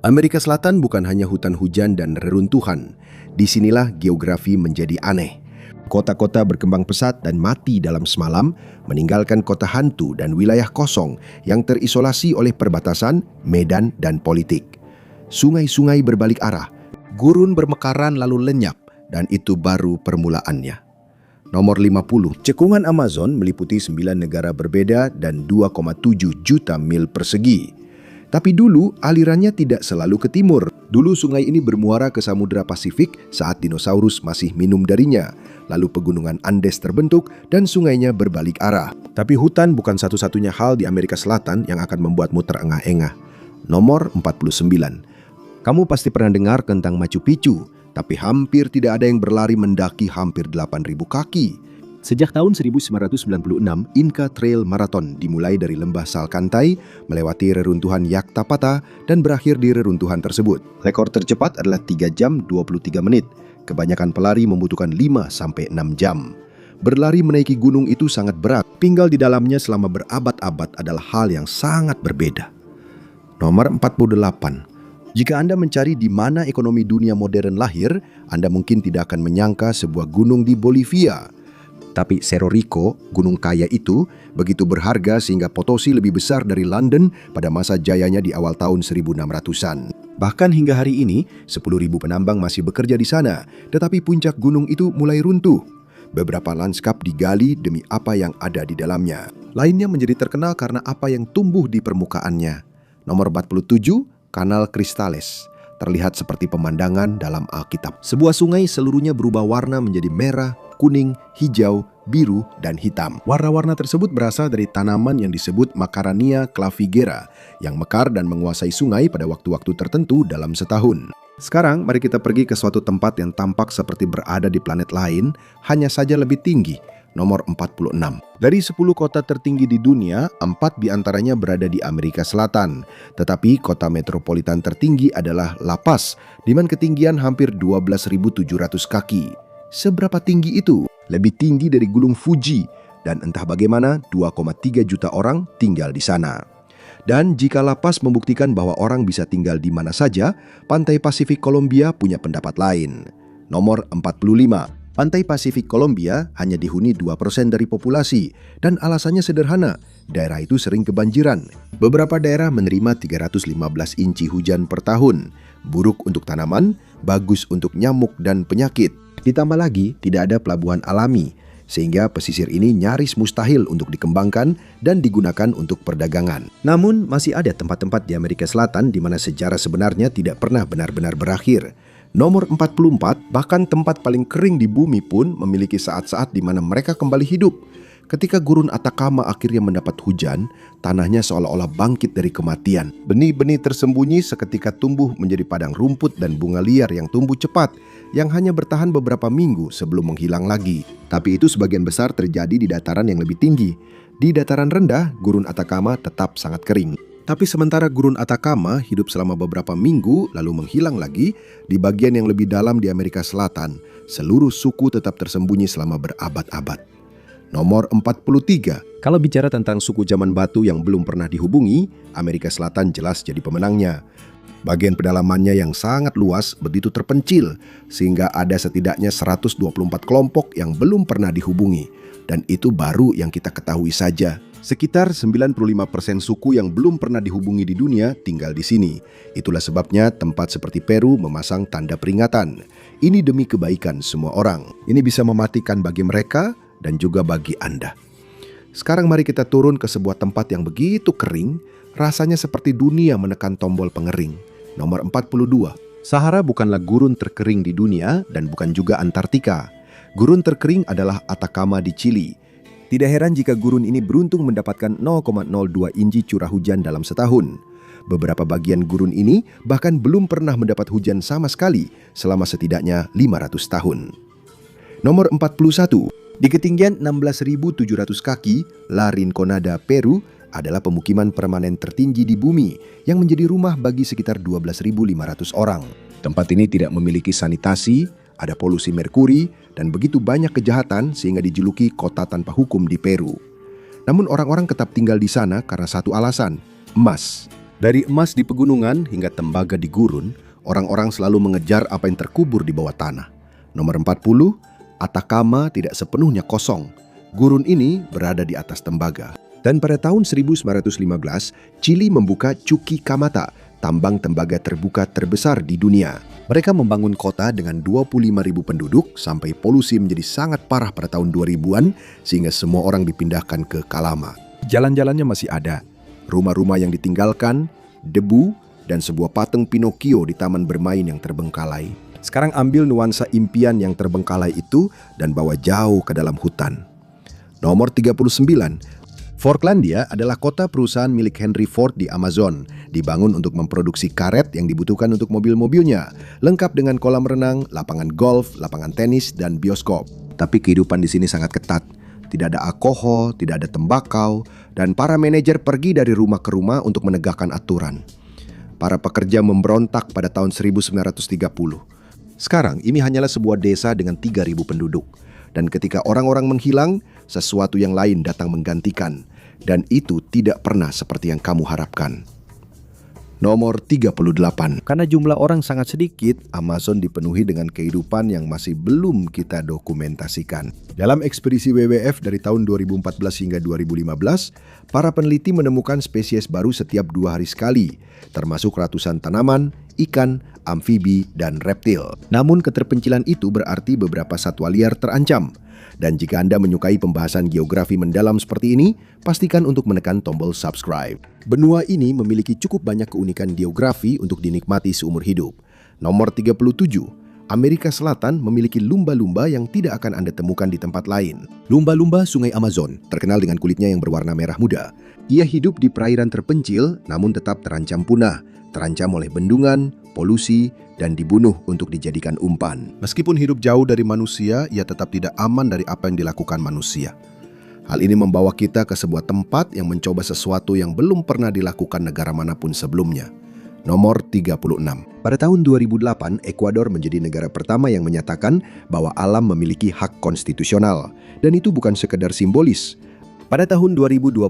Amerika Selatan bukan hanya hutan hujan dan reruntuhan. Disinilah geografi menjadi aneh. Kota-kota berkembang pesat dan mati dalam semalam, meninggalkan kota hantu dan wilayah kosong yang terisolasi oleh perbatasan, medan, dan politik. Sungai-sungai berbalik arah, gurun bermekaran lalu lenyap, dan itu baru permulaannya. Nomor 50, cekungan Amazon meliputi 9 negara berbeda dan 2,7 juta mil persegi. Tapi dulu alirannya tidak selalu ke timur. Dulu sungai ini bermuara ke Samudra Pasifik saat dinosaurus masih minum darinya. Lalu pegunungan Andes terbentuk dan sungainya berbalik arah. Tapi hutan bukan satu-satunya hal di Amerika Selatan yang akan membuatmu terengah-engah. Nomor 49. Kamu pasti pernah dengar tentang Machu Picchu, tapi hampir tidak ada yang berlari mendaki hampir 8.000 kaki. Sejak tahun 1996, Inca Trail Marathon dimulai dari lembah Salkantay, melewati reruntuhan Yaktapata, dan berakhir di reruntuhan tersebut. Rekor tercepat adalah 3 jam 23 menit. Kebanyakan pelari membutuhkan 5-6 jam. Berlari menaiki gunung itu sangat berat. Tinggal di dalamnya selama berabad-abad adalah hal yang sangat berbeda. Nomor 48. Jika Anda mencari di mana ekonomi dunia modern lahir, Anda mungkin tidak akan menyangka sebuah gunung di Bolivia. Tapi Cerro Rico, gunung kaya itu, begitu berharga sehingga Potosi lebih besar dari London pada masa jayanya di awal tahun 1600-an. Bahkan hingga hari ini, 10.000 penambang masih bekerja di sana, tetapi puncak gunung itu mulai runtuh. Beberapa lanskap digali demi apa yang ada di dalamnya. Lainnya menjadi terkenal karena apa yang tumbuh di permukaannya. Nomor 47, Kanal Cristales. Terlihat seperti pemandangan dalam Alkitab. Sebuah sungai seluruhnya berubah warna menjadi merah, kuning, hijau, biru, dan hitam. Warna-warna tersebut berasal dari tanaman yang disebut Macarania clavigera yang mekar dan menguasai sungai pada waktu-waktu tertentu dalam setahun. Sekarang mari kita pergi ke suatu tempat yang tampak seperti berada di planet lain, hanya saja lebih tinggi. Nomor 46. Dari 10 kota tertinggi di dunia, 4 diantaranya berada di Amerika Selatan. Tetapi kota metropolitan tertinggi adalah La Paz, dengan ketinggian hampir 12.700 kaki. Seberapa tinggi itu? Lebih tinggi dari Gunung Fuji, dan entah bagaimana 2,3 juta orang tinggal di sana. Dan jika La Paz membuktikan bahwa orang bisa tinggal di mana saja, Pantai Pasifik Kolombia punya pendapat lain. Nomor 45. Pantai Pasifik Kolombia hanya dihuni 2% dari populasi, dan alasannya sederhana, daerah itu sering kebanjiran. Beberapa daerah menerima 315 inci hujan per tahun, buruk untuk tanaman, bagus untuk nyamuk dan penyakit. Ditambah lagi, tidak ada pelabuhan alami, sehingga pesisir ini nyaris mustahil untuk dikembangkan dan digunakan untuk perdagangan. Namun, masih ada tempat-tempat di Amerika Selatan di mana sejarah sebenarnya tidak pernah benar-benar berakhir. Nomor 44, bahkan tempat paling kering di bumi pun memiliki saat-saat di mana mereka kembali hidup. Ketika gurun Atacama akhirnya mendapat hujan, tanahnya seolah-olah bangkit dari kematian. Benih-benih tersembunyi seketika tumbuh menjadi padang rumput dan bunga liar yang tumbuh cepat, yang hanya bertahan beberapa minggu sebelum menghilang lagi. Tapi itu sebagian besar terjadi di dataran yang lebih tinggi. Di dataran rendah, gurun Atacama tetap sangat kering. Tapi sementara gurun Atacama hidup selama beberapa minggu lalu menghilang lagi, di bagian yang lebih dalam di Amerika Selatan, seluruh suku tetap tersembunyi selama berabad-abad. Nomor 43. Kalau bicara tentang suku zaman batu yang belum pernah dihubungi, Amerika Selatan jelas jadi pemenangnya. Bagian pedalamannya yang sangat luas begitu terpencil, sehingga ada setidaknya 124 kelompok yang belum pernah dihubungi. Dan itu baru yang kita ketahui saja. Sekitar 95% suku yang belum pernah dihubungi di dunia tinggal di sini. Itulah sebabnya tempat seperti Peru memasang tanda peringatan. Ini demi kebaikan semua orang. Ini bisa mematikan bagi mereka dan juga bagi Anda. Sekarang mari kita turun ke sebuah tempat yang begitu kering, rasanya seperti dunia menekan tombol pengering. Nomor 42. Sahara bukanlah gurun terkering di dunia dan bukan juga Antartika. Gurun terkering adalah Atacama di Chili. Tidak heran jika gurun ini beruntung mendapatkan 0,02 inci curah hujan dalam setahun. Beberapa bagian gurun ini bahkan belum pernah mendapat hujan sama sekali selama setidaknya 500 tahun. Nomor 41. Di ketinggian 16.700 kaki, La Rinconada, Peru adalah pemukiman permanen tertinggi di bumi yang menjadi rumah bagi sekitar 12.500 orang. Tempat ini tidak memiliki sanitasi, ada polusi merkuri, dan begitu banyak kejahatan sehingga dijuluki kota tanpa hukum di Peru. Namun orang-orang tetap tinggal di sana karena satu alasan, emas. Dari emas di pegunungan hingga tembaga di gurun, orang-orang selalu mengejar apa yang terkubur di bawah tanah. Nomor 40, Atacama tidak sepenuhnya kosong. Gurun ini berada di atas tembaga. Dan pada tahun 1915, Chili membuka Chuquicamata, tambang tembaga terbuka terbesar di dunia. Mereka membangun kota dengan 25.000 penduduk sampai polusi menjadi sangat parah pada tahun 2000-an sehingga semua orang dipindahkan ke Calama. Jalan-jalannya masih ada. Rumah-rumah yang ditinggalkan, debu, dan sebuah patung Pinocchio di taman bermain yang terbengkalai. Sekarang ambil nuansa impian yang terbengkalai itu dan bawa jauh ke dalam hutan. Nomor 39, Fortlandia adalah kota perusahaan milik Henry Ford di Amazon. Dibangun untuk memproduksi karet yang dibutuhkan untuk mobil-mobilnya, lengkap dengan kolam renang, lapangan golf, lapangan tenis, dan bioskop. Tapi kehidupan di sini sangat ketat. Tidak ada alkohol, tidak ada tembakau, dan para manajer pergi dari rumah ke rumah untuk menegakkan aturan. Para pekerja memberontak pada tahun 1930. Sekarang ini hanyalah sebuah desa dengan 3.000 penduduk. Dan ketika orang-orang menghilang, sesuatu yang lain datang menggantikan. Dan itu tidak pernah seperti yang kamu harapkan. Nomor 38. Karena jumlah orang sangat sedikit, Amazon dipenuhi dengan kehidupan yang masih belum kita dokumentasikan. Dalam ekspedisi WWF dari tahun 2014 hingga 2015, para peneliti menemukan spesies baru setiap 2 hari sekali, termasuk ratusan tanaman, ikan, amfibi, dan reptil. Namun keterpencilan itu berarti beberapa satwa liar terancam. Dan jika Anda menyukai pembahasan geografi mendalam seperti ini, pastikan untuk menekan tombol subscribe. Benua ini memiliki cukup banyak keunikan geografi untuk dinikmati seumur hidup. Nomor 37, Amerika Selatan memiliki lumba-lumba yang tidak akan Anda temukan di tempat lain. Lumba-lumba Sungai Amazon, terkenal dengan kulitnya yang berwarna merah muda. Ia hidup di perairan terpencil, namun tetap terancam punah. Terancam oleh bendungan, polusi, dan dibunuh untuk dijadikan umpan. Meskipun hidup jauh dari manusia, ia tetap tidak aman dari apa yang dilakukan manusia. Hal ini membawa kita ke sebuah tempat yang mencoba sesuatu yang belum pernah dilakukan negara manapun sebelumnya. Nomor 36. Pada tahun 2008, Ekuador menjadi negara pertama yang menyatakan bahwa alam memiliki hak konstitusional. Dan itu bukan sekedar simbolis. Pada tahun 2021,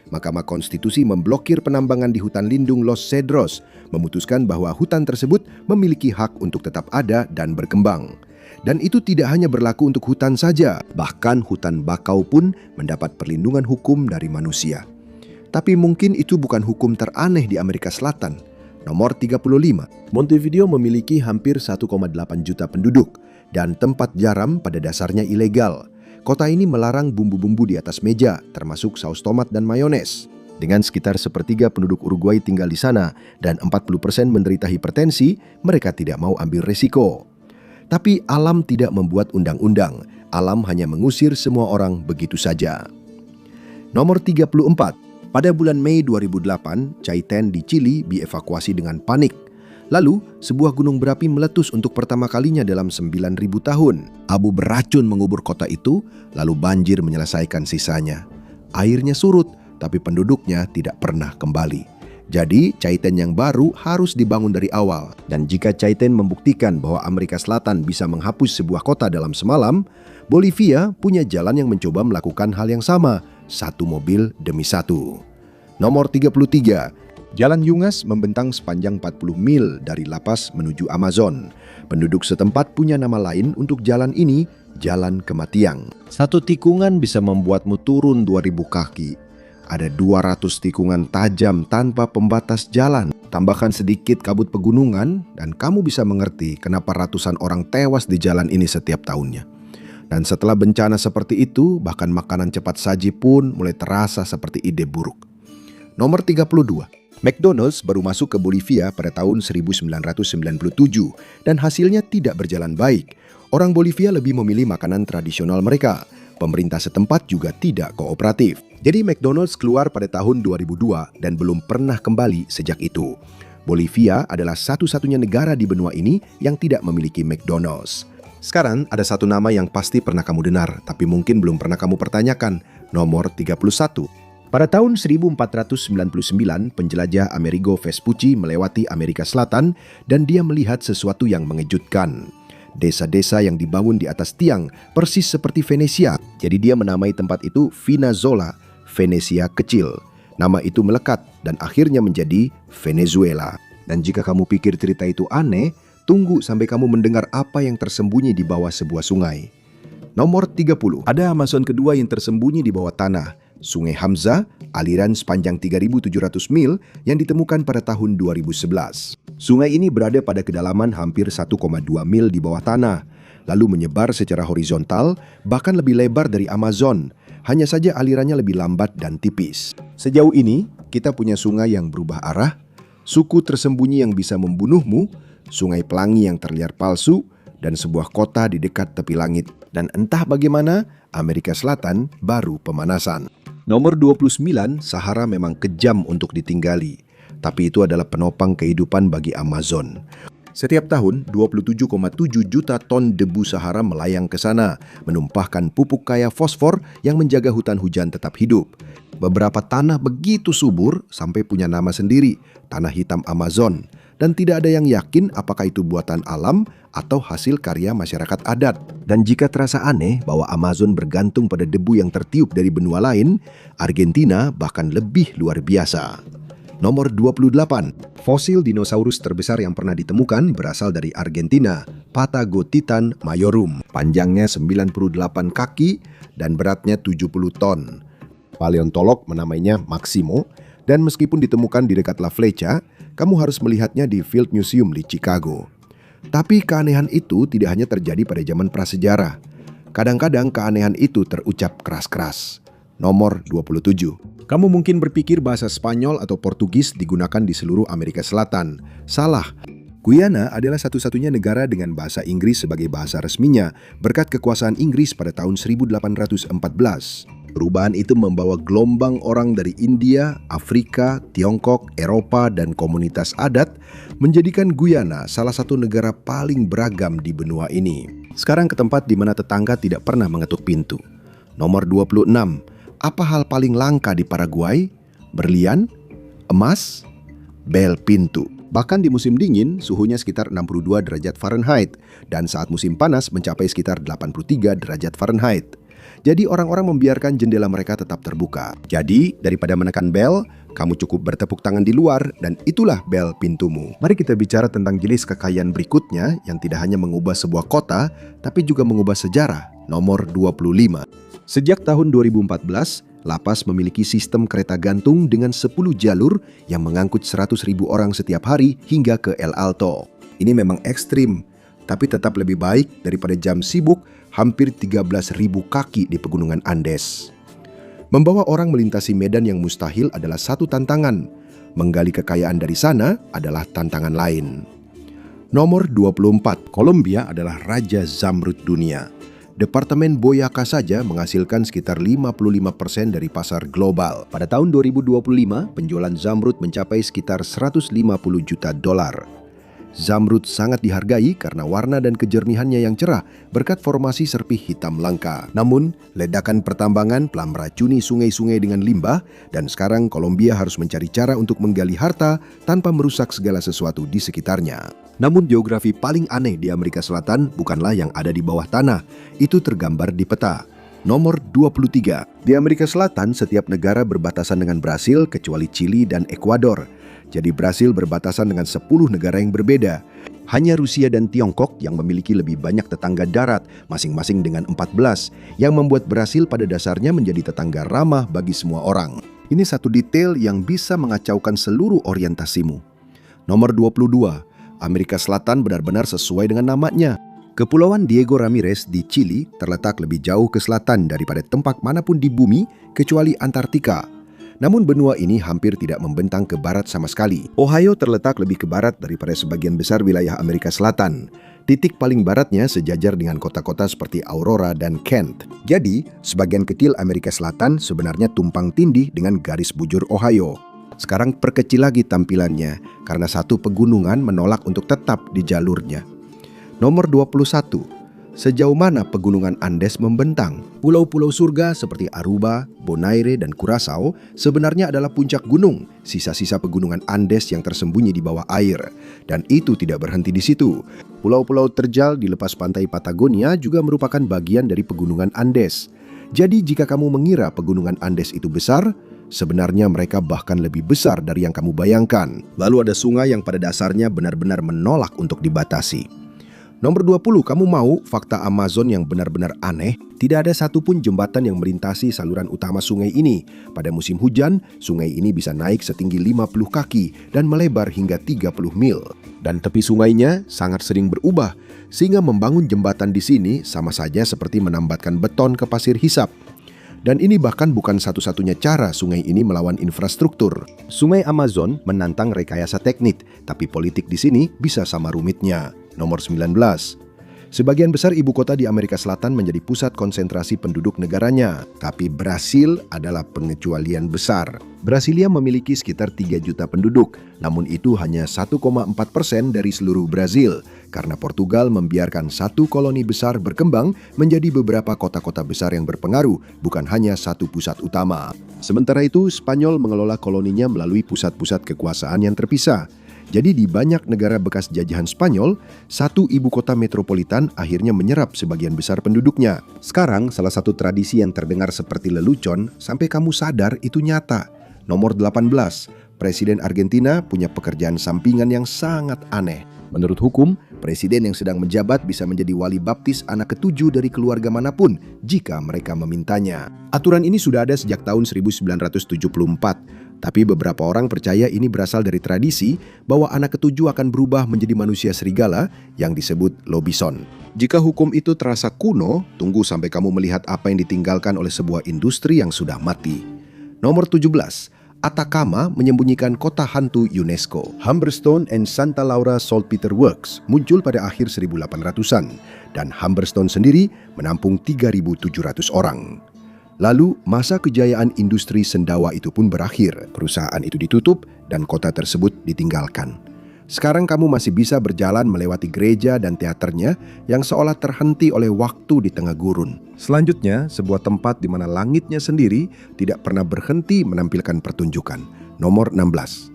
Mahkamah Konstitusi memblokir penambangan di hutan lindung Los Cedros, memutuskan bahwa hutan tersebut memiliki hak untuk tetap ada dan berkembang. Dan itu tidak hanya berlaku untuk hutan saja, bahkan hutan bakau pun mendapat perlindungan hukum dari manusia. Tapi mungkin itu bukan hukum teraneh di Amerika Selatan. Nomor 35. Montevideo memiliki hampir 1,8 juta penduduk, dan tempat garam pada dasarnya ilegal. Kota ini melarang bumbu-bumbu di atas meja, termasuk saus tomat dan mayones. Dengan sekitar sepertiga penduduk Uruguay tinggal di sana dan 40% menderita hipertensi, mereka tidak mau ambil resiko. Tapi alam tidak membuat undang-undang. Alam hanya mengusir semua orang begitu saja. Nomor 34. Pada bulan Mei 2008, Chaitén di Chili dievakuasi dengan panik. Lalu, sebuah gunung berapi meletus untuk pertama kalinya dalam 9.000 tahun. Abu beracun mengubur kota itu, lalu banjir menyelesaikan sisanya. Airnya surut, tapi penduduknya tidak pernah kembali. Jadi, Chaitén yang baru harus dibangun dari awal. Dan jika Chaitén membuktikan bahwa Amerika Selatan bisa menghapus sebuah kota dalam semalam, Bolivia punya jalan yang mencoba melakukan hal yang sama, satu mobil demi satu. Nomor 33. Jalan Yungas membentang sepanjang 40 mil dari La Paz menuju Amazon. Penduduk setempat punya nama lain untuk jalan ini, Jalan Kematian. Satu tikungan bisa membuatmu turun 2.000 kaki. Ada 200 tikungan tajam tanpa pembatas jalan. Tambahkan sedikit kabut pegunungan dan kamu bisa mengerti kenapa ratusan orang tewas di jalan ini setiap tahunnya. Dan setelah bencana seperti itu, bahkan makanan cepat saji pun mulai terasa seperti ide buruk. Nomor 32. McDonald's baru masuk ke Bolivia pada tahun 1997 dan hasilnya tidak berjalan baik. Orang Bolivia lebih memilih makanan tradisional mereka. Pemerintah setempat juga tidak kooperatif. Jadi McDonald's keluar pada tahun 2002 dan belum pernah kembali sejak itu. Bolivia adalah satu-satunya negara di benua ini yang tidak memiliki McDonald's. Sekarang ada satu nama yang pasti pernah kamu dengar, tapi mungkin belum pernah kamu pertanyakan. Nomor 31. Pada tahun 1499, penjelajah Amerigo Vespucci melewati Amerika Selatan dan dia melihat sesuatu yang mengejutkan. Desa-desa yang dibangun di atas tiang, persis seperti Venesia. Jadi dia menamai tempat itu Vinazola, Venesia kecil. Nama itu melekat dan akhirnya menjadi Venezuela. Dan jika kamu pikir cerita itu aneh, tunggu sampai kamu mendengar apa yang tersembunyi di bawah sebuah sungai. Nomor 30. Ada Amazon kedua yang tersembunyi di bawah tanah. Sungai Hamza, aliran sepanjang 3.700 mil yang ditemukan pada tahun 2011. Sungai ini berada pada kedalaman hampir 1,2 mil di bawah tanah, lalu menyebar secara horizontal, bahkan lebih lebar dari Amazon. Hanya saja alirannya lebih lambat dan tipis. Sejauh ini, kita punya sungai yang berubah arah, suku tersembunyi yang bisa membunuhmu, sungai pelangi yang terlihat palsu, dan sebuah kota di dekat tepi langit. Dan entah bagaimana, Amerika Selatan baru pemanasan. Nomor 29, Sahara memang kejam untuk ditinggali. Tapi itu adalah penopang kehidupan bagi Amazon. Setiap tahun, 27,7 juta ton debu Sahara melayang ke sana, menumpahkan pupuk kaya fosfor yang menjaga hutan hujan tetap hidup. Beberapa tanah begitu subur sampai punya nama sendiri, tanah hitam Amazon. Dan tidak ada yang yakin apakah itu buatan alam atau hasil karya masyarakat adat. Dan jika terasa aneh bahwa Amazon bergantung pada debu yang tertiup dari benua lain, Argentina bahkan lebih luar biasa. Nomor 28, fosil dinosaurus terbesar yang pernah ditemukan berasal dari Argentina, Patagotitan majorum. Panjangnya 98 kaki dan beratnya 70 ton. Paleontolog menamainya Maximo, dan meskipun ditemukan di dekat La Flecha, kamu harus melihatnya di Field Museum di Chicago. Tapi keanehan itu tidak hanya terjadi pada zaman prasejarah. Kadang-kadang keanehan itu terucap keras-keras. Nomor 27. Kamu mungkin berpikir bahasa Spanyol atau Portugis digunakan di seluruh Amerika Selatan. Salah. Guyana adalah satu-satunya negara dengan bahasa Inggris sebagai bahasa resminya berkat kekuasaan Inggris pada tahun 1814. Perubahan itu membawa gelombang orang dari India, Afrika, Tiongkok, Eropa, dan komunitas adat menjadikan Guyana salah satu negara paling beragam di benua ini. Sekarang ke tempat di mana tetangga tidak pernah mengetuk pintu. Nomor 26. Apa hal paling langka di Paraguay? Berlian, emas, bel pintu. Bahkan di musim dingin, suhunya sekitar 62 derajat Fahrenheit, dan saat musim panas mencapai sekitar 83 derajat Fahrenheit. Jadi orang-orang membiarkan jendela mereka tetap terbuka. Jadi, daripada menekan bel, kamu cukup bertepuk tangan di luar, dan itulah bel pintumu. Mari kita bicara tentang jenis kekayaan berikutnya yang tidak hanya mengubah sebuah kota, tapi juga mengubah sejarah. Nomor 25. Sejak tahun 2014, La Paz memiliki sistem kereta gantung dengan 10 jalur yang mengangkut 100.000 orang setiap hari hingga ke El Alto. Ini memang ekstrim, tapi tetap lebih baik daripada jam sibuk hampir 13.000 kaki di pegunungan Andes. Membawa orang melintasi medan yang mustahil adalah satu tantangan. Menggali kekayaan dari sana adalah tantangan lain. Nomor 24, Kolombia adalah raja zamrud dunia. Departemen Boyacá saja menghasilkan sekitar 55% dari pasar global. Pada tahun 2025, penjualan zamrud mencapai sekitar 150 juta dolar. Zamrud sangat dihargai karena warna dan kejernihannya yang cerah berkat formasi serpih hitam langka. Namun, ledakan pertambangan telah meracuni sungai-sungai dengan limbah dan sekarang Kolombia harus mencari cara untuk menggali harta tanpa merusak segala sesuatu di sekitarnya. Namun geografi paling aneh di Amerika Selatan bukanlah yang ada di bawah tanah. Itu tergambar di peta. Nomor 23. Di Amerika Selatan, setiap negara berbatasan dengan Brasil kecuali Chili dan Ekuador. Jadi Brasil berbatasan dengan 10 negara yang berbeda. Hanya Rusia dan Tiongkok yang memiliki lebih banyak tetangga darat, masing-masing dengan 14, yang membuat Brasil pada dasarnya menjadi tetangga ramah bagi semua orang. Ini satu detail yang bisa mengacaukan seluruh orientasimu. Nomor 22. Amerika Selatan benar-benar sesuai dengan namanya. Kepulauan Diego Ramirez di Chili terletak lebih jauh ke selatan daripada tempat manapun di bumi kecuali Antartika. Namun benua ini hampir tidak membentang ke barat sama sekali. Ohio terletak lebih ke barat daripada sebagian besar wilayah Amerika Selatan. Titik paling baratnya sejajar dengan kota-kota seperti Aurora dan Kent. Jadi, sebagian kecil Amerika Selatan sebenarnya tumpang tindih dengan garis bujur Ohio. Sekarang perkecil lagi tampilannya karena satu pegunungan menolak untuk tetap di jalurnya. Nomor 21. Sejauh mana pegunungan Andes membentang? Pulau-pulau surga seperti Aruba, Bonaire, dan Curaçao sebenarnya adalah puncak gunung, sisa-sisa pegunungan Andes yang tersembunyi di bawah air. Dan itu tidak berhenti di situ. Pulau-pulau terjal di lepas pantai Patagonia juga merupakan bagian dari pegunungan Andes. Jadi jika kamu mengira pegunungan Andes itu besar, Sebenarnya mereka bahkan lebih besar dari yang kamu bayangkan. Lalu ada sungai yang pada dasarnya benar-benar menolak untuk dibatasi. Nomor 20, kamu mau fakta Amazon yang benar-benar aneh? Tidak ada satupun jembatan yang melintasi saluran utama sungai ini. Pada musim hujan, sungai ini bisa naik setinggi 50 kaki dan melebar hingga 30 mil. Dan tepi sungainya sangat sering berubah, sehingga membangun jembatan di sini sama saja seperti menambatkan beton ke pasir hisap. Dan ini bahkan bukan satu-satunya cara sungai ini melawan infrastruktur. Sungai Amazon menantang rekayasa teknik, tapi politik di sini bisa sama rumitnya. Nomor 19. Sebagian besar ibu kota di Amerika Selatan menjadi pusat konsentrasi penduduk negaranya. Tapi Brasil adalah pengecualian besar. Brasilia memiliki sekitar 3 juta penduduk, namun itu hanya 1,4% dari seluruh Brazil, karena Portugal membiarkan satu koloni besar berkembang menjadi beberapa kota-kota besar yang berpengaruh, bukan hanya satu pusat utama. Sementara itu, Spanyol mengelola koloninya melalui pusat-pusat kekuasaan yang terpisah. Jadi di banyak negara bekas jajahan Spanyol, satu ibu kota metropolitan akhirnya menyerap sebagian besar penduduknya. Sekarang salah satu tradisi yang terdengar seperti lelucon sampai kamu sadar itu nyata. Nomor 18, Presiden Argentina punya pekerjaan sampingan yang sangat aneh. Menurut hukum, presiden yang sedang menjabat bisa menjadi wali baptis anak ketujuh dari keluarga manapun jika mereka memintanya. Aturan ini sudah ada sejak tahun 1974. Tapi beberapa orang percaya ini berasal dari tradisi bahwa anak ketujuh akan berubah menjadi manusia serigala yang disebut lobison. Jika hukum itu terasa kuno, tunggu sampai kamu melihat apa yang ditinggalkan oleh sebuah industri yang sudah mati. Nomor 17. Atacama menyembunyikan kota hantu UNESCO. Humberstone and Santa Laura Saltpeter Works muncul pada akhir 1800-an dan Humberstone sendiri menampung 3.700 orang. Lalu, masa kejayaan industri sendawa itu pun berakhir. Perusahaan itu ditutup dan kota tersebut ditinggalkan. Sekarang kamu masih bisa berjalan melewati gereja dan teaternya yang seolah terhenti oleh waktu di tengah gurun. Selanjutnya, sebuah tempat di mana langitnya sendiri tidak pernah berhenti menampilkan pertunjukan. Nomor 16.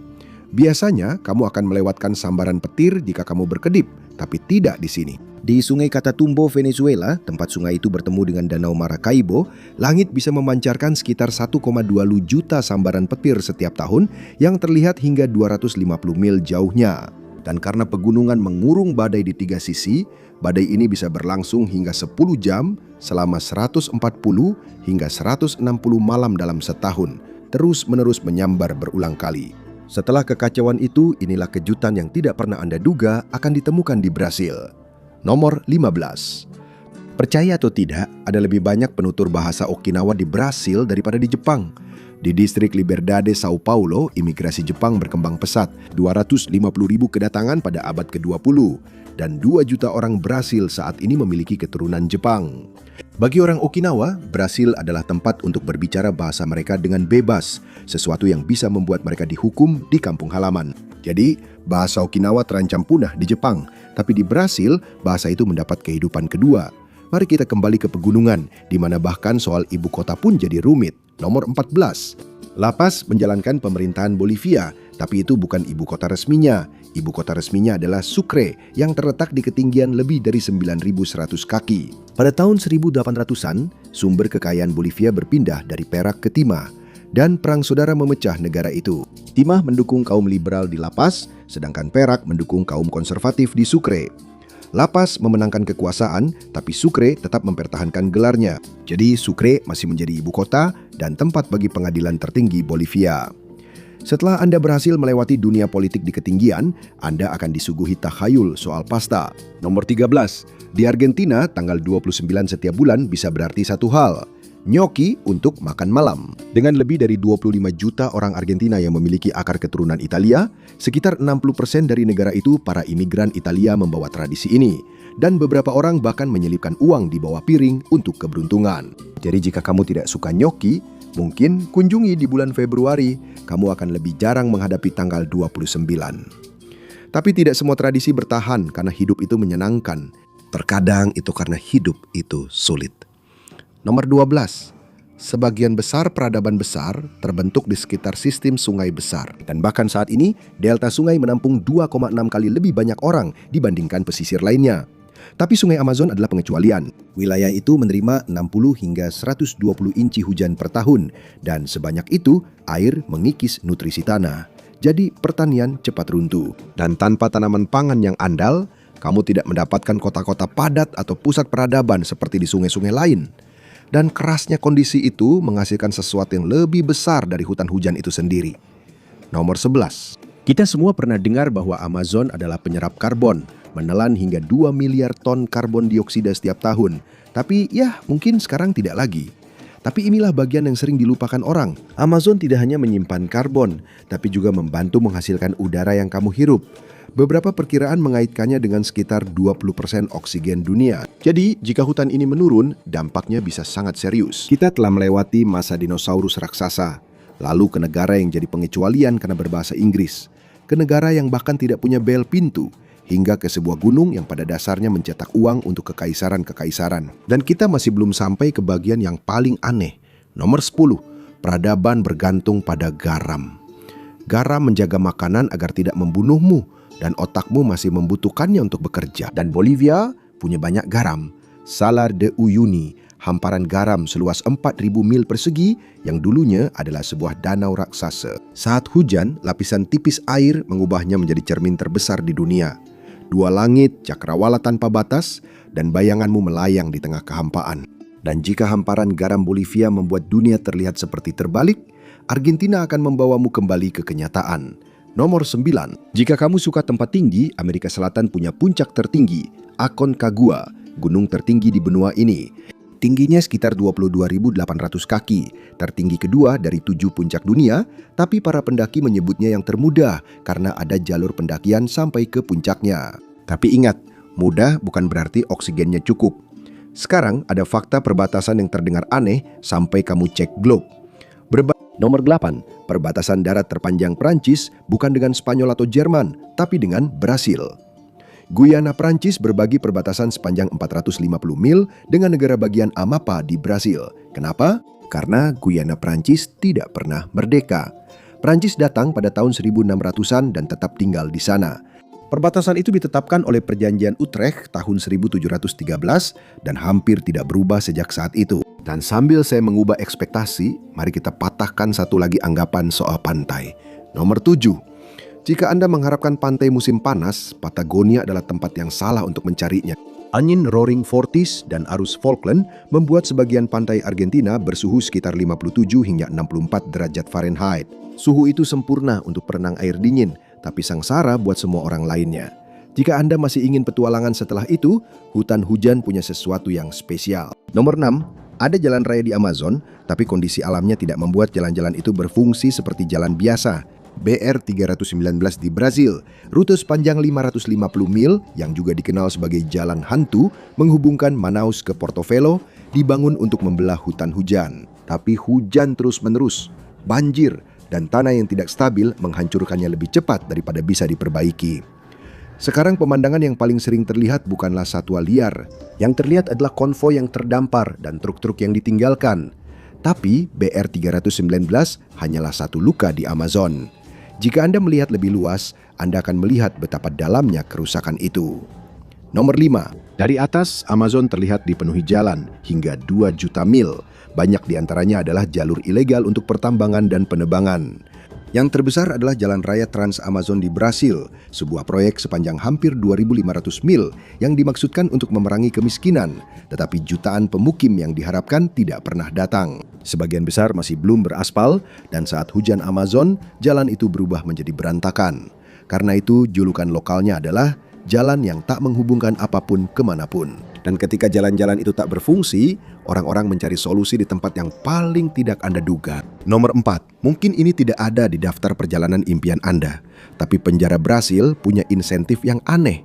Biasanya, kamu akan melewatkan sambaran petir jika kamu berkedip, tapi tidak di sini. Di Sungai Catatumbo, Venezuela, tempat sungai itu bertemu dengan Danau Maracaibo, langit bisa memancarkan sekitar 1,2 juta sambaran petir setiap tahun yang terlihat hingga 250 mil jauhnya. Dan karena pegunungan mengurung badai di 3 sisi, badai ini bisa berlangsung hingga 10 jam selama 140 hingga 160 malam dalam setahun, terus-menerus menyambar berulang kali. Setelah kekacauan itu, inilah kejutan yang tidak pernah Anda duga akan ditemukan di Brasil. Nomor 15. Percaya atau tidak, ada lebih banyak penutur bahasa Okinawa di Brasil daripada di Jepang. Di distrik Liberdade, Sao Paulo, imigrasi Jepang berkembang pesat. 250.000 kedatangan pada abad ke-20. Dan 2 juta orang Brasil saat ini memiliki keturunan Jepang. Bagi orang Okinawa, Brasil adalah tempat untuk berbicara bahasa mereka dengan bebas, sesuatu yang bisa membuat mereka dihukum di kampung halaman. Jadi, bahasa Okinawa terancam punah di Jepang, tapi di Brasil, bahasa itu mendapat kehidupan kedua. Mari kita kembali ke pegunungan, di mana bahkan soal ibu kota pun jadi rumit. Nomor 14. La Paz menjalankan pemerintahan Bolivia, tapi itu bukan ibu kota resminya. Ibu kota resminya adalah Sucre, yang terletak di ketinggian lebih dari 9.100 kaki. Pada tahun 1800-an, sumber kekayaan Bolivia berpindah dari perak ke timah, dan perang saudara memecah negara itu. Timah mendukung kaum liberal di La Paz, sedangkan perak mendukung kaum konservatif di Sucre. La Paz memenangkan kekuasaan, tapi Sucre tetap mempertahankan gelarnya. Jadi Sucre masih menjadi ibu kota dan tempat bagi pengadilan tertinggi Bolivia. Setelah Anda berhasil melewati dunia politik di ketinggian, Anda akan disuguhi takhayul soal pasta. Nomor 13. Di Argentina, tanggal 29 setiap bulan bisa berarti satu hal. Gnocchi untuk makan malam. Dengan lebih dari 25 juta orang Argentina yang memiliki akar keturunan Italia, sekitar 60% dari negara itu para imigran Italia membawa tradisi ini. Dan beberapa orang bahkan menyelipkan uang di bawah piring untuk keberuntungan. Jadi jika kamu tidak suka gnocchi, mungkin kunjungi di bulan Februari, kamu akan lebih jarang menghadapi tanggal 29. Tapi tidak semua tradisi bertahan karena hidup itu menyenangkan. Terkadang itu karena hidup itu sulit. Nomor 12. Sebagian besar peradaban besar terbentuk di sekitar sistem sungai besar. Dan bahkan saat ini, delta sungai menampung 2,6 kali lebih banyak orang dibandingkan pesisir lainnya. Tapi sungai Amazon adalah pengecualian. Wilayah itu menerima 60 hingga 120 inci hujan per tahun. Dan sebanyak itu air mengikis nutrisi tanah. Jadi pertanian cepat runtuh. Dan tanpa tanaman pangan yang andal, kamu tidak mendapatkan kota-kota padat atau pusat peradaban seperti di sungai-sungai lain. Dan kerasnya kondisi itu menghasilkan sesuatu yang lebih besar dari hutan hujan itu sendiri. Nomor 11. Kita semua pernah dengar bahwa Amazon adalah penyerap karbon, menelan hingga 2 miliar ton karbon dioksida setiap tahun. Tapi ya mungkin sekarang tidak lagi. Tapi inilah bagian yang sering dilupakan orang. Amazon tidak hanya menyimpan karbon, tapi juga membantu menghasilkan udara yang kamu hirup. Beberapa perkiraan mengaitkannya dengan sekitar 20% oksigen dunia. Jadi, jika hutan ini menurun, dampaknya bisa sangat serius. Kita telah melewati masa dinosaurus raksasa, lalu ke negara yang jadi pengecualian karena berbahasa Inggris, ke negara yang bahkan tidak punya bel pintu, hingga ke sebuah gunung yang pada dasarnya mencetak uang untuk kekaisaran-kekaisaran. Dan kita masih belum sampai ke bagian yang paling aneh. Nomor 10, peradaban bergantung pada garam. Garam menjaga makanan agar tidak membunuhmu, dan otakmu masih membutuhkannya untuk bekerja. Dan Bolivia punya banyak garam. Salar de Uyuni, hamparan garam seluas 4.000 mil persegi yang dulunya adalah sebuah danau raksasa. Saat hujan, lapisan tipis air mengubahnya menjadi cermin terbesar di dunia. Dua langit, cakrawala tanpa batas, dan bayanganmu melayang di tengah kehampaan. Dan jika hamparan garam Bolivia membuat dunia terlihat seperti terbalik, Argentina akan membawamu kembali ke kenyataan. Nomor 9. Jika kamu suka tempat tinggi, Amerika Selatan punya puncak tertinggi, Aconcagua, gunung tertinggi di benua ini. Tingginya sekitar 22.800 kaki, tertinggi kedua dari 7 puncak dunia, tapi para pendaki menyebutnya yang termudah karena ada jalur pendakian sampai ke puncaknya. Tapi ingat, mudah bukan berarti oksigennya cukup. Sekarang ada fakta perbatasan yang terdengar aneh sampai kamu cek globe. Nomor 8, perbatasan darat terpanjang Prancis bukan dengan Spanyol atau Jerman, tapi dengan Brasil. Guyana Prancis berbagi perbatasan sepanjang 450 mil dengan negara bagian Amapá di Brasil. Kenapa? Karena Guyana Prancis tidak pernah merdeka. Prancis datang pada tahun 1600-an dan tetap tinggal di sana. Perbatasan itu ditetapkan oleh Perjanjian Utrecht tahun 1713 dan hampir tidak berubah sejak saat itu. Dan sambil saya mengubah ekspektasi, mari kita patahkan satu lagi anggapan soal pantai. Nomor 7. Jika Anda mengharapkan pantai musim panas, Patagonia adalah tempat yang salah untuk mencarinya. Angin Roaring Forties dan arus Falkland membuat sebagian pantai Argentina bersuhu sekitar 57 hingga 64 derajat Fahrenheit. Suhu itu sempurna untuk berenang air dingin, tapi sangsara buat semua orang lainnya. Jika Anda masih ingin petualangan setelah itu, hutan hujan punya sesuatu yang spesial. Nomor 6. Ada jalan raya di Amazon, tapi kondisi alamnya tidak membuat jalan-jalan itu berfungsi seperti jalan biasa. BR-319 di Brazil, rute sepanjang 550 mil yang juga dikenal sebagai jalan hantu, menghubungkan Manaus ke Portobelo, dibangun untuk membelah hutan hujan. Tapi hujan terus-menerus, banjir, dan tanah yang tidak stabil menghancurkannya lebih cepat daripada bisa diperbaiki. Sekarang pemandangan yang paling sering terlihat bukanlah satwa liar. Yang terlihat adalah konvoi yang terdampar dan truk-truk yang ditinggalkan. Tapi BR-319 hanyalah satu luka di Amazon. Jika Anda melihat lebih luas, Anda akan melihat betapa dalamnya kerusakan itu. Nomor 5. Dari atas, Amazon terlihat dipenuhi jalan hingga 2 juta mil. Banyak diantaranya adalah jalur ilegal untuk pertambangan dan penebangan. Yang terbesar adalah Jalan Raya Trans Amazon di Brasil, sebuah proyek sepanjang hampir 2.500 mil yang dimaksudkan untuk memerangi kemiskinan, tetapi jutaan pemukim yang diharapkan tidak pernah datang. Sebagian besar masih belum beraspal, dan saat hujan Amazon, jalan itu berubah menjadi berantakan. Karena itu, julukan lokalnya adalah jalan yang tak menghubungkan apapun kemanapun. Dan ketika jalan-jalan itu tak berfungsi, orang-orang mencari solusi di tempat yang paling tidak Anda duga. Nomor 4, mungkin ini tidak ada di daftar perjalanan impian Anda, tapi penjara Brasil punya insentif yang aneh.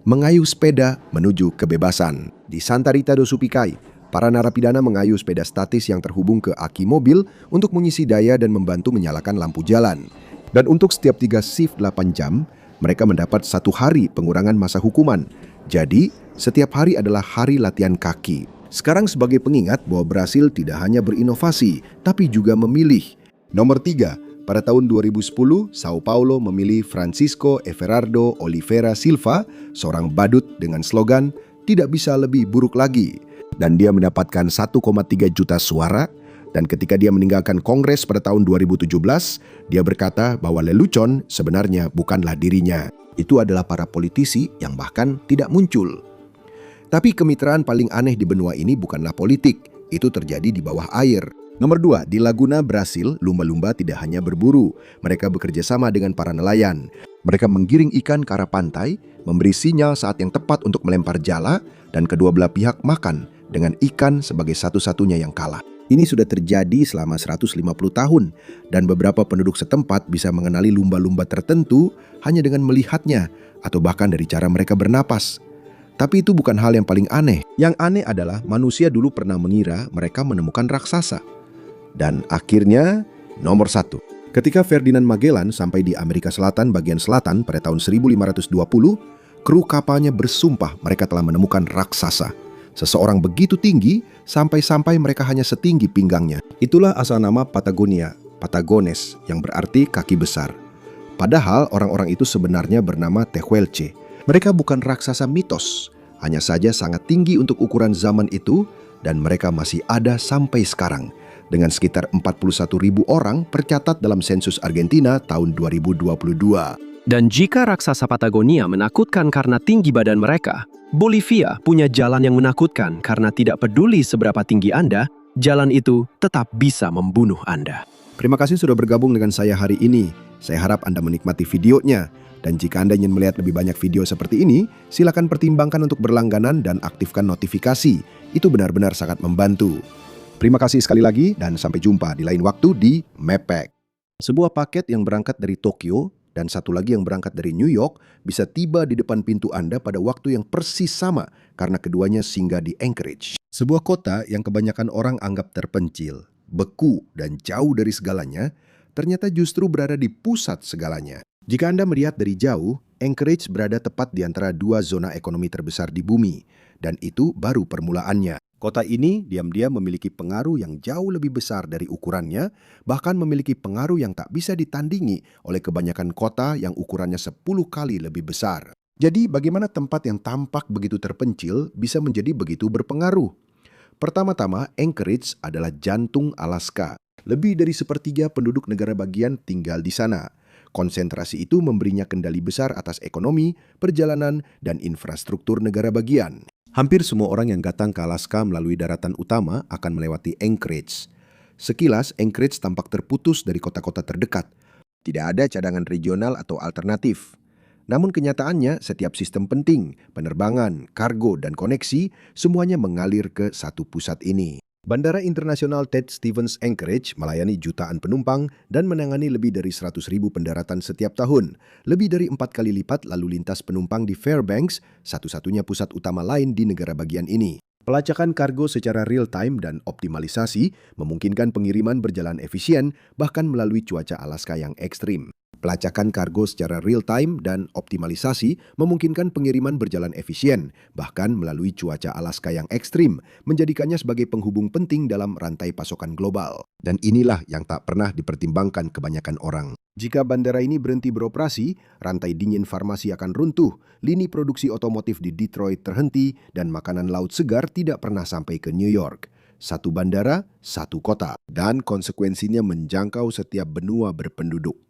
Mengayuh sepeda menuju kebebasan. Di Santa Rita do Supikai, para narapidana mengayuh sepeda statis yang terhubung ke aki mobil untuk mengisi daya dan membantu menyalakan lampu jalan. Dan untuk setiap 3 shift 8 jam, mereka mendapat 1 hari pengurangan masa hukuman. Jadi, setiap hari adalah hari latihan kaki. Sekarang sebagai pengingat bahwa Brasil tidak hanya berinovasi, tapi juga memilih. Nomor 3, pada tahun 2010, Sao Paulo memilih Francisco Everardo Oliveira Silva, seorang badut dengan slogan, "Tidak bisa lebih buruk lagi." Dan dia mendapatkan 1,3 juta suara, Dan ketika dia meninggalkan Kongres pada tahun 2017, dia berkata bahwa lelucon sebenarnya bukanlah dirinya. Itu adalah para politisi yang bahkan tidak muncul. Tapi kemitraan paling aneh di benua ini bukanlah politik, itu terjadi di bawah air. Nomor 2, di Laguna, Brasil, lumba-lumba tidak hanya berburu, mereka bekerja sama dengan para nelayan. Mereka menggiring ikan ke arah pantai, memberi sinyal saat yang tepat untuk melempar jala, dan kedua belah pihak makan dengan ikan sebagai satu-satunya yang kalah. Ini sudah terjadi selama 150 tahun, dan beberapa penduduk setempat bisa mengenali lumba-lumba tertentu hanya dengan melihatnya, atau bahkan dari cara mereka bernapas. Tapi itu bukan hal yang paling aneh. Yang aneh adalah manusia dulu pernah mengira mereka menemukan raksasa. Dan akhirnya, nomor 1. Ketika Ferdinand Magellan sampai di Amerika Selatan bagian selatan pada tahun 1520, kru kapalnya bersumpah mereka telah menemukan raksasa. Seseorang begitu tinggi, sampai-sampai mereka hanya setinggi pinggangnya. Itulah asal nama Patagonia, Patagones, yang berarti kaki besar. Padahal orang-orang itu sebenarnya bernama Tehuelche. Mereka bukan raksasa mitos, hanya saja sangat tinggi untuk ukuran zaman itu, dan mereka masih ada sampai sekarang. Dengan sekitar 41.000 orang tercatat dalam sensus Argentina tahun 2022. Dan jika raksasa Patagonia menakutkan karena tinggi badan mereka, Bolivia punya jalan yang menakutkan karena tidak peduli seberapa tinggi Anda, jalan itu tetap bisa membunuh Anda. Terima kasih sudah bergabung dengan saya hari ini. Saya harap Anda menikmati videonya. Dan jika Anda ingin melihat lebih banyak video seperti ini, silakan pertimbangkan untuk berlangganan dan aktifkan notifikasi. Itu benar-benar sangat membantu. Terima kasih sekali lagi dan sampai jumpa di lain waktu di Mepek. Sebuah paket yang berangkat dari Tokyo dan satu lagi yang berangkat dari New York bisa tiba di depan pintu Anda pada waktu yang persis sama karena keduanya singgah di Anchorage. Sebuah kota yang kebanyakan orang anggap terpencil, beku dan jauh dari segalanya, ternyata justru berada di pusat segalanya. Jika Anda melihat dari jauh, Anchorage berada tepat di antara dua zona ekonomi terbesar di bumi, dan itu baru permulaannya. Kota ini diam-diam memiliki pengaruh yang jauh lebih besar dari ukurannya, bahkan memiliki pengaruh yang tak bisa ditandingi oleh kebanyakan kota yang ukurannya 10 kali lebih besar. Jadi bagaimana tempat yang tampak begitu terpencil bisa menjadi begitu berpengaruh? Pertama-tama, Anchorage adalah jantung Alaska. Lebih dari sepertiga penduduk negara bagian tinggal di sana. Konsentrasi itu memberinya kendali besar atas ekonomi, perjalanan, dan infrastruktur negara bagian. Hampir semua orang yang datang ke Alaska melalui daratan utama akan melewati Anchorage. Sekilas, Anchorage tampak terputus dari kota-kota terdekat. Tidak ada cadangan regional atau alternatif. Namun kenyataannya, setiap sistem penting, penerbangan, kargo, dan koneksi, semuanya mengalir ke satu pusat ini. Bandara Internasional Ted Stevens Anchorage melayani jutaan penumpang dan menangani lebih dari 100.000 pendaratan setiap tahun. Lebih dari 4 kali lipat lalu lintas penumpang di Fairbanks, satu-satunya pusat utama lain di negara bagian ini. Pelacakan kargo secara real-time dan optimalisasi memungkinkan pengiriman berjalan efisien bahkan melalui cuaca Alaska yang ekstrim. Pelacakan kargo secara real-time dan optimalisasi memungkinkan pengiriman berjalan efisien, bahkan melalui cuaca Alaska yang ekstrim, menjadikannya sebagai penghubung penting dalam rantai pasokan global. Dan inilah yang tak pernah dipertimbangkan kebanyakan orang. Jika bandara ini berhenti beroperasi, rantai dingin farmasi akan runtuh, lini produksi otomotif di Detroit terhenti, dan makanan laut segar tidak pernah sampai ke New York. Satu bandara, satu kota. Dan konsekuensinya menjangkau setiap benua berpenduduk.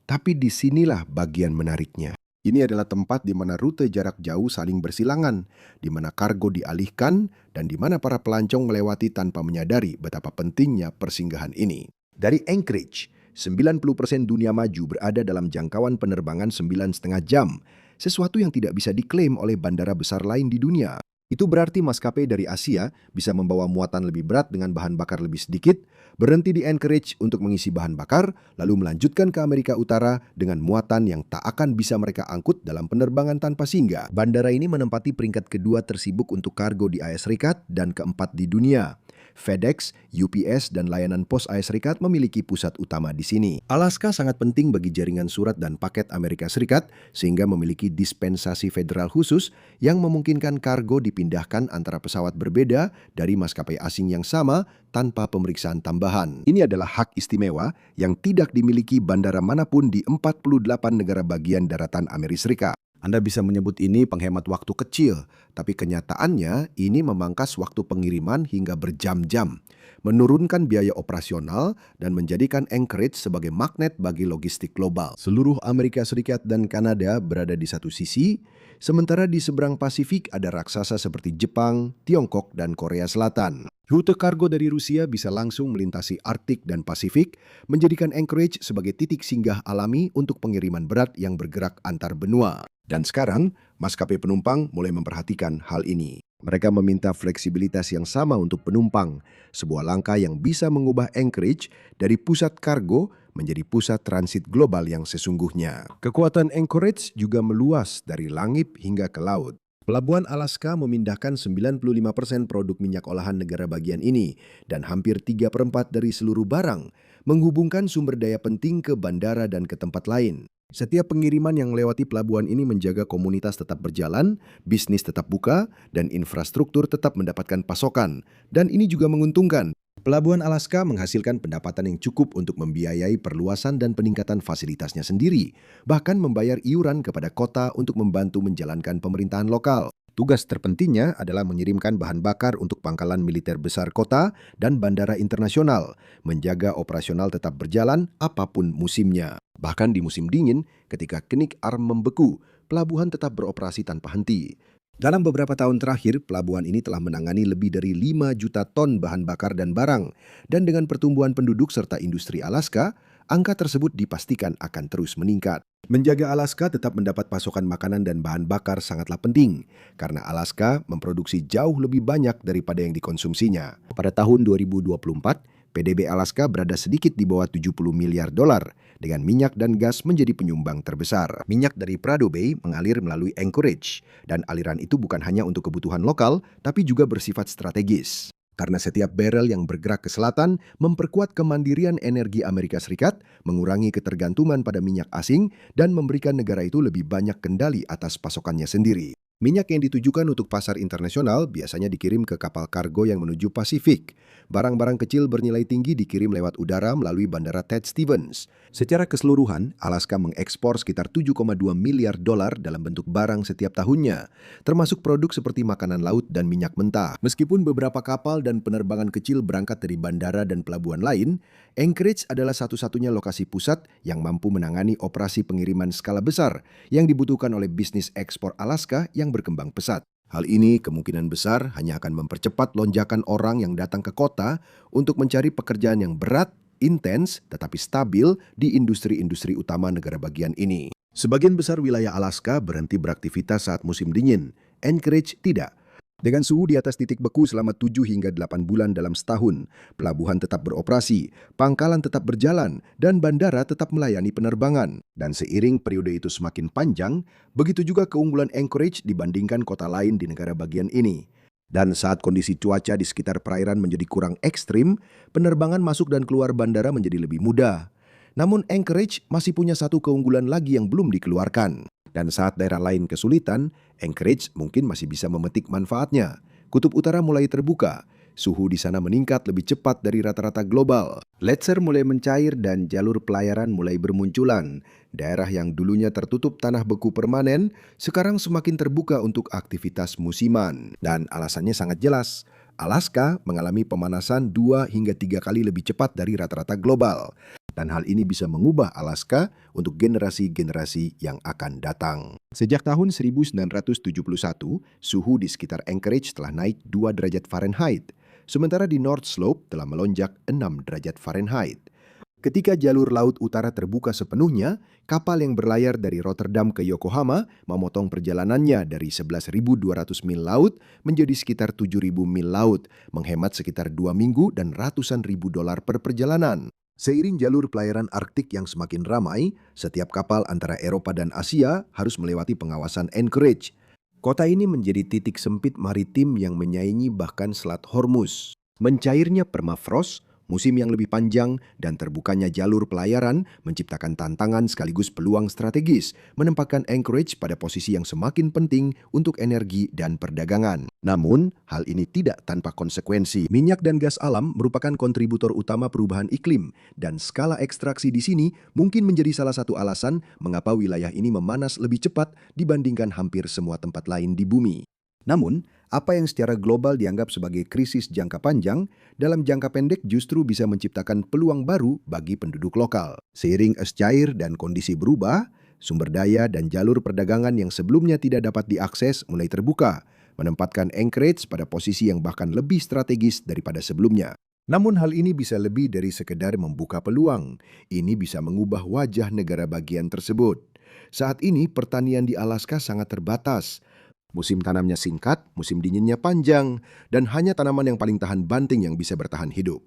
Tapi disinilah bagian menariknya. Ini adalah tempat di mana rute jarak jauh saling bersilangan, di mana kargo dialihkan, dan di mana para pelancong melewati tanpa menyadari betapa pentingnya persinggahan ini. Dari Anchorage, 90% dunia maju berada dalam jangkauan penerbangan 9,5 jam, sesuatu yang tidak bisa diklaim oleh bandara besar lain di dunia. Itu berarti maskapai dari Asia bisa membawa muatan lebih berat dengan bahan bakar lebih sedikit, berhenti di Anchorage untuk mengisi bahan bakar, lalu melanjutkan ke Amerika Utara dengan muatan yang tak akan bisa mereka angkut dalam penerbangan tanpa singgah. Bandara ini menempati peringkat kedua tersibuk untuk kargo di AS Serikat dan keempat di dunia. FedEx, UPS, dan layanan pos AS Serikat memiliki pusat utama di sini. Alaska sangat penting bagi jaringan surat dan paket Amerika Serikat, sehingga memiliki dispensasi federal khusus yang memungkinkan kargo dipindahkan antara pesawat berbeda dari maskapai asing yang sama tanpa pemeriksaan tambahan. Ini adalah hak istimewa yang tidak dimiliki bandara manapun di 48 negara bagian daratan Amerika Serikat. Anda bisa menyebut ini penghemat waktu kecil, tapi kenyataannya ini memangkas waktu pengiriman hingga berjam-jam, menurunkan biaya operasional, dan menjadikan Anchorage sebagai magnet bagi logistik global. Seluruh Amerika Serikat dan Kanada berada di satu sisi, sementara di seberang Pasifik ada raksasa seperti Jepang, Tiongkok, dan Korea Selatan. Rute kargo dari Rusia bisa langsung melintasi Arktik dan Pasifik, menjadikan Anchorage sebagai titik singgah alami untuk pengiriman berat yang bergerak antar benua. Dan sekarang, maskapai penumpang mulai memperhatikan hal ini. Mereka meminta fleksibilitas yang sama untuk penumpang, sebuah langkah yang bisa mengubah Anchorage dari pusat kargo menjadi pusat transit global yang sesungguhnya. Kekuatan Anchorage juga meluas dari langit hingga ke laut. Pelabuhan Alaska memindahkan 95% produk minyak olahan negara bagian ini dan hampir 3/4 dari seluruh barang, menghubungkan sumber daya penting ke bandara dan ke tempat lain. Setiap pengiriman yang melewati pelabuhan ini menjaga komunitas tetap berjalan, bisnis tetap buka, dan infrastruktur tetap mendapatkan pasokan. Dan ini juga menguntungkan. Pelabuhan Alaska menghasilkan pendapatan yang cukup untuk membiayai perluasan dan peningkatan fasilitasnya sendiri, bahkan membayar iuran kepada kota untuk membantu menjalankan pemerintahan lokal. Tugas terpentingnya adalah mengirimkan bahan bakar untuk pangkalan militer besar kota dan bandara internasional, menjaga operasional tetap berjalan apapun musimnya. Bahkan di musim dingin, ketika kenik arm membeku, pelabuhan tetap beroperasi tanpa henti. Dalam beberapa tahun terakhir, pelabuhan ini telah menangani lebih dari 5 juta ton bahan bakar dan barang. Dan dengan pertumbuhan penduduk serta industri Alaska, angka tersebut dipastikan akan terus meningkat. Menjaga Alaska tetap mendapat pasokan makanan dan bahan bakar sangatlah penting, karena Alaska memproduksi jauh lebih banyak daripada yang dikonsumsinya. Pada tahun 2024, PDB Alaska berada sedikit di bawah 70 miliar dolar, dengan minyak dan gas menjadi penyumbang terbesar. Minyak dari Prado Bay mengalir melalui Anchorage, dan aliran itu bukan hanya untuk kebutuhan lokal, tapi juga bersifat strategis. Karena setiap barel yang bergerak ke selatan memperkuat kemandirian energi Amerika Serikat, mengurangi ketergantungan pada minyak asing, dan memberikan negara itu lebih banyak kendali atas pasokannya sendiri. Minyak yang ditujukan untuk pasar internasional biasanya dikirim ke kapal kargo yang menuju Pasifik. Barang-barang kecil bernilai tinggi dikirim lewat udara melalui Bandara Ted Stevens. Secara keseluruhan, Alaska mengekspor sekitar 7,2 miliar dolar dalam bentuk barang setiap tahunnya, termasuk produk seperti makanan laut dan minyak mentah. Meskipun beberapa kapal dan penerbangan kecil berangkat dari bandara dan pelabuhan lain, Anchorage adalah satu-satunya lokasi pusat yang mampu menangani operasi pengiriman skala besar yang dibutuhkan oleh bisnis ekspor Alaska yang berkembang pesat. Hal ini kemungkinan besar hanya akan mempercepat lonjakan orang yang datang ke kota untuk mencari pekerjaan yang berat, intens, tetapi stabil di industri-industri utama negara bagian ini. Sebagian besar wilayah Alaska berhenti beraktivitas saat musim dingin. Anchorage tidak. Dengan suhu di atas titik beku selama 7 hingga 8 bulan dalam setahun, pelabuhan tetap beroperasi, pangkalan tetap berjalan, dan bandara tetap melayani penerbangan. Dan seiring periode itu semakin panjang, begitu juga keunggulan Anchorage dibandingkan kota lain di negara bagian ini. Dan saat kondisi cuaca di sekitar perairan menjadi kurang ekstrim, penerbangan masuk dan keluar bandara menjadi lebih mudah. Namun Anchorage masih punya satu keunggulan lagi yang belum dikeluarkan. Dan saat daerah lain kesulitan, Anchorage mungkin masih bisa memetik manfaatnya. Kutub utara mulai terbuka, suhu di sana meningkat lebih cepat dari rata-rata global. Letser mulai mencair dan jalur pelayaran mulai bermunculan. Daerah yang dulunya tertutup tanah beku permanen, sekarang semakin terbuka untuk aktivitas musiman. Dan alasannya sangat jelas. Alaska mengalami pemanasan 2 hingga 3 kali lebih cepat dari rata-rata global. Dan hal ini bisa mengubah Alaska untuk generasi-generasi yang akan datang. Sejak tahun 1971, suhu di sekitar Anchorage telah naik 2 derajat Fahrenheit, sementara di North Slope telah melonjak 6 derajat Fahrenheit. Ketika jalur laut utara terbuka sepenuhnya, kapal yang berlayar dari Rotterdam ke Yokohama memotong perjalanannya dari 11.200 mil laut menjadi sekitar 7.000 mil laut, menghemat sekitar 2 minggu dan ratusan ribu dolar per perjalanan. Seiring jalur pelayaran Arktik yang semakin ramai, setiap kapal antara Eropa dan Asia harus melewati pengawasan Anchorage. Kota ini menjadi titik sempit maritim yang menyaingi bahkan Selat Hormuz. Mencairnya permafrost Musim yang lebih panjang dan terbukanya jalur pelayaran menciptakan tantangan sekaligus peluang strategis, menempatkan Anchorage pada posisi yang semakin penting untuk energi dan perdagangan. Namun, hal ini tidak tanpa konsekuensi. Minyak dan gas alam merupakan kontributor utama perubahan iklim, dan skala ekstraksi di sini mungkin menjadi salah satu alasan mengapa wilayah ini memanas lebih cepat dibandingkan hampir semua tempat lain di bumi. Namun, apa yang secara global dianggap sebagai krisis jangka panjang, dalam jangka pendek justru bisa menciptakan peluang baru bagi penduduk lokal. Seiring es cair dan kondisi berubah, sumber daya dan jalur perdagangan yang sebelumnya tidak dapat diakses mulai terbuka, menempatkan Anchorage pada posisi yang bahkan lebih strategis daripada sebelumnya. Namun hal ini bisa lebih dari sekedar membuka peluang. Ini bisa mengubah wajah negara bagian tersebut. Saat ini pertanian di Alaska sangat terbatas. Musim tanamnya singkat, musim dinginnya panjang, dan hanya tanaman yang paling tahan banting yang bisa bertahan hidup.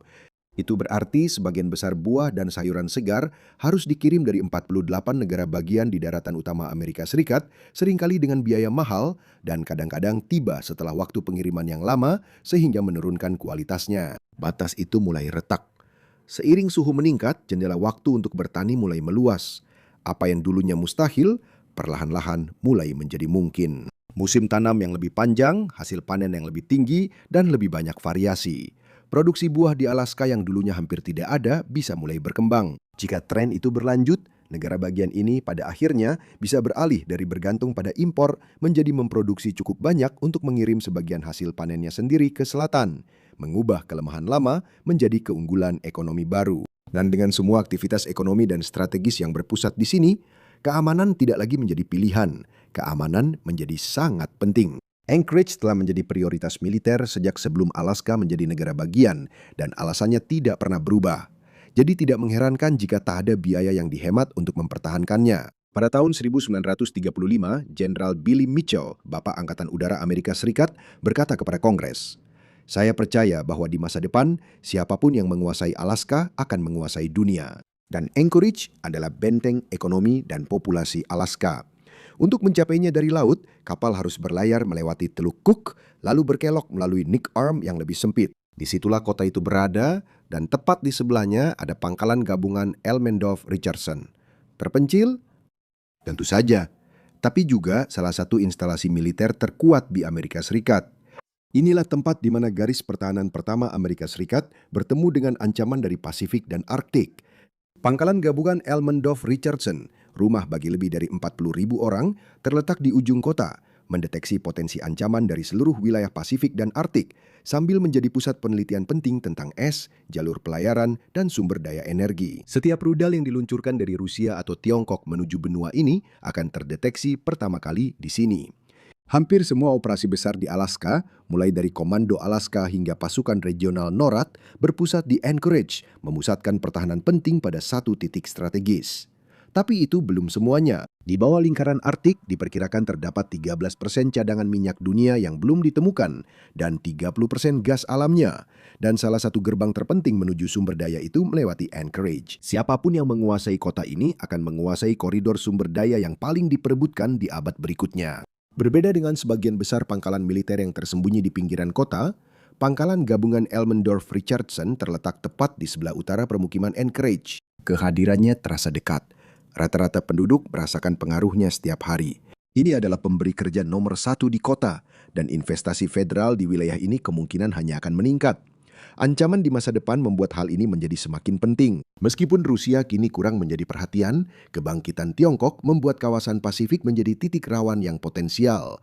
Itu berarti sebagian besar buah dan sayuran segar harus dikirim dari 48 negara bagian di daratan utama Amerika Serikat, seringkali dengan biaya mahal dan kadang-kadang tiba setelah waktu pengiriman yang lama sehingga menurunkan kualitasnya. Batas itu mulai retak. Seiring suhu meningkat, jendela waktu untuk bertani mulai meluas. Apa yang dulunya mustahil, perlahan-lahan mulai menjadi mungkin. Musim tanam yang lebih panjang, hasil panen yang lebih tinggi, dan lebih banyak variasi. Produksi buah di Alaska yang dulunya hampir tidak ada bisa mulai berkembang. Jika tren itu berlanjut, negara bagian ini pada akhirnya bisa beralih dari bergantung pada impor menjadi memproduksi cukup banyak untuk mengirim sebagian hasil panennya sendiri ke selatan, mengubah kelemahan lama menjadi keunggulan ekonomi baru. Dan dengan semua aktivitas ekonomi dan strategis yang berpusat di sini, keamanan tidak lagi menjadi pilihan. Keamanan menjadi sangat penting. Anchorage telah menjadi prioritas militer sejak sebelum Alaska menjadi negara bagian, dan alasannya tidak pernah berubah. Jadi tidak mengherankan jika tak ada biaya yang dihemat untuk mempertahankannya. Pada tahun 1935, Jenderal Billy Mitchell, Bapak Angkatan Udara Amerika Serikat, berkata kepada Kongres, "Saya percaya bahwa di masa depan, siapapun yang menguasai Alaska akan menguasai dunia." Dan Anchorage adalah benteng ekonomi dan populasi Alaska. Untuk mencapainya dari laut, kapal harus berlayar melewati Teluk Cook, lalu berkelok melalui Nick Arm yang lebih sempit. Disitulah kota itu berada, dan tepat di sebelahnya ada pangkalan gabungan Elmendorf Richardson. Terpencil? Tentu saja. Tapi juga salah satu instalasi militer terkuat di Amerika Serikat. Inilah tempat di mana garis pertahanan pertama Amerika Serikat bertemu dengan ancaman dari Pasifik dan Arktik. Pangkalan gabungan Elmendorf Richardson, rumah bagi lebih dari 40.000 orang, terletak di ujung kota, mendeteksi potensi ancaman dari seluruh wilayah Pasifik dan Arktik, sambil menjadi pusat penelitian penting tentang es, jalur pelayaran, dan sumber daya energi. Setiap rudal yang diluncurkan dari Rusia atau Tiongkok menuju benua ini akan terdeteksi pertama kali di sini. Hampir semua operasi besar di Alaska, mulai dari Komando Alaska hingga pasukan regional NORAD, berpusat di Anchorage, memusatkan pertahanan penting pada satu titik strategis. Tapi itu belum semuanya. Di bawah lingkaran Arktik diperkirakan terdapat 13% cadangan minyak dunia yang belum ditemukan dan 30% gas alamnya. Dan salah satu gerbang terpenting menuju sumber daya itu melewati Anchorage. Siapapun yang menguasai kota ini akan menguasai koridor sumber daya yang paling diperebutkan di abad berikutnya. Berbeda dengan sebagian besar pangkalan militer yang tersembunyi di pinggiran kota, pangkalan gabungan Elmendorf Richardson terletak tepat di sebelah utara permukiman Anchorage. Kehadirannya terasa dekat. Rata-rata penduduk merasakan pengaruhnya setiap hari. Ini adalah pemberi kerja nomor 1 di kota, dan investasi federal di wilayah ini kemungkinan hanya akan meningkat. Ancaman di masa depan membuat hal ini menjadi semakin penting. Meskipun Rusia kini kurang menjadi perhatian, kebangkitan Tiongkok membuat kawasan Pasifik menjadi titik rawan yang potensial.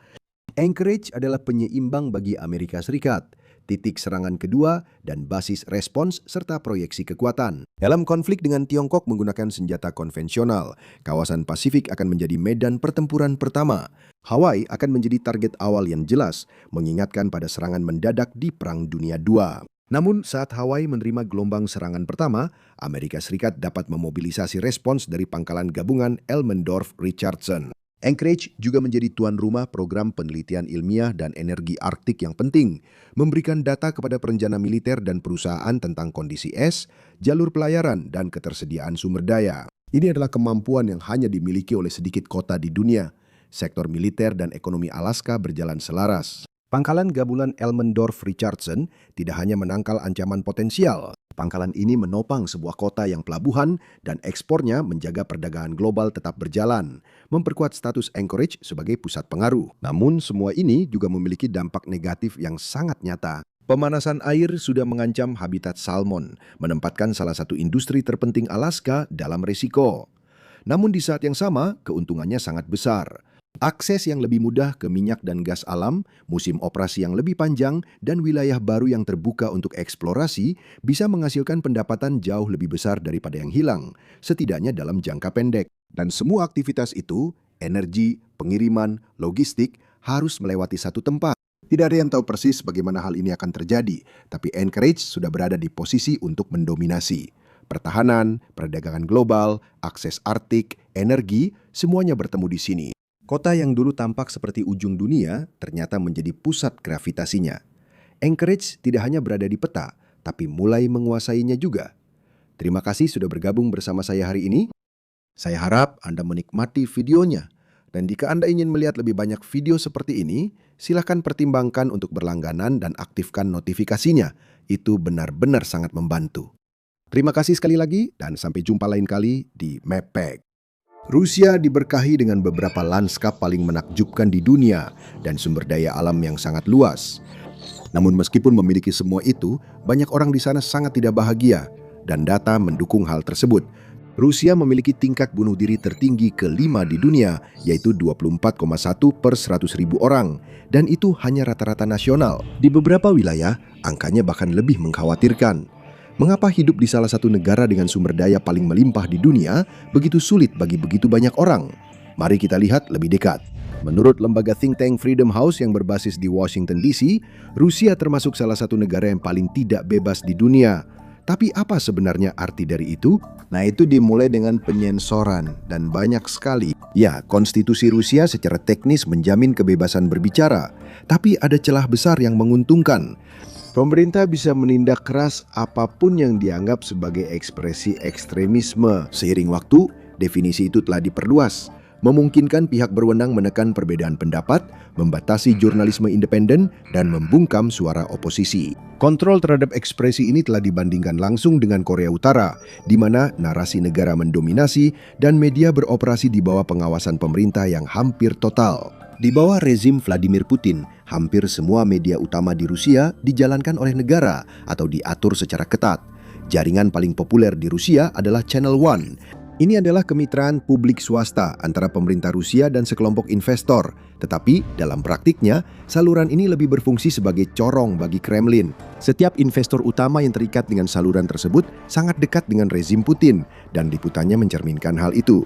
Anchorage adalah penyeimbang bagi Amerika Serikat, titik serangan kedua, dan basis respons serta proyeksi kekuatan. Dalam konflik dengan Tiongkok menggunakan senjata konvensional, kawasan Pasifik akan menjadi medan pertempuran pertama. Hawaii akan menjadi target awal yang jelas, mengingatkan pada serangan mendadak di Perang Dunia II. Namun saat Hawaii menerima gelombang serangan pertama, Amerika Serikat dapat memobilisasi respons dari pangkalan gabungan Elmendorf Richardson. Anchorage juga menjadi tuan rumah program penelitian ilmiah dan energi Arktik yang penting, memberikan data kepada perencana militer dan perusahaan tentang kondisi es, jalur pelayaran, dan ketersediaan sumber daya. Ini adalah kemampuan yang hanya dimiliki oleh sedikit kota di dunia. Sektor militer dan ekonomi Alaska berjalan selaras. Pangkalan gabungan Elmendorf Richardson tidak hanya menangkal ancaman potensial, Pangkalan ini menopang sebuah kota yang pelabuhan dan ekspornya menjaga perdagangan global tetap berjalan, memperkuat status Anchorage sebagai pusat pengaruh. Namun semua ini juga memiliki dampak negatif yang sangat nyata. Pemanasan air sudah mengancam habitat salmon, menempatkan salah satu industri terpenting Alaska dalam risiko. Namun di saat yang sama, keuntungannya sangat besar. Akses yang lebih mudah ke minyak dan gas alam, musim operasi yang lebih panjang, dan wilayah baru yang terbuka untuk eksplorasi bisa menghasilkan pendapatan jauh lebih besar daripada yang hilang, setidaknya dalam jangka pendek. Dan semua aktivitas itu, energi, pengiriman, logistik, harus melewati satu tempat. Tidak ada yang tahu persis bagaimana hal ini akan terjadi, tapi Anchorage sudah berada di posisi untuk mendominasi. Pertahanan, perdagangan global, akses Arktik, energi, semuanya bertemu di sini. Kota yang dulu tampak seperti ujung dunia ternyata menjadi pusat gravitasinya. Anchorage tidak hanya berada di peta, tapi mulai menguasainya juga. Terima kasih sudah bergabung bersama saya hari ini. Saya harap Anda menikmati videonya. Dan jika Anda ingin melihat lebih banyak video seperti ini, silakan pertimbangkan untuk berlangganan dan aktifkan notifikasinya. Itu benar-benar sangat membantu. Terima kasih sekali lagi dan sampai jumpa lain kali di Mapag. Rusia diberkahi dengan beberapa lanskap paling menakjubkan di dunia dan sumber daya alam yang sangat luas. Namun meskipun memiliki semua itu, banyak orang di sana sangat tidak bahagia dan data mendukung hal tersebut. Rusia memiliki tingkat bunuh diri tertinggi kelima di dunia, yaitu 24,1 per 100.000 orang, dan itu hanya rata-rata nasional. Di beberapa wilayah, angkanya bahkan lebih mengkhawatirkan. Mengapa hidup di salah satu negara dengan sumber daya paling melimpah di dunia begitu sulit bagi begitu banyak orang? Mari kita lihat lebih dekat. Menurut lembaga think tank Freedom House yang berbasis di Washington DC, Rusia termasuk salah satu negara yang paling tidak bebas di dunia. Tapi apa sebenarnya arti dari itu? Nah, itu dimulai dengan penyensoran dan banyak sekali. Ya, konstitusi Rusia secara teknis menjamin kebebasan berbicara, tapi ada celah besar yang menguntungkan. Pemerintah bisa menindak keras apapun yang dianggap sebagai ekspresi ekstremisme. Seiring waktu, definisi itu telah diperluas, memungkinkan pihak berwenang menekan perbedaan pendapat, membatasi jurnalisme independen, dan membungkam suara oposisi. Kontrol terhadap ekspresi ini telah dibandingkan langsung dengan Korea Utara, di mana narasi negara mendominasi dan media beroperasi di bawah pengawasan pemerintah yang hampir total. Di bawah rezim Vladimir Putin, hampir semua media utama di Rusia dijalankan oleh negara atau diatur secara ketat. Jaringan paling populer di Rusia adalah Channel One. Ini adalah kemitraan publik swasta antara pemerintah Rusia dan sekelompok investor. Tetapi dalam praktiknya, saluran ini lebih berfungsi sebagai corong bagi Kremlin. Setiap investor utama yang terikat dengan saluran tersebut sangat dekat dengan rezim Putin, dan liputannya mencerminkan hal itu.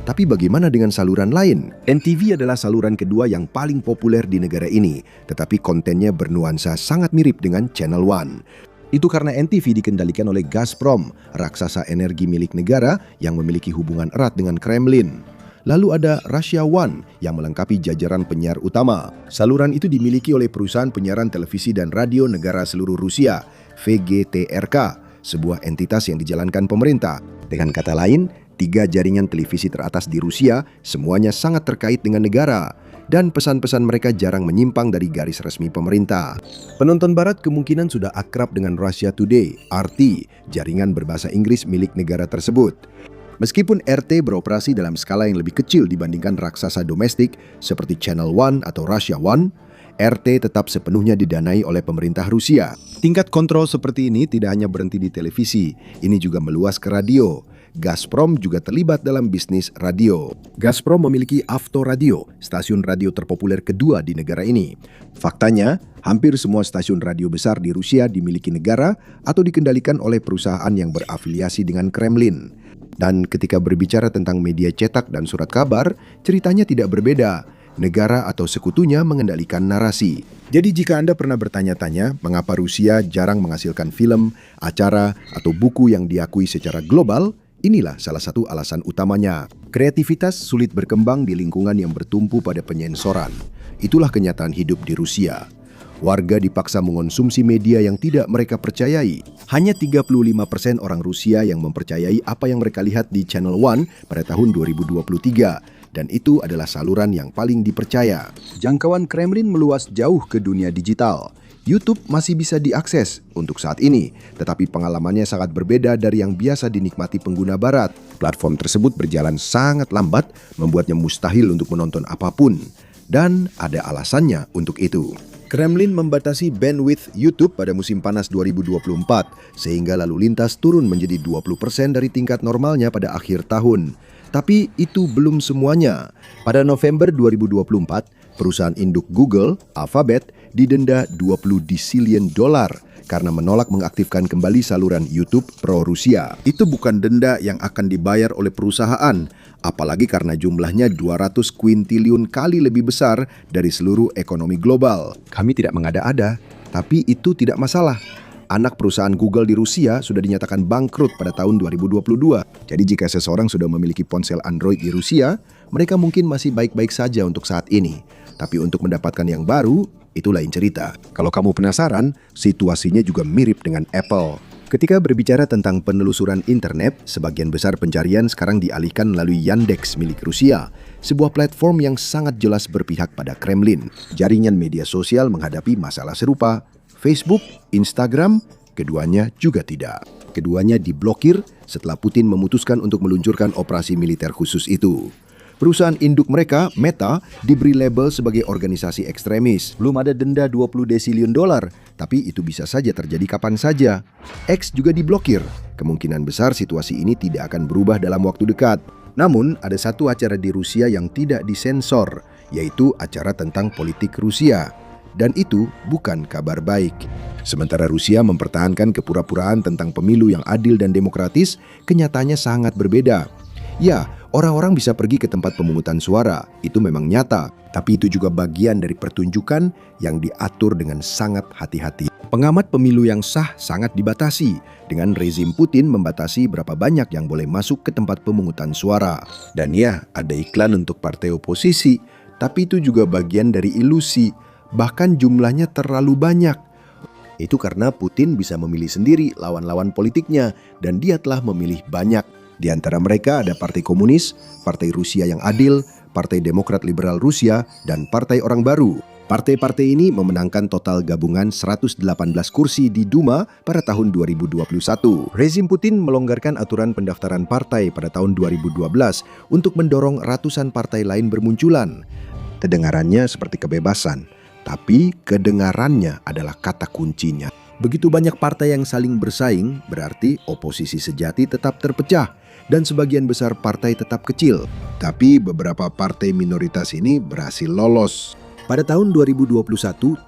Tapi bagaimana dengan saluran lain? NTV adalah saluran kedua yang paling populer di negara ini, tetapi kontennya bernuansa sangat mirip dengan Channel One. Itu karena NTV dikendalikan oleh Gazprom, raksasa energi milik negara yang memiliki hubungan erat dengan Kremlin. Lalu ada Russia One yang melengkapi jajaran penyiar utama. Saluran itu dimiliki oleh perusahaan penyiaran televisi dan radio negara seluruh Rusia, VGTRK, sebuah entitas yang dijalankan pemerintah. Dengan kata lain, 3 jaringan televisi teratas di Rusia semuanya sangat terkait dengan negara, dan pesan-pesan mereka jarang menyimpang dari garis resmi pemerintah. Penonton barat kemungkinan sudah akrab dengan Russia Today, RT, jaringan berbahasa Inggris milik negara tersebut. Meskipun RT beroperasi dalam skala yang lebih kecil dibandingkan raksasa domestik seperti Channel One atau Russia One, RT tetap sepenuhnya didanai oleh pemerintah Rusia. Tingkat kontrol seperti ini tidak hanya berhenti di televisi, ini juga meluas ke radio. Gazprom juga terlibat dalam bisnis radio. Gazprom memiliki Avto Radio, stasiun radio terpopuler kedua di negara ini. Faktanya, hampir semua stasiun radio besar di Rusia dimiliki negara atau dikendalikan oleh perusahaan yang berafiliasi dengan Kremlin. Dan ketika berbicara tentang media cetak dan surat kabar, ceritanya tidak berbeda. Negara atau sekutunya mengendalikan narasi. Jadi jika Anda pernah bertanya-tanya mengapa Rusia jarang menghasilkan film, acara, atau buku yang diakui secara global, inilah salah satu alasan utamanya. Kreativitas sulit berkembang di lingkungan yang bertumpu pada penyensoran. Itulah kenyataan hidup di Rusia. Warga dipaksa mengonsumsi media yang tidak mereka percayai. Hanya 35% orang Rusia yang mempercayai apa yang mereka lihat di Channel One pada tahun 2023. Dan itu adalah saluran yang paling dipercaya. Jangkauan Kremlin meluas jauh ke dunia digital. YouTube masih bisa diakses untuk saat ini, tetapi pengalamannya sangat berbeda dari yang biasa dinikmati pengguna barat. Platform tersebut berjalan sangat lambat, membuatnya mustahil untuk menonton apapun. Dan ada alasannya untuk itu. Kremlin membatasi bandwidth YouTube pada musim panas 2024, sehingga lalu lintas turun menjadi 20% dari tingkat normalnya pada akhir tahun. Tapi itu belum semuanya. Pada November 2024, perusahaan induk Google, Alphabet, didenda $20 billion karena menolak mengaktifkan kembali saluran YouTube pro-Rusia. Itu bukan denda yang akan dibayar oleh perusahaan, apalagi karena jumlahnya 200 kuintiliun kali lebih besar dari seluruh ekonomi global. Kami tidak mengada-ada, tapi itu tidak masalah. Anak perusahaan Google di Rusia sudah dinyatakan bangkrut pada tahun 2022. Jadi jika seseorang sudah memiliki ponsel Android di Rusia, mereka mungkin masih baik-baik saja untuk saat ini. Tapi untuk mendapatkan yang baru, itu lain cerita. Kalau kamu penasaran, situasinya juga mirip dengan Apple. Ketika berbicara tentang penelusuran internet, sebagian besar pencarian sekarang dialihkan melalui Yandex milik Rusia, sebuah platform yang sangat jelas berpihak pada Kremlin. Jaringan media sosial menghadapi masalah serupa. Facebook, Instagram, keduanya juga tidak. Keduanya diblokir setelah Putin memutuskan untuk meluncurkan operasi militer khusus itu. Perusahaan induk mereka, Meta, diberi label sebagai organisasi ekstremis. Belum ada denda $20 desiliun, tapi itu bisa saja terjadi kapan saja. X juga diblokir. Kemungkinan besar situasi ini tidak akan berubah dalam waktu dekat. Namun, ada satu acara di Rusia yang tidak disensor, yaitu acara tentang politik Rusia. Dan itu bukan kabar baik. Sementara Rusia mempertahankan kepura-puraan tentang pemilu yang adil dan demokratis, kenyataannya sangat berbeda. Ya, orang-orang bisa pergi ke tempat pemungutan suara, itu memang nyata. Tapi itu juga bagian dari pertunjukan yang diatur dengan sangat hati-hati. Pengamat pemilu yang sah sangat dibatasi, dengan rezim Putin membatasi berapa banyak yang boleh masuk ke tempat pemungutan suara. Dan ya, ada iklan untuk partai oposisi, tapi itu juga bagian dari ilusi, bahkan jumlahnya terlalu banyak. Itu karena Putin bisa memilih sendiri lawan-lawan politiknya, dan dia telah memilih banyak. Di antara mereka ada Partai Komunis, Partai Rusia yang Adil, Partai Demokrat Liberal Rusia, dan Partai Orang Baru. Partai-partai ini memenangkan total gabungan 118 kursi di Duma pada tahun 2021. Rezim Putin melonggarkan aturan pendaftaran partai pada tahun 2012 untuk mendorong ratusan partai lain bermunculan. Kedengarannya seperti kebebasan, tapi kedengarannya adalah kata kuncinya. Begitu banyak partai yang saling bersaing, berarti oposisi sejati tetap terpecah dan sebagian besar partai tetap kecil. Tapi beberapa partai minoritas ini berhasil lolos. Pada tahun 2021,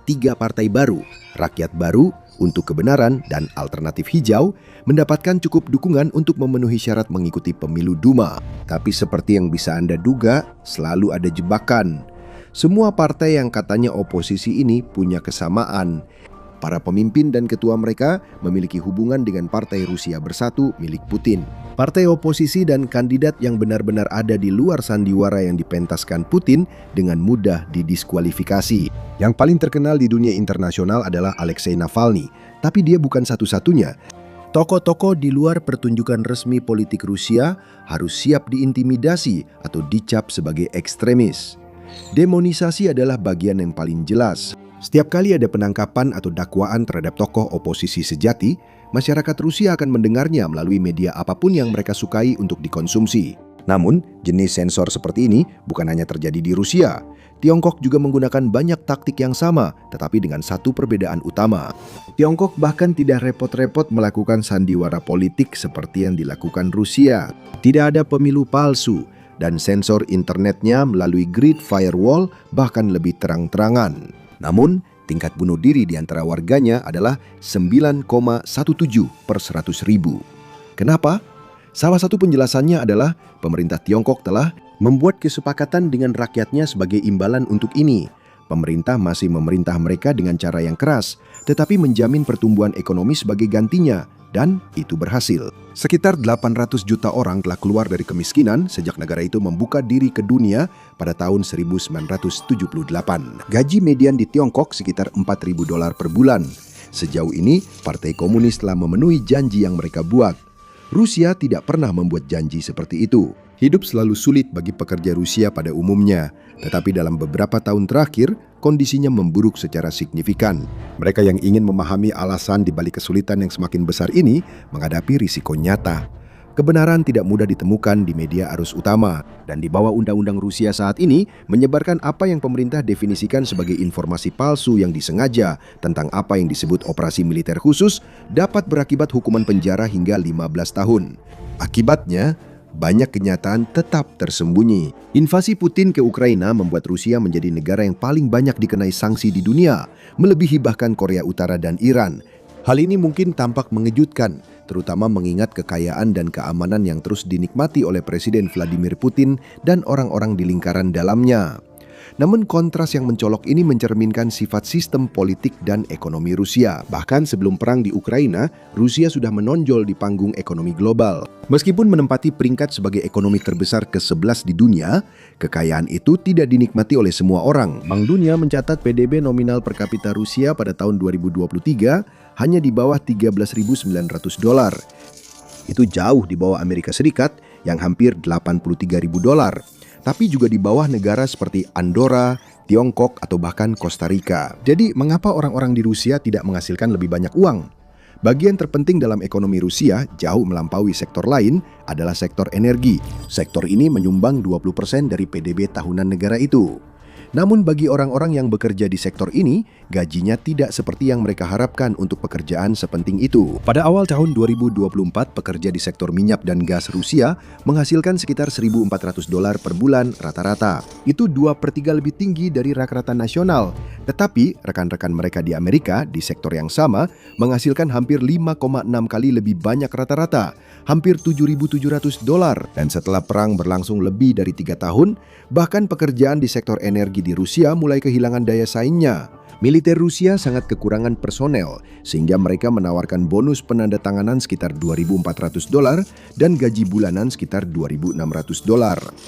3 partai baru, Rakyat Baru, Untuk Kebenaran, dan Alternatif Hijau mendapatkan cukup dukungan untuk memenuhi syarat mengikuti pemilu Duma. Tapi seperti yang bisa Anda duga, selalu ada jebakan. Semua partai yang katanya oposisi ini punya kesamaan. Para pemimpin dan ketua mereka memiliki hubungan dengan Partai Rusia Bersatu milik Putin. Partai oposisi dan kandidat yang benar-benar ada di luar sandiwara yang dipentaskan Putin dengan mudah didiskualifikasi. Yang paling terkenal di dunia internasional adalah Alexei Navalny, tapi dia bukan satu-satunya. Tokoh-tokoh di luar pertunjukan resmi politik Rusia harus siap diintimidasi atau dicap sebagai ekstremis. Demonisasi adalah bagian yang paling jelas. Setiap kali ada penangkapan atau dakwaan terhadap tokoh oposisi sejati, masyarakat Rusia akan mendengarnya melalui media apapun yang mereka sukai untuk dikonsumsi. Namun, jenis sensor seperti ini bukan hanya terjadi di Rusia. Tiongkok juga menggunakan banyak taktik yang sama, tetapi dengan satu perbedaan utama. Tiongkok bahkan tidak repot-repot melakukan sandiwara politik seperti yang dilakukan Rusia. Tidak ada pemilu palsu, dan sensor internetnya melalui grid firewall bahkan lebih terang-terangan. Namun, tingkat bunuh diri di antara warganya adalah 9,17 per 100 ribu. Kenapa? Salah satu penjelasannya adalah pemerintah Tiongkok telah membuat kesepakatan dengan rakyatnya sebagai imbalan untuk ini. Pemerintah masih memerintah mereka dengan cara yang keras, tetapi menjamin pertumbuhan ekonomi sebagai gantinya, dan itu berhasil. Sekitar 800 juta orang telah keluar dari kemiskinan sejak negara itu membuka diri ke dunia pada tahun 1978. Gaji median di Tiongkok sekitar $4.000 per bulan. Sejauh ini, Partai Komunis telah memenuhi janji yang mereka buat. Rusia tidak pernah membuat janji seperti itu. Hidup selalu sulit bagi pekerja Rusia pada umumnya, tetapi dalam beberapa tahun terakhir, kondisinya memburuk secara signifikan. Mereka yang ingin memahami alasan di balik kesulitan yang semakin besar ini menghadapi risiko nyata. Kebenaran tidak mudah ditemukan di media arus utama, dan di bawah undang-undang Rusia saat ini menyebarkan apa yang pemerintah definisikan sebagai informasi palsu yang disengaja tentang apa yang disebut operasi militer khusus dapat berakibat hukuman penjara hingga 15 tahun. Akibatnya, banyak kenyataan tetap tersembunyi. Invasi Putin ke Ukraina membuat Rusia menjadi negara yang paling banyak dikenai sanksi di dunia, melebihi bahkan Korea Utara dan Iran. Hal ini mungkin tampak mengejutkan, terutama mengingat kekayaan dan keamanan yang terus dinikmati oleh Presiden Vladimir Putin dan orang-orang di lingkaran dalamnya. Namun kontras yang mencolok ini mencerminkan sifat sistem politik dan ekonomi Rusia. Bahkan sebelum perang di Ukraina, Rusia sudah menonjol di panggung ekonomi global. Meskipun menempati peringkat sebagai ekonomi terbesar ke-11 di dunia, kekayaan itu tidak dinikmati oleh semua orang. Bank Dunia mencatat PDB nominal per kapita Rusia pada tahun 2023 hanya di bawah $13.900. Itu jauh di bawah Amerika Serikat yang hampir $83.000. Tapi juga di bawah negara seperti Andorra, Tiongkok, atau bahkan Costa Rica. Jadi, mengapa orang-orang di Rusia tidak menghasilkan lebih banyak uang? Bagian terpenting dalam ekonomi Rusia, jauh melampaui sektor lain, adalah sektor energi. Sektor ini menyumbang 20% dari PDB tahunan negara itu. Namun bagi orang-orang yang bekerja di sektor ini, gajinya tidak seperti yang mereka harapkan untuk pekerjaan sepenting itu. Pada awal tahun 2024, pekerja di sektor minyak dan gas Rusia menghasilkan sekitar $1.400 per bulan rata-rata. Itu 2/3 lebih tinggi dari rata-rata nasional. Tetapi, rekan-rekan mereka di Amerika di sektor yang sama menghasilkan hampir 5,6 kali lebih banyak rata-rata, hampir $7.700. Dan setelah perang berlangsung lebih dari 3 tahun, bahkan pekerjaan di sektor energi di Rusia mulai kehilangan daya saingnya. Militer Rusia sangat kekurangan personel, sehingga mereka menawarkan bonus penandatanganan sekitar $2.400 dan gaji bulanan sekitar $2.600.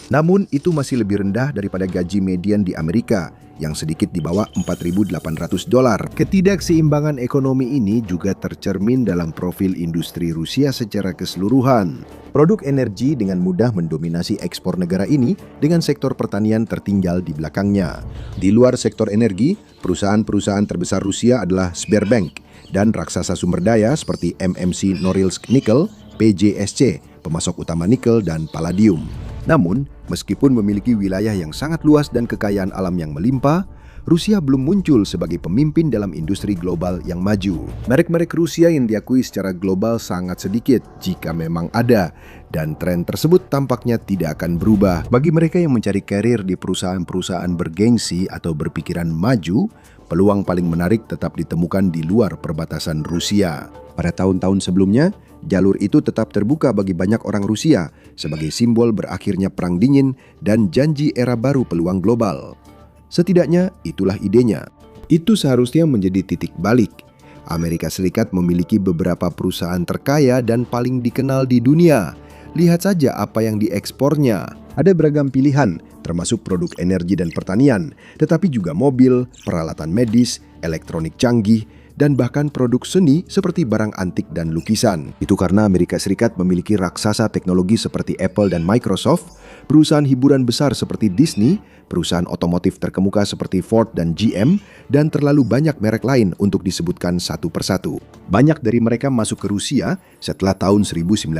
Namun itu masih lebih rendah daripada gaji median di Amerika, yang sedikit di bawah $4.800. Ketidakseimbangan ekonomi ini juga tercermin dalam profil industri Rusia secara keseluruhan. Produk energi dengan mudah mendominasi ekspor negara ini dengan sektor pertanian tertinggal di belakangnya. Di luar sektor energi, perusahaan-perusahaan terbesar Rusia adalah Sberbank dan raksasa sumber daya seperti MMC Norilsk Nickel, PJSC, pemasok utama nikel dan palladium. Namun, meskipun memiliki wilayah yang sangat luas dan kekayaan alam yang melimpah, Rusia belum muncul sebagai pemimpin dalam industri global yang maju. Merek-merek Rusia yang diakui secara global sangat sedikit jika memang ada, dan tren tersebut tampaknya tidak akan berubah. Bagi mereka yang mencari karir di perusahaan-perusahaan bergengsi atau berpikiran maju, peluang paling menarik tetap ditemukan di luar perbatasan Rusia. Pada tahun-tahun sebelumnya, jalur itu tetap terbuka bagi banyak orang Rusia sebagai simbol berakhirnya Perang Dingin dan janji era baru peluang global. Setidaknya itulah idenya. Itu seharusnya menjadi titik balik. Amerika Serikat memiliki beberapa perusahaan terkaya dan paling dikenal di dunia. Lihat saja apa yang diekspornya. Ada beragam pilihan, termasuk produk energi dan pertanian, tetapi juga mobil, peralatan medis, elektronik canggih, dan bahkan produk seni seperti barang antik dan lukisan. Itu karena Amerika Serikat memiliki raksasa teknologi seperti Apple dan Microsoft, perusahaan hiburan besar seperti Disney, perusahaan otomotif terkemuka seperti Ford dan GM, dan terlalu banyak merek lain untuk disebutkan satu persatu. Banyak dari mereka masuk ke Rusia setelah tahun 1991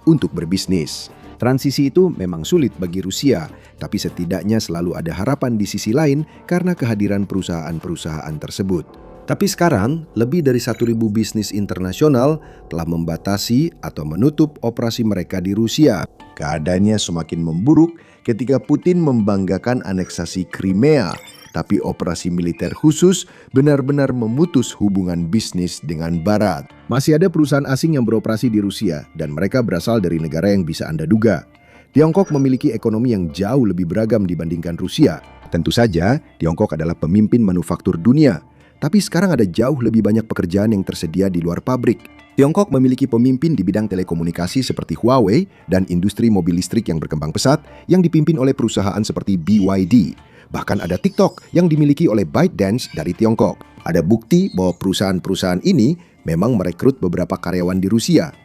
untuk berbisnis. Transisi itu memang sulit bagi Rusia, tapi setidaknya selalu ada harapan di sisi lain karena kehadiran perusahaan-perusahaan tersebut. Tapi sekarang, lebih dari 1.000 bisnis internasional telah membatasi atau menutup operasi mereka di Rusia. Keadaannya semakin memburuk ketika Putin membanggakan aneksasi Crimea, tapi operasi militer khusus benar-benar memutus hubungan bisnis dengan Barat. Masih ada perusahaan asing yang beroperasi di Rusia, dan mereka berasal dari negara yang bisa Anda duga. Tiongkok memiliki ekonomi yang jauh lebih beragam dibandingkan Rusia. Tentu saja, Tiongkok adalah pemimpin manufaktur dunia. Tapi sekarang ada jauh lebih banyak pekerjaan yang tersedia di luar pabrik. Tiongkok memiliki pemimpin di bidang telekomunikasi seperti Huawei dan industri mobil listrik yang berkembang pesat yang dipimpin oleh perusahaan seperti BYD. Bahkan ada TikTok yang dimiliki oleh ByteDance dari Tiongkok. Ada bukti bahwa perusahaan-perusahaan ini memang merekrut beberapa karyawan di Rusia.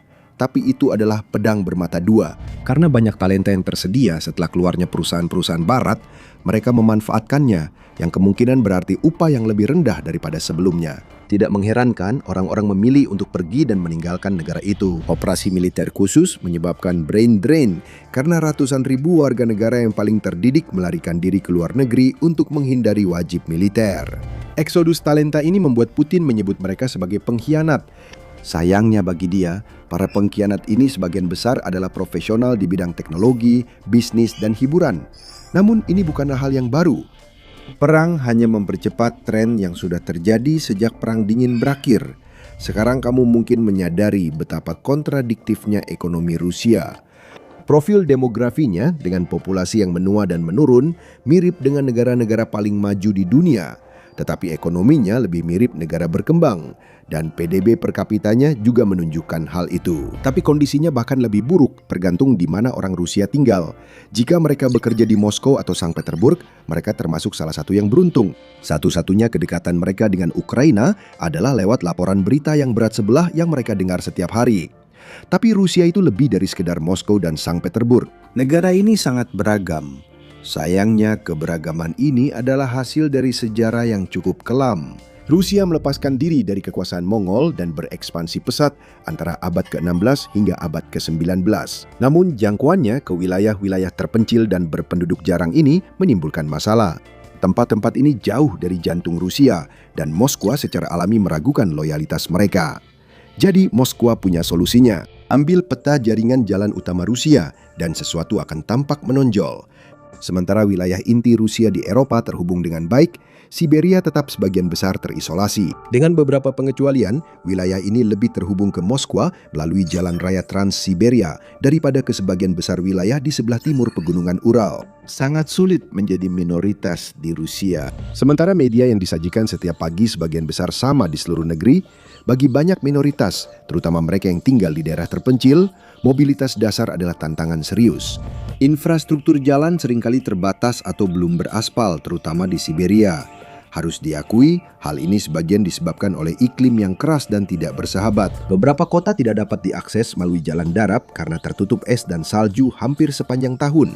tapi itu adalah pedang bermata dua. Karena banyak talenta yang tersedia setelah keluarnya perusahaan-perusahaan barat, mereka memanfaatkannya, yang kemungkinan berarti upah yang lebih rendah daripada sebelumnya. Tidak mengherankan orang-orang memilih untuk pergi dan meninggalkan negara itu. Operasi militer khusus menyebabkan brain drain karena ratusan ribu warga negara yang paling terdidik melarikan diri ke luar negeri untuk menghindari wajib militer. Eksodus talenta ini membuat Putin menyebut mereka sebagai pengkhianat. Sayangnya bagi dia, para pengkhianat ini sebagian besar adalah profesional di bidang teknologi, bisnis, dan hiburan. Namun ini bukanlah hal yang baru. Perang hanya mempercepat tren yang sudah terjadi sejak Perang Dingin berakhir. Sekarang kamu mungkin menyadari betapa kontradiktifnya ekonomi Rusia. Profil demografinya dengan populasi yang menua dan menurun mirip dengan negara-negara paling maju di dunia. Tetapi ekonominya lebih mirip negara berkembang, dan PDB per kapitanya juga menunjukkan hal itu. Tapi kondisinya bahkan lebih buruk, tergantung di mana orang Rusia tinggal. Jika mereka bekerja di Moskow atau Sankt Petersburg, mereka termasuk salah satu yang beruntung. Satu-satunya kedekatan mereka dengan Ukraina adalah lewat laporan berita yang berat sebelah yang mereka dengar setiap hari. Tapi Rusia itu lebih dari sekedar Moskow dan Sankt Petersburg. Negara ini sangat beragam. Sayangnya, keberagaman ini adalah hasil dari sejarah yang cukup kelam. Rusia melepaskan diri dari kekuasaan Mongol dan berekspansi pesat antara abad ke-16 hingga abad ke-19. Namun, jangkauannya ke wilayah-wilayah terpencil dan berpenduduk jarang ini menimbulkan masalah. Tempat-tempat ini jauh dari jantung Rusia, dan Moskwa secara alami meragukan loyalitas mereka. Jadi, Moskwa punya solusinya. Ambil peta jaringan jalan utama Rusia, dan sesuatu akan tampak menonjol. Sementara wilayah inti Rusia di Eropa terhubung dengan baik, Siberia tetap sebagian besar terisolasi. Dengan beberapa pengecualian, wilayah ini lebih terhubung ke Moskwa melalui jalan raya Trans-Siberia daripada ke sebagian besar wilayah di sebelah timur pegunungan Ural. Sangat sulit menjadi minoritas di Rusia. Sementara media yang disajikan setiap pagi sebagian besar sama di seluruh negeri, bagi banyak minoritas, terutama mereka yang tinggal di daerah terpencil, mobilitas dasar adalah tantangan serius. Infrastruktur jalan seringkali terbatas atau belum beraspal, terutama di Siberia. Harus diakui, hal ini sebagian disebabkan oleh iklim yang keras dan tidak bersahabat. Beberapa kota tidak dapat diakses melalui jalan darat karena tertutup es dan salju hampir sepanjang tahun.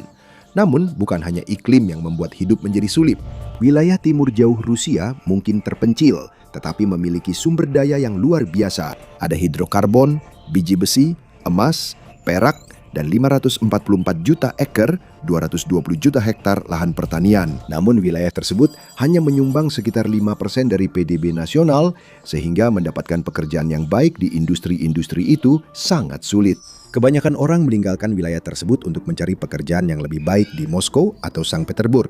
Namun, bukan hanya iklim yang membuat hidup menjadi sulit. Wilayah timur jauh Rusia mungkin terpencil, tetapi memiliki sumber daya yang luar biasa. Ada hidrokarbon, biji besi, emas, perak, dan 544 juta ekar, 220 juta hektar lahan pertanian. Namun wilayah tersebut hanya menyumbang sekitar 5% dari PDB nasional, sehingga mendapatkan pekerjaan yang baik di industri-industri itu sangat sulit. Kebanyakan orang meninggalkan wilayah tersebut untuk mencari pekerjaan yang lebih baik di Moskow atau Sankt Petersburg.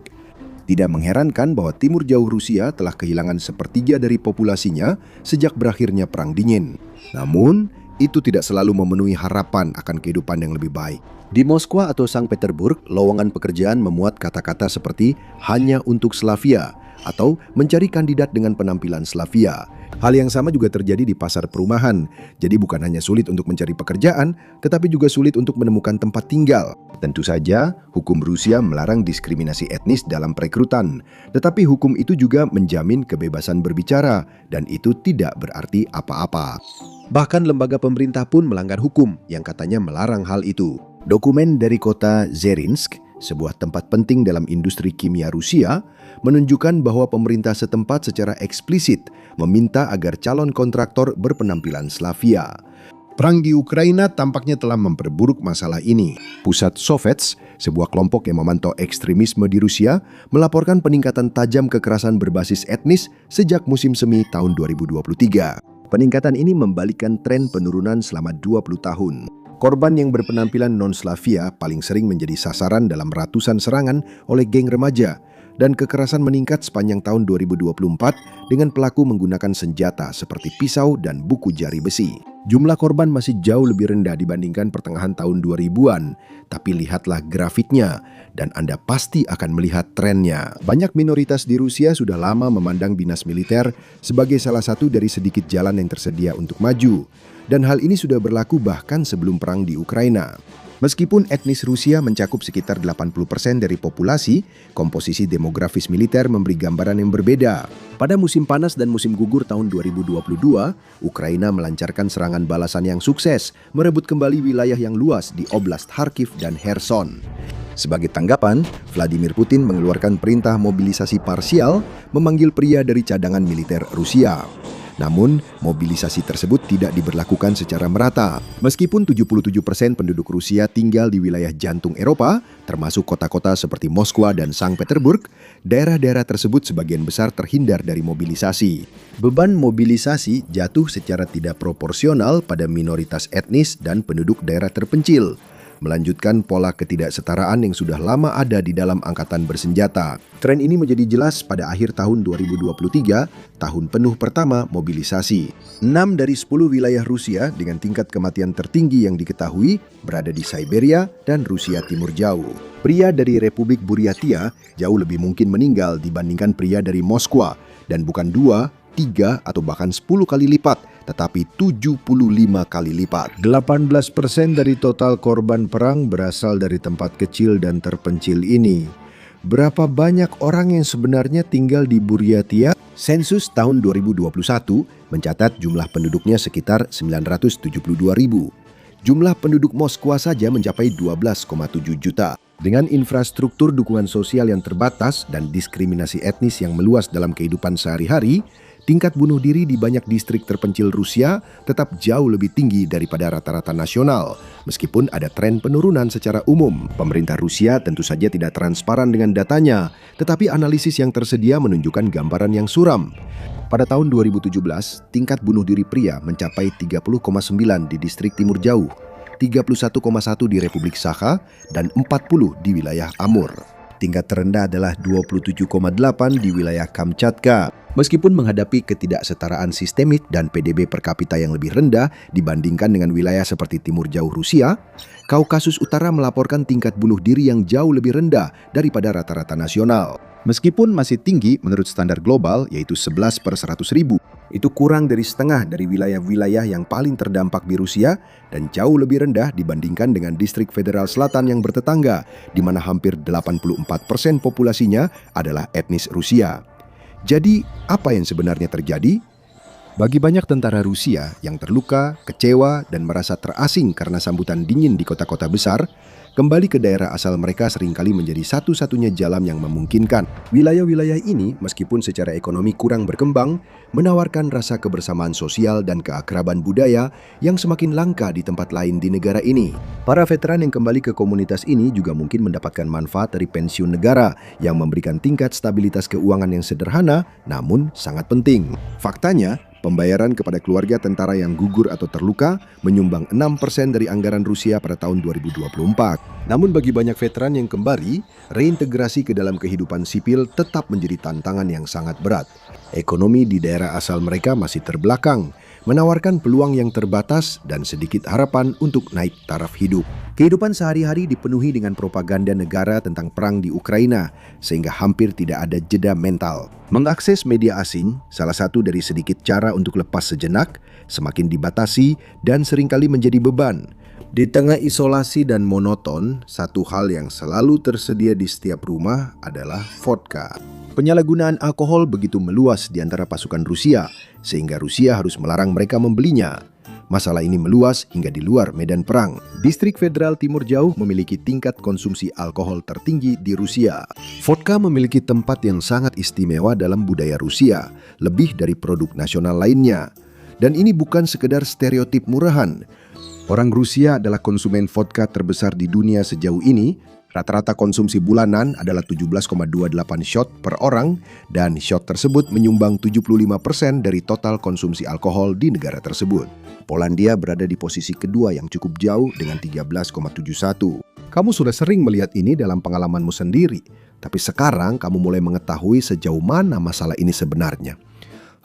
Tidak mengherankan bahwa timur jauh Rusia telah kehilangan sepertiga dari populasinya sejak berakhirnya Perang Dingin. Namun, itu tidak selalu memenuhi harapan akan kehidupan yang lebih baik. Di Moskwa atau Sankt Petersburg, lowongan pekerjaan memuat kata-kata seperti hanya untuk Slavia atau mencari kandidat dengan penampilan Slavia. Hal yang sama juga terjadi di pasar perumahan. Jadi bukan hanya sulit untuk mencari pekerjaan, tetapi juga sulit untuk menemukan tempat tinggal. Tentu saja, hukum Rusia melarang diskriminasi etnis dalam perekrutan. Tetapi hukum itu juga menjamin kebebasan berbicara, dan itu tidak berarti apa-apa. Bahkan lembaga pemerintah pun melanggar hukum yang katanya melarang hal itu. Dokumen dari kota Zerinsk, sebuah tempat penting dalam industri kimia Rusia, menunjukkan bahwa pemerintah setempat secara eksplisit meminta agar calon kontraktor berpenampilan Slavia. Perang di Ukraina tampaknya telah memperburuk masalah ini. Pusat Sovets, sebuah kelompok yang memantau ekstremisme di Rusia, melaporkan peningkatan tajam kekerasan berbasis etnis sejak musim semi tahun 2023. Peningkatan ini membalikkan tren penurunan selama 20 tahun. Korban yang berpenampilan non-Slavia paling sering menjadi sasaran dalam ratusan serangan oleh geng remaja, dan kekerasan meningkat sepanjang tahun 2024 dengan pelaku menggunakan senjata seperti pisau dan buku jari besi. Jumlah korban masih jauh lebih rendah dibandingkan pertengahan tahun 2000-an, tapi lihatlah grafiknya dan Anda pasti akan melihat trennya. Banyak minoritas di Rusia sudah lama memandang dinas militer sebagai salah satu dari sedikit jalan yang tersedia untuk maju, dan hal ini sudah berlaku bahkan sebelum perang di Ukraina. Meskipun etnis Rusia mencakup sekitar 80% dari populasi, komposisi demografis militer memberi gambaran yang berbeda. Pada musim panas dan musim gugur tahun 2022, Ukraina melancarkan serangan balasan yang sukses, merebut kembali wilayah yang luas di Oblast Kharkiv dan Kherson. Sebagai tanggapan, Vladimir Putin mengeluarkan perintah mobilisasi parsial memanggil pria dari cadangan militer Rusia. Namun, mobilisasi tersebut tidak diberlakukan secara merata. Meskipun 77% penduduk Rusia tinggal di wilayah jantung Eropa, termasuk kota-kota seperti Moskwa dan Sankt Petersburg, daerah-daerah tersebut sebagian besar terhindar dari mobilisasi. Beban mobilisasi jatuh secara tidak proporsional pada minoritas etnis dan penduduk daerah terpencil, melanjutkan pola ketidaksetaraan yang sudah lama ada di dalam angkatan bersenjata. Tren ini menjadi jelas pada akhir tahun 2023, tahun penuh pertama mobilisasi. 6 dari 10 wilayah Rusia dengan tingkat kematian tertinggi yang diketahui berada di Siberia dan Rusia Timur Jauh. Pria dari Republik Buryatia jauh lebih mungkin meninggal dibandingkan pria dari Moskwa, dan bukan 2, 3, atau bahkan 10 kali lipat, tetapi 75 kali lipat. 18% dari total korban perang berasal dari tempat kecil dan terpencil ini. Berapa banyak orang yang sebenarnya tinggal di Buryatia? Sensus tahun 2021 mencatat jumlah penduduknya sekitar 972.000. Jumlah penduduk Moskwa saja mencapai 12,7 juta. Dengan infrastruktur dukungan sosial yang terbatas dan diskriminasi etnis yang meluas dalam kehidupan sehari-hari, tingkat bunuh diri di banyak distrik terpencil Rusia tetap jauh lebih tinggi daripada rata-rata nasional. Meskipun ada tren penurunan secara umum, pemerintah Rusia tentu saja tidak transparan dengan datanya, tetapi analisis yang tersedia menunjukkan gambaran yang suram. Pada tahun 2017, tingkat bunuh diri pria mencapai 30,9 di distrik Timur Jauh, 31,1 di Republik Sakha, dan 40 di wilayah Amur. Tingkat terendah adalah 27,8 di wilayah Kamchatka. Meskipun menghadapi ketidaksetaraan sistemik dan PDB per kapita yang lebih rendah dibandingkan dengan wilayah seperti Timur Jauh Rusia, Kaukasus Utara melaporkan tingkat bunuh diri yang jauh lebih rendah daripada rata-rata nasional. Meskipun masih tinggi menurut standar global, yaitu 11 per 100.000, itu kurang dari setengah dari wilayah-wilayah yang paling terdampak di Rusia dan jauh lebih rendah dibandingkan dengan distrik federal selatan yang bertetangga, di mana hampir 84% populasinya adalah etnis Rusia. Jadi, apa yang sebenarnya terjadi? Bagi banyak tentara Rusia yang terluka, kecewa, dan merasa terasing karena sambutan dingin di kota-kota besar, kembali ke daerah asal mereka seringkali menjadi satu-satunya jalan yang memungkinkan. Wilayah-wilayah ini, meskipun secara ekonomi kurang berkembang, menawarkan rasa kebersamaan sosial dan keakraban budaya yang semakin langka di tempat lain di negara ini. Para veteran yang kembali ke komunitas ini juga mungkin mendapatkan manfaat dari pensiun negara yang memberikan tingkat stabilitas keuangan yang sederhana, namun sangat penting. Faktanya, pembayaran kepada keluarga tentara yang gugur atau terluka menyumbang 6% dari anggaran Rusia pada tahun 2024. Namun bagi banyak veteran yang kembali, reintegrasi ke dalam kehidupan sipil tetap menjadi tantangan yang sangat berat. Ekonomi di daerah asal mereka masih terbelakang, menawarkan peluang yang terbatas dan sedikit harapan untuk naik taraf hidup. Kehidupan sehari-hari dipenuhi dengan propaganda negara tentang perang di Ukraina, sehingga hampir tidak ada jeda mental. Mengakses media asing, salah satu dari sedikit cara untuk lepas sejenak, semakin dibatasi dan seringkali menjadi beban. Di tengah isolasi dan monoton, satu hal yang selalu tersedia di setiap rumah adalah vodka. Penyalahgunaan alkohol begitu meluas di antara pasukan Rusia, sehingga Rusia harus melarang mereka membelinya. Masalah ini meluas hingga di luar medan perang. Distrik Federal Timur Jauh memiliki tingkat konsumsi alkohol tertinggi di Rusia. Vodka memiliki tempat yang sangat istimewa dalam budaya Rusia, lebih dari produk nasional lainnya. Dan ini bukan sekedar stereotip murahan. Orang Rusia adalah konsumen vodka terbesar di dunia sejauh ini. Rata-rata konsumsi bulanan adalah 17,28 shot per orang, dan shot tersebut menyumbang 75% dari total konsumsi alkohol di negara tersebut. Polandia berada di posisi kedua yang cukup jauh dengan 13,71. Kamu sudah sering melihat ini dalam pengalamanmu sendiri, tapi sekarang kamu mulai mengetahui sejauh mana masalah ini sebenarnya.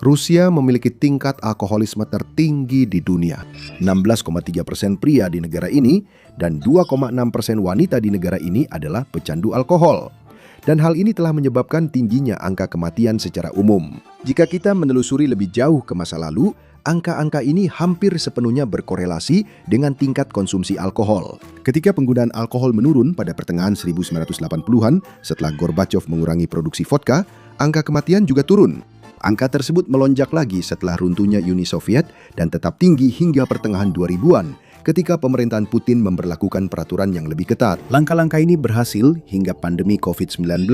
Rusia memiliki tingkat alkoholisme tertinggi di dunia. 16,3% pria di negara ini dan 2,6% wanita di negara ini adalah pecandu alkohol. Dan hal ini telah menyebabkan tingginya angka kematian secara umum. Jika kita menelusuri lebih jauh ke masa lalu, angka-angka ini hampir sepenuhnya berkorelasi dengan tingkat konsumsi alkohol. Ketika penggunaan alkohol menurun pada pertengahan 1980-an setelah Gorbachev mengurangi produksi vodka, angka kematian juga turun. Angka tersebut melonjak lagi setelah runtuhnya Uni Soviet dan tetap tinggi hingga pertengahan 2000-an ketika pemerintahan Putin memberlakukan peraturan yang lebih ketat. Langkah-langkah ini berhasil hingga pandemi COVID-19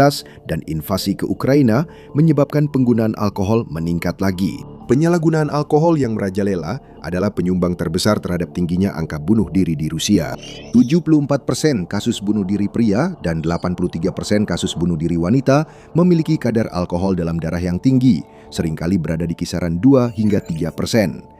dan invasi ke Ukraina menyebabkan penggunaan alkohol meningkat lagi. Penyalahgunaan alkohol yang merajalela adalah penyumbang terbesar terhadap tingginya angka bunuh diri di Rusia. 74% kasus bunuh diri pria dan 83% kasus bunuh diri wanita memiliki kadar alkohol dalam darah yang tinggi, seringkali berada di kisaran 2 hingga 3%.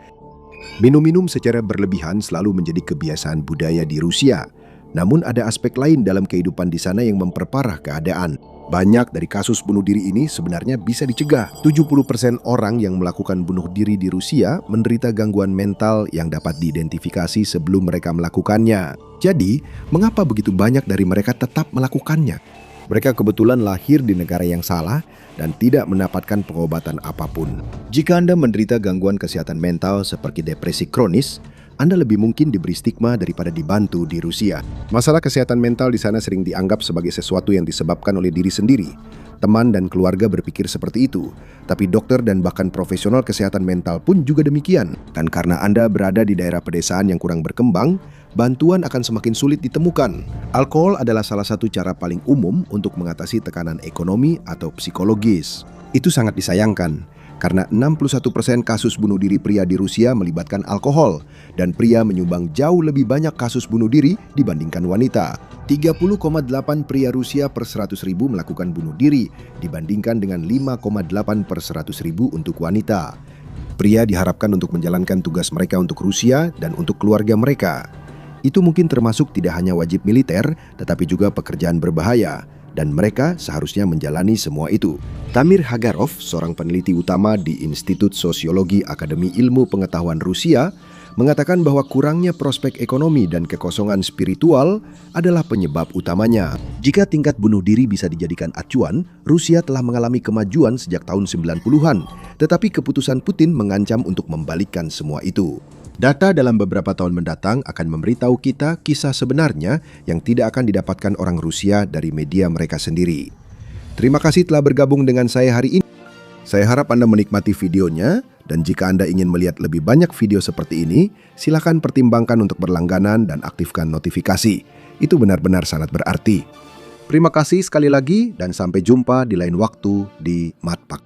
Minum-minum secara berlebihan selalu menjadi kebiasaan budaya di Rusia. Namun ada aspek lain dalam kehidupan di sana yang memperparah keadaan. Banyak dari kasus bunuh diri ini sebenarnya bisa dicegah. 70% orang yang melakukan bunuh diri di Rusia menderita gangguan mental yang dapat diidentifikasi sebelum mereka melakukannya. Jadi, mengapa begitu banyak dari mereka tetap melakukannya? Mereka kebetulan lahir di negara yang salah dan tidak mendapatkan pengobatan apapun. Jika Anda menderita gangguan kesehatan mental seperti depresi kronis, Anda lebih mungkin diberi stigma daripada dibantu di Rusia. Masalah kesehatan mental di sana sering dianggap sebagai sesuatu yang disebabkan oleh diri sendiri. Teman dan keluarga berpikir seperti itu, tapi dokter dan bahkan profesional kesehatan mental pun juga demikian. Dan karena Anda berada di daerah pedesaan yang kurang berkembang, bantuan akan semakin sulit ditemukan. Alkohol adalah salah satu cara paling umum untuk mengatasi tekanan ekonomi atau psikologis. Itu sangat disayangkan, karena 61% kasus bunuh diri pria di Rusia melibatkan alkohol, dan pria menyumbang jauh lebih banyak kasus bunuh diri dibandingkan wanita. 30,8 pria Rusia per 100.000 melakukan bunuh diri, dibandingkan dengan 5,8 per 100.000 untuk wanita. Pria diharapkan untuk menjalankan tugas mereka untuk Rusia dan untuk keluarga mereka. Itu mungkin termasuk tidak hanya wajib militer, tetapi juga pekerjaan berbahaya, dan mereka seharusnya menjalani semua itu. Tamir Hagarov, seorang peneliti utama di Institut Sosiologi Akademi Ilmu Pengetahuan Rusia, mengatakan bahwa kurangnya prospek ekonomi dan kekosongan spiritual adalah penyebab utamanya. Jika tingkat bunuh diri bisa dijadikan acuan, Rusia telah mengalami kemajuan sejak tahun 90-an, tetapi keputusan Putin mengancam untuk membalikkan semua itu. Data dalam beberapa tahun mendatang akan memberitahu kita kisah sebenarnya yang tidak akan didapatkan orang Rusia dari media mereka sendiri. Terima kasih telah bergabung dengan saya hari ini. Saya harap Anda menikmati videonya, dan jika Anda ingin melihat lebih banyak video seperti ini, silakan pertimbangkan untuk berlangganan dan aktifkan notifikasi. Itu benar-benar sangat berarti. Terima kasih sekali lagi dan sampai jumpa di lain waktu di Matpak.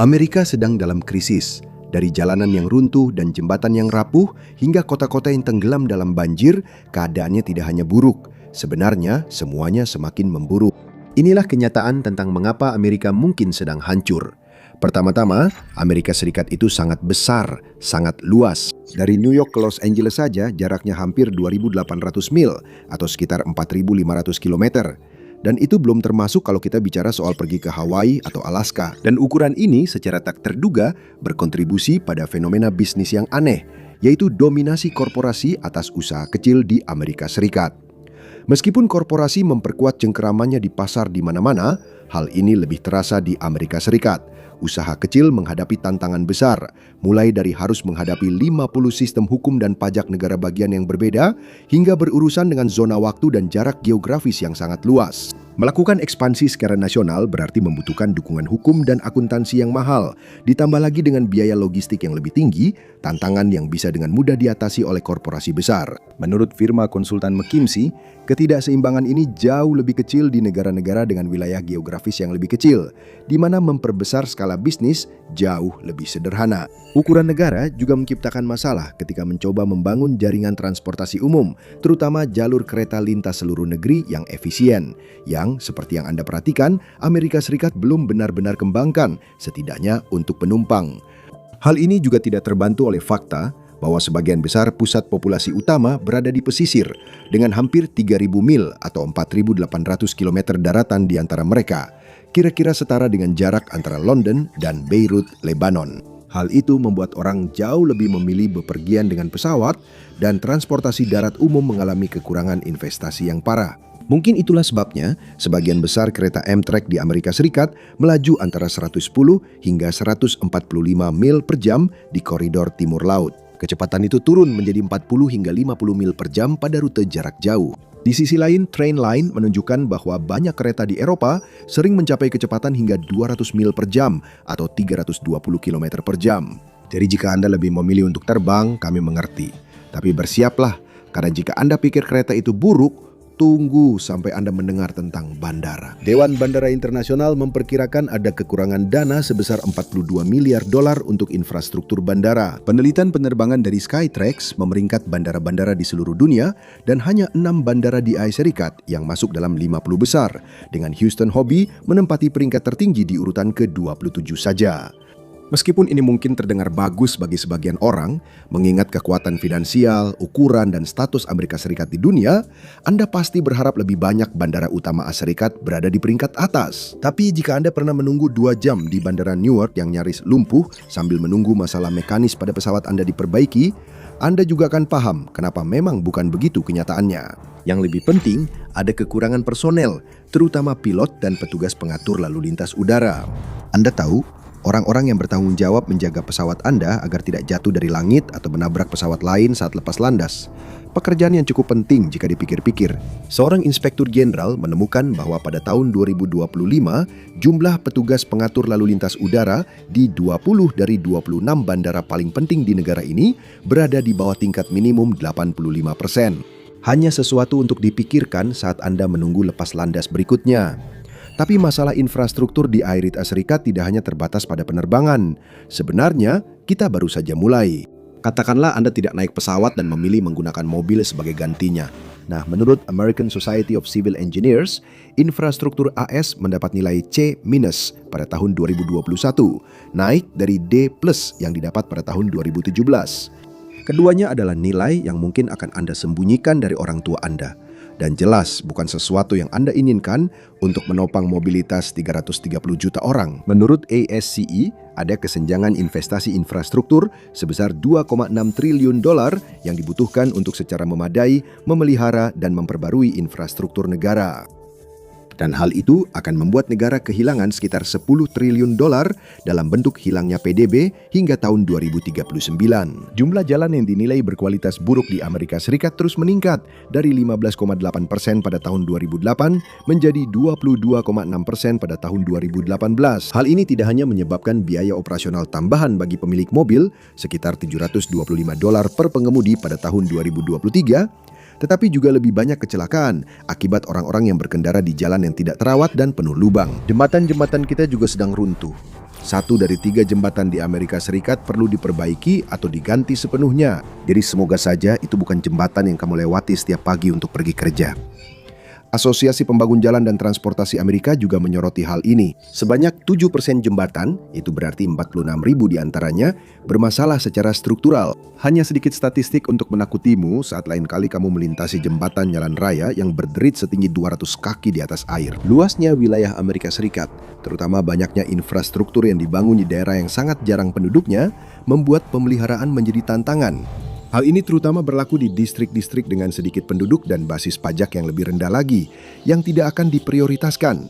Amerika sedang dalam krisis. Dari jalanan yang runtuh dan jembatan yang rapuh hingga kota-kota yang tenggelam dalam banjir, keadaannya tidak hanya buruk. Sebenarnya semuanya semakin memburuk. Inilah kenyataan tentang mengapa Amerika mungkin sedang hancur. Pertama-tama, Amerika Serikat itu sangat besar, sangat luas. Dari New York ke Los Angeles saja jaraknya hampir 2.800 mil atau sekitar 4.500 kilometer. Dan itu belum termasuk kalau kita bicara soal pergi ke Hawaii atau Alaska. Dan ukuran ini secara tak terduga berkontribusi pada fenomena bisnis yang aneh, yaitu dominasi korporasi atas usaha kecil di Amerika Serikat. Meskipun korporasi memperkuat cengkeramannya di pasar di mana-mana, hal ini lebih terasa di Amerika Serikat. Usaha kecil menghadapi tantangan besar, mulai dari harus menghadapi 50 sistem hukum dan pajak negara bagian yang berbeda, hingga berurusan dengan zona waktu dan jarak geografis yang sangat luas. Melakukan ekspansi secara nasional berarti membutuhkan dukungan hukum dan akuntansi yang mahal, ditambah lagi dengan biaya logistik yang lebih tinggi, tantangan yang bisa dengan mudah diatasi oleh korporasi besar. Menurut firma konsultan McKinsey, ketidakseimbangan ini jauh lebih kecil di negara-negara dengan wilayah geografis yang lebih kecil, di mana memperbesar skala bisnis jauh lebih sederhana. Ukuran negara juga menciptakan masalah ketika mencoba membangun jaringan transportasi umum, terutama jalur kereta lintas seluruh negeri yang efisien, yang seperti yang Anda perhatikan, Amerika Serikat belum benar-benar kembangkan, setidaknya untuk penumpang. Hal ini juga tidak terbantu oleh fakta bahwa sebagian besar pusat populasi utama berada di pesisir, dengan hampir 3.000 mil atau 4.800 km daratan di antara mereka, kira-kira setara dengan jarak antara London dan Beirut, Lebanon. Hal itu membuat orang jauh lebih memilih bepergian dengan pesawat, dan transportasi darat umum mengalami kekurangan investasi yang parah. Mungkin itulah sebabnya sebagian besar kereta Amtrak di Amerika Serikat melaju antara 110 hingga 145 mil per jam di koridor timur laut. Kecepatan itu turun menjadi 40 hingga 50 mil per jam pada rute jarak jauh. Di sisi lain, Trainline menunjukkan bahwa banyak kereta di Eropa sering mencapai kecepatan hingga 200 mil per jam atau 320 km per jam. Jadi jika Anda lebih memilih untuk terbang, kami mengerti. Tapi bersiaplah, karena jika Anda pikir kereta itu buruk, tunggu sampai Anda mendengar tentang bandara. Dewan Bandara Internasional memperkirakan ada kekurangan dana sebesar 42 miliar dolar untuk infrastruktur bandara. Penelitian penerbangan dari Skytrax memeringkat bandara-bandara di seluruh dunia dan hanya 6 bandara di Amerika Serikat yang masuk dalam 50 besar, dengan Houston Hobby menempati peringkat tertinggi di urutan ke-27 saja. Meskipun ini mungkin terdengar bagus bagi sebagian orang, mengingat kekuatan finansial, ukuran, dan status Amerika Serikat di dunia, Anda pasti berharap lebih banyak bandara utama Amerika Serikat berada di peringkat atas. Tapi jika Anda pernah menunggu 2 jam di Bandara Newark yang nyaris lumpuh sambil menunggu masalah mekanis pada pesawat Anda diperbaiki, Anda juga akan paham kenapa memang bukan begitu kenyataannya. Yang lebih penting, ada kekurangan personel, terutama pilot dan petugas pengatur lalu lintas udara. Anda tahu, orang-orang yang bertanggung jawab menjaga pesawat Anda agar tidak jatuh dari langit atau menabrak pesawat lain saat lepas landas. Pekerjaan yang cukup penting jika dipikir-pikir. Seorang inspektur jenderal menemukan bahwa pada tahun 2025, jumlah petugas pengatur lalu lintas udara di 20 dari 26 bandara paling penting di negara ini berada di bawah tingkat minimum 85%. Hanya sesuatu untuk dipikirkan saat Anda menunggu lepas landas berikutnya. Tapi masalah infrastruktur di Amerika Serikat tidak hanya terbatas pada penerbangan. Sebenarnya, kita baru saja mulai. Katakanlah Anda tidak naik pesawat dan memilih menggunakan mobil sebagai gantinya. Nah, menurut American Society of Civil Engineers, infrastruktur AS mendapat nilai C- pada tahun 2021, naik dari D+ yang didapat pada tahun 2017. Keduanya adalah nilai yang mungkin akan Anda sembunyikan dari orang tua Anda. Dan jelas bukan sesuatu yang Anda inginkan untuk menopang mobilitas 330 juta orang. Menurut ASCE, ada kesenjangan investasi infrastruktur sebesar 2,6 triliun dolar yang dibutuhkan untuk secara memadai memelihara dan memperbarui infrastruktur negara. Dan hal itu akan membuat negara kehilangan sekitar 10 triliun dolar dalam bentuk hilangnya PDB hingga tahun 2039. Jumlah jalan yang dinilai berkualitas buruk di Amerika Serikat terus meningkat dari 15,8% pada tahun 2008 menjadi 22,6% pada tahun 2018. Hal ini tidak hanya menyebabkan biaya operasional tambahan bagi pemilik mobil sekitar 725 dolar per pengemudi pada tahun 2023, tetapi juga lebih banyak kecelakaan akibat orang-orang yang berkendara di jalan yang tidak terawat dan penuh lubang. Jembatan-jembatan kita juga sedang runtuh. 1 dari 3 jembatan di Amerika Serikat perlu diperbaiki atau diganti sepenuhnya. Jadi semoga saja itu bukan jembatan yang kamu lewati setiap pagi untuk pergi kerja. Asosiasi Pembangun Jalan dan Transportasi Amerika juga menyoroti hal ini. Sebanyak 7% jembatan, itu berarti 46.000 diantaranya, bermasalah secara struktural. Hanya sedikit statistik untuk menakutimu saat lain kali kamu melintasi jembatan jalan raya yang berderit setinggi 200 kaki di atas air. Luasnya wilayah Amerika Serikat, terutama banyaknya infrastruktur yang dibangun di daerah yang sangat jarang penduduknya, membuat pemeliharaan menjadi tantangan. Hal ini terutama berlaku di distrik-distrik dengan sedikit penduduk dan basis pajak yang lebih rendah lagi, yang tidak akan diprioritaskan.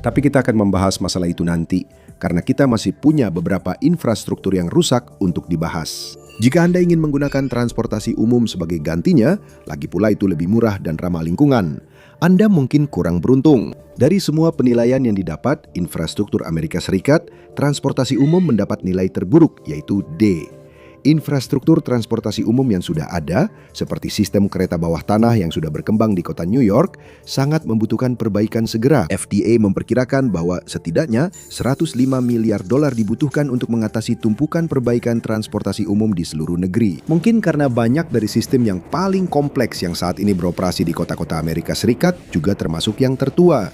Tapi kita akan membahas masalah itu nanti, karena kita masih punya beberapa infrastruktur yang rusak untuk dibahas. Jika Anda ingin menggunakan transportasi umum sebagai gantinya, lagi pula itu lebih murah dan ramah lingkungan, Anda mungkin kurang beruntung. Dari semua penilaian yang didapat, infrastruktur Amerika Serikat, transportasi umum mendapat nilai terburuk, yaitu D. Infrastruktur transportasi umum yang sudah ada, seperti sistem kereta bawah tanah yang sudah berkembang di kota New York, sangat membutuhkan perbaikan segera. FDA memperkirakan bahwa setidaknya 105 miliar dolar dibutuhkan untuk mengatasi tumpukan perbaikan transportasi umum di seluruh negeri. Mungkin karena banyak dari sistem yang paling kompleks yang saat ini beroperasi di kota-kota Amerika Serikat juga termasuk yang tertua.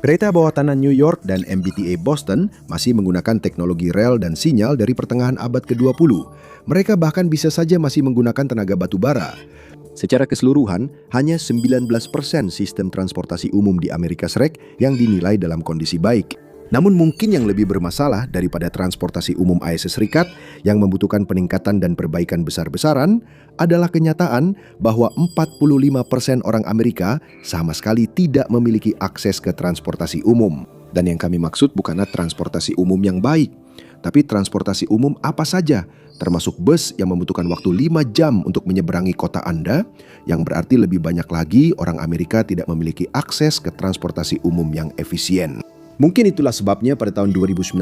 Kereta bawah tanah New York dan MBTA Boston masih menggunakan teknologi rel dan sinyal dari pertengahan abad ke-20. Mereka bahkan bisa saja masih menggunakan tenaga batu bara. Secara keseluruhan, hanya 19% sistem transportasi umum di Amerika Serikat yang dinilai dalam kondisi baik. Namun mungkin yang lebih bermasalah daripada transportasi umum Amerika Serikat yang membutuhkan peningkatan dan perbaikan besar-besaran adalah kenyataan bahwa 45% orang Amerika sama sekali tidak memiliki akses ke transportasi umum. Dan yang kami maksud bukanlah transportasi umum yang baik, tapi transportasi umum apa saja, termasuk bus yang membutuhkan waktu 5 jam untuk menyeberangi kota Anda, yang berarti lebih banyak lagi orang Amerika tidak memiliki akses ke transportasi umum yang efisien. Mungkin itulah sebabnya pada tahun 2019,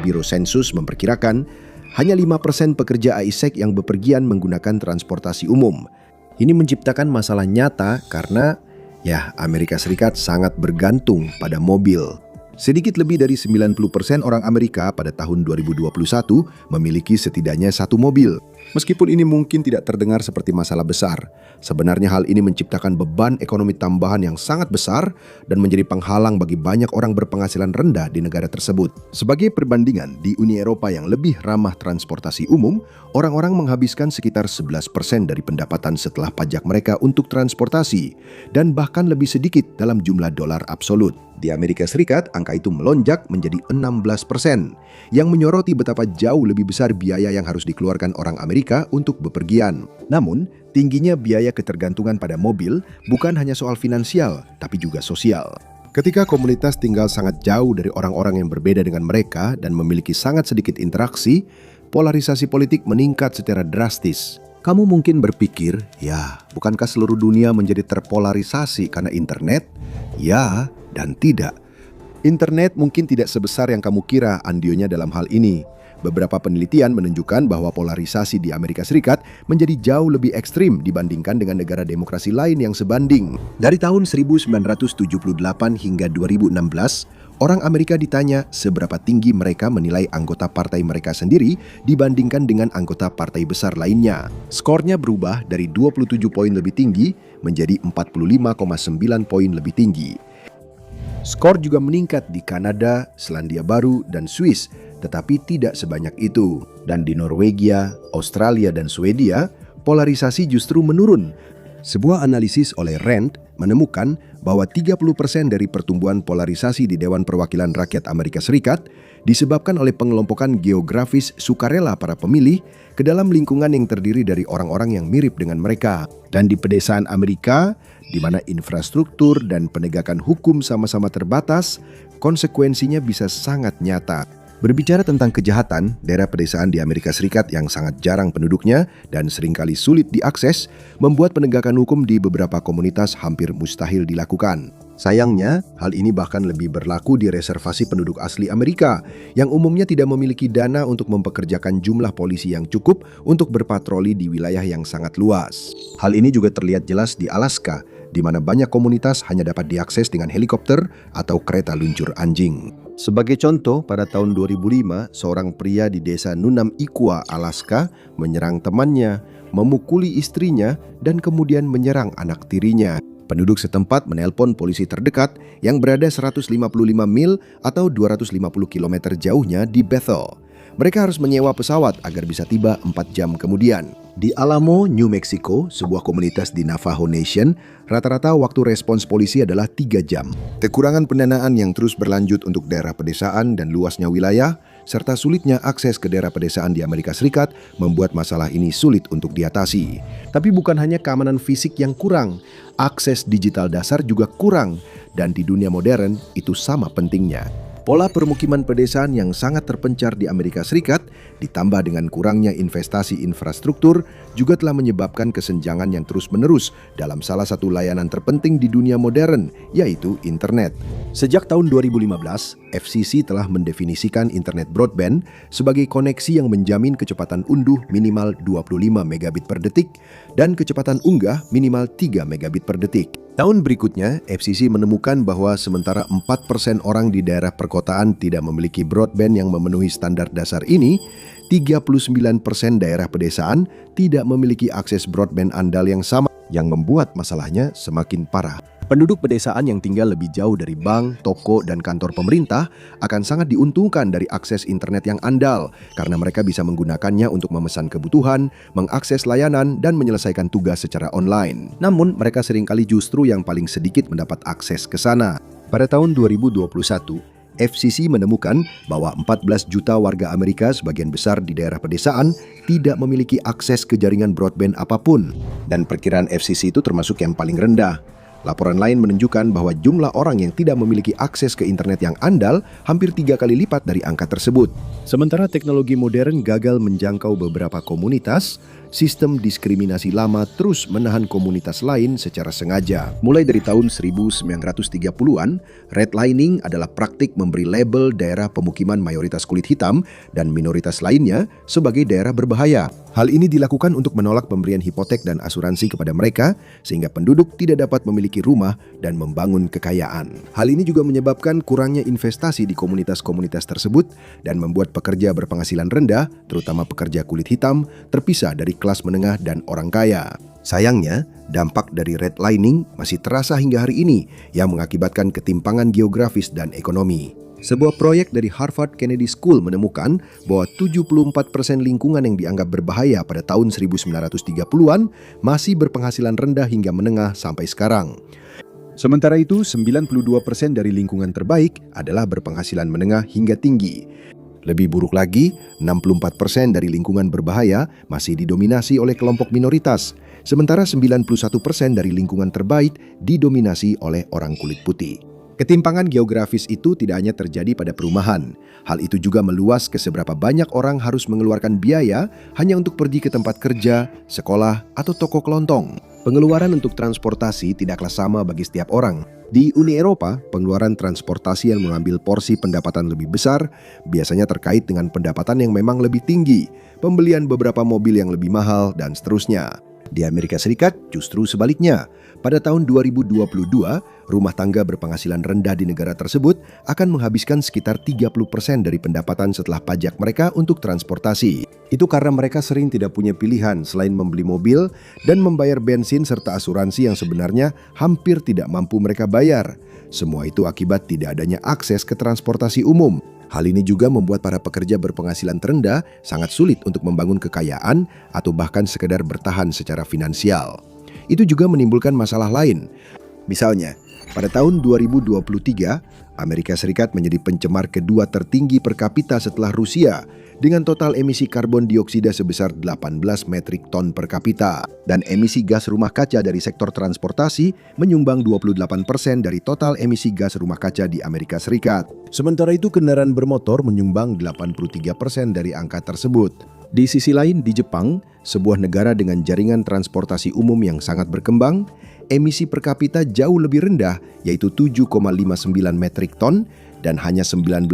Biro Sensus memperkirakan hanya 5% pekerja AIESEC yang bepergian menggunakan transportasi umum. Ini menciptakan masalah nyata karena Amerika Serikat sangat bergantung pada mobil. Sedikit lebih dari 90% orang Amerika pada tahun 2021 memiliki setidaknya satu mobil. Meskipun ini mungkin tidak terdengar seperti masalah besar, sebenarnya hal ini menciptakan beban ekonomi tambahan yang sangat besar dan menjadi penghalang bagi banyak orang berpenghasilan rendah di negara tersebut. Sebagai perbandingan, di Uni Eropa yang lebih ramah transportasi umum, orang-orang menghabiskan sekitar 11% dari pendapatan setelah pajak mereka untuk transportasi, dan bahkan lebih sedikit dalam jumlah dolar absolut. Di Amerika Serikat, angka itu melonjak menjadi 16%, yang menyoroti betapa jauh lebih besar biaya yang harus dikeluarkan orang Amerika untuk bepergian. Namun, tingginya biaya ketergantungan pada mobil bukan hanya soal finansial, tapi juga sosial. Ketika komunitas tinggal sangat jauh dari orang-orang yang berbeda dengan mereka dan memiliki sangat sedikit interaksi, polarisasi politik meningkat secara drastis. Kamu mungkin berpikir, bukankah seluruh dunia menjadi terpolarisasi karena internet? Ya, dan tidak. Internet mungkin tidak sebesar yang kamu kira andilnya dalam hal ini. Beberapa penelitian menunjukkan bahwa polarisasi di Amerika Serikat menjadi jauh lebih ekstrim dibandingkan dengan negara demokrasi lain yang sebanding. Dari tahun 1978 hingga 2016, orang Amerika ditanya seberapa tinggi mereka menilai anggota partai mereka sendiri dibandingkan dengan anggota partai besar lainnya. Skornya berubah dari 27 poin lebih tinggi menjadi 45,9 poin lebih tinggi. Skor juga meningkat di Kanada, Selandia Baru, dan Swiss, tetapi tidak sebanyak itu. Dan di Norwegia, Australia, dan Swedia, polarisasi justru menurun. Sebuah analisis oleh Rand menemukan bahwa 30% dari pertumbuhan polarisasi di Dewan Perwakilan Rakyat Amerika Serikat disebabkan oleh pengelompokan geografis sukarela para pemilih ke dalam lingkungan yang terdiri dari orang-orang yang mirip dengan mereka. Dan di pedesaan Amerika, di mana infrastruktur dan penegakan hukum sama-sama terbatas, konsekuensinya bisa sangat nyata. Berbicara tentang kejahatan, daerah pedesaan di Amerika Serikat yang sangat jarang penduduknya dan seringkali sulit diakses, membuat penegakan hukum di beberapa komunitas hampir mustahil dilakukan. Sayangnya, hal ini bahkan lebih berlaku di reservasi penduduk asli Amerika, yang umumnya tidak memiliki dana untuk mempekerjakan jumlah polisi yang cukup untuk berpatroli di wilayah yang sangat luas. Hal ini juga terlihat jelas di Alaska, di mana banyak komunitas hanya dapat diakses dengan helikopter atau kereta luncur anjing. Sebagai contoh, pada tahun 2005, seorang pria di desa Nunam-Ikwa, Alaska, menyerang temannya, memukuli istrinya, dan kemudian menyerang anak tirinya. Penduduk setempat menelpon polisi terdekat yang berada 155 mil atau 250 km jauhnya di Bethel. Mereka harus menyewa pesawat agar bisa tiba 4 jam kemudian. Di Alamo, New Mexico, sebuah komunitas di Navajo Nation, rata-rata waktu respons polisi adalah 3 jam. Kekurangan pendanaan yang terus berlanjut untuk daerah pedesaan dan luasnya wilayah, serta sulitnya akses ke daerah pedesaan di Amerika Serikat membuat masalah ini sulit untuk diatasi. Tapi bukan hanya keamanan fisik yang kurang, akses digital dasar juga kurang, dan di dunia modern itu sama pentingnya. Pola permukiman pedesaan yang sangat terpencar di Amerika Serikat, ditambah dengan kurangnya investasi infrastruktur, juga telah menyebabkan kesenjangan yang terus-menerus dalam salah satu layanan terpenting di dunia modern, yaitu internet. Sejak tahun 2015, FCC telah mendefinisikan internet broadband sebagai koneksi yang menjamin kecepatan unduh minimal 25 megabit per detik dan kecepatan unggah minimal 3 megabit per detik. Tahun berikutnya, FCC menemukan bahwa sementara 4% orang di daerah perkotaan tidak memiliki broadband yang memenuhi standar dasar ini, 39% daerah pedesaan tidak memiliki akses broadband andal yang sama, yang membuat masalahnya semakin parah. Penduduk pedesaan yang tinggal lebih jauh dari bank, toko, dan kantor pemerintah akan sangat diuntungkan dari akses internet yang andal karena mereka bisa menggunakannya untuk memesan kebutuhan, mengakses layanan, dan menyelesaikan tugas secara online. Namun, mereka seringkali justru yang paling sedikit mendapat akses ke sana. Pada tahun 2021, FCC menemukan bahwa 14 juta warga Amerika, sebagian besar di daerah pedesaan, tidak memiliki akses ke jaringan broadband apapun. Dan perkiraan FCC itu termasuk yang paling rendah. Laporan lain menunjukkan bahwa jumlah orang yang tidak memiliki akses ke internet yang andal hampir 3 kali lipat dari angka tersebut. Sementara teknologi modern gagal menjangkau beberapa komunitas, sistem diskriminasi lama terus menahan komunitas lain secara sengaja. Mulai dari tahun 1930-an, redlining adalah praktik memberi label daerah pemukiman mayoritas kulit hitam dan minoritas lainnya sebagai daerah berbahaya. Hal ini dilakukan untuk menolak pemberian hipotek dan asuransi kepada mereka, sehingga penduduk tidak dapat memiliki rumah dan membangun kekayaan. Hal ini juga menyebabkan kurangnya investasi di komunitas-komunitas tersebut dan membuat pekerja berpenghasilan rendah, terutama pekerja kulit hitam, terpisah dari kelas menengah dan orang kaya. Sayangnya, dampak dari redlining masih terasa hingga hari ini yang mengakibatkan ketimpangan geografis dan ekonomi. Sebuah proyek dari Harvard Kennedy School menemukan bahwa 74% lingkungan yang dianggap berbahaya pada tahun 1930-an masih berpenghasilan rendah hingga menengah sampai sekarang. Sementara itu, 92% dari lingkungan terbaik adalah berpenghasilan menengah hingga tinggi. Lebih buruk lagi, 64% dari lingkungan berbahaya masih didominasi oleh kelompok minoritas, sementara 91% dari lingkungan terbaik didominasi oleh orang kulit putih. Ketimpangan geografis itu tidak hanya terjadi pada perumahan. Hal itu juga meluas ke seberapa banyak orang harus mengeluarkan biaya hanya untuk pergi ke tempat kerja, sekolah, atau toko kelontong. Pengeluaran untuk transportasi tidaklah sama bagi setiap orang. Di Uni Eropa, pengeluaran transportasi yang mengambil porsi pendapatan lebih besar biasanya terkait dengan pendapatan yang memang lebih tinggi, pembelian beberapa mobil yang lebih mahal, dan seterusnya. Di Amerika Serikat justru sebaliknya. Pada tahun 2022, rumah tangga berpenghasilan rendah di negara tersebut akan menghabiskan sekitar 30% dari pendapatan setelah pajak mereka untuk transportasi. Itu karena mereka sering tidak punya pilihan selain membeli mobil dan membayar bensin serta asuransi yang sebenarnya hampir tidak mampu mereka bayar. Semua itu akibat tidak adanya akses ke transportasi umum. Hal ini juga membuat para pekerja berpenghasilan terendah sangat sulit untuk membangun kekayaan atau bahkan sekedar bertahan secara finansial. Itu juga menimbulkan masalah lain. Misalnya, pada tahun 2023, Amerika Serikat menjadi pencemar kedua tertinggi per kapita setelah Rusia, dengan total emisi karbon dioksida sebesar 18 metrik ton per kapita. Dan emisi gas rumah kaca dari sektor transportasi menyumbang 28% dari total emisi gas rumah kaca di Amerika Serikat. Sementara itu, kendaraan bermotor menyumbang 83% dari angka tersebut. Di sisi lain, di Jepang, sebuah negara dengan jaringan transportasi umum yang sangat berkembang, emisi per kapita jauh lebih rendah, yaitu 7,59 metrik ton, dan hanya 19%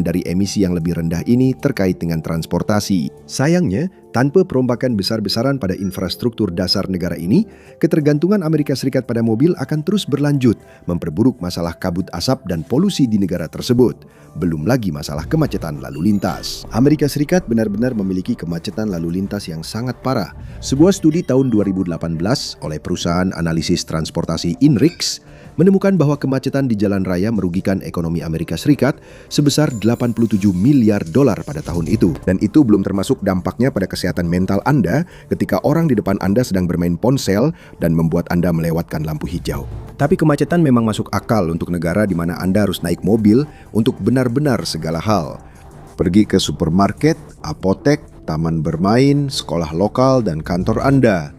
dari emisi yang lebih rendah ini terkait dengan transportasi. Sayangnya, tanpa perombakan besar-besaran pada infrastruktur dasar negara ini, ketergantungan Amerika Serikat pada mobil akan terus berlanjut, memperburuk masalah kabut asap dan polusi di negara tersebut. Belum lagi masalah kemacetan lalu lintas. Amerika Serikat benar-benar memiliki kemacetan lalu lintas yang sangat parah. Sebuah studi tahun 2018 oleh perusahaan analisis transportasi INRIX menemukan bahwa kemacetan di jalan raya merugikan ekonomi Amerika Serikat sebesar 87 miliar dolar pada tahun itu. Dan itu belum termasuk dampaknya pada kesehatan mental Anda ketika orang di depan Anda sedang bermain ponsel dan membuat Anda melewatkan lampu hijau. Tapi kemacetan memang masuk akal untuk negara di mana Anda harus naik mobil untuk benar-benar segala hal. Pergi ke supermarket, apotek, taman bermain, sekolah lokal, dan kantor Anda.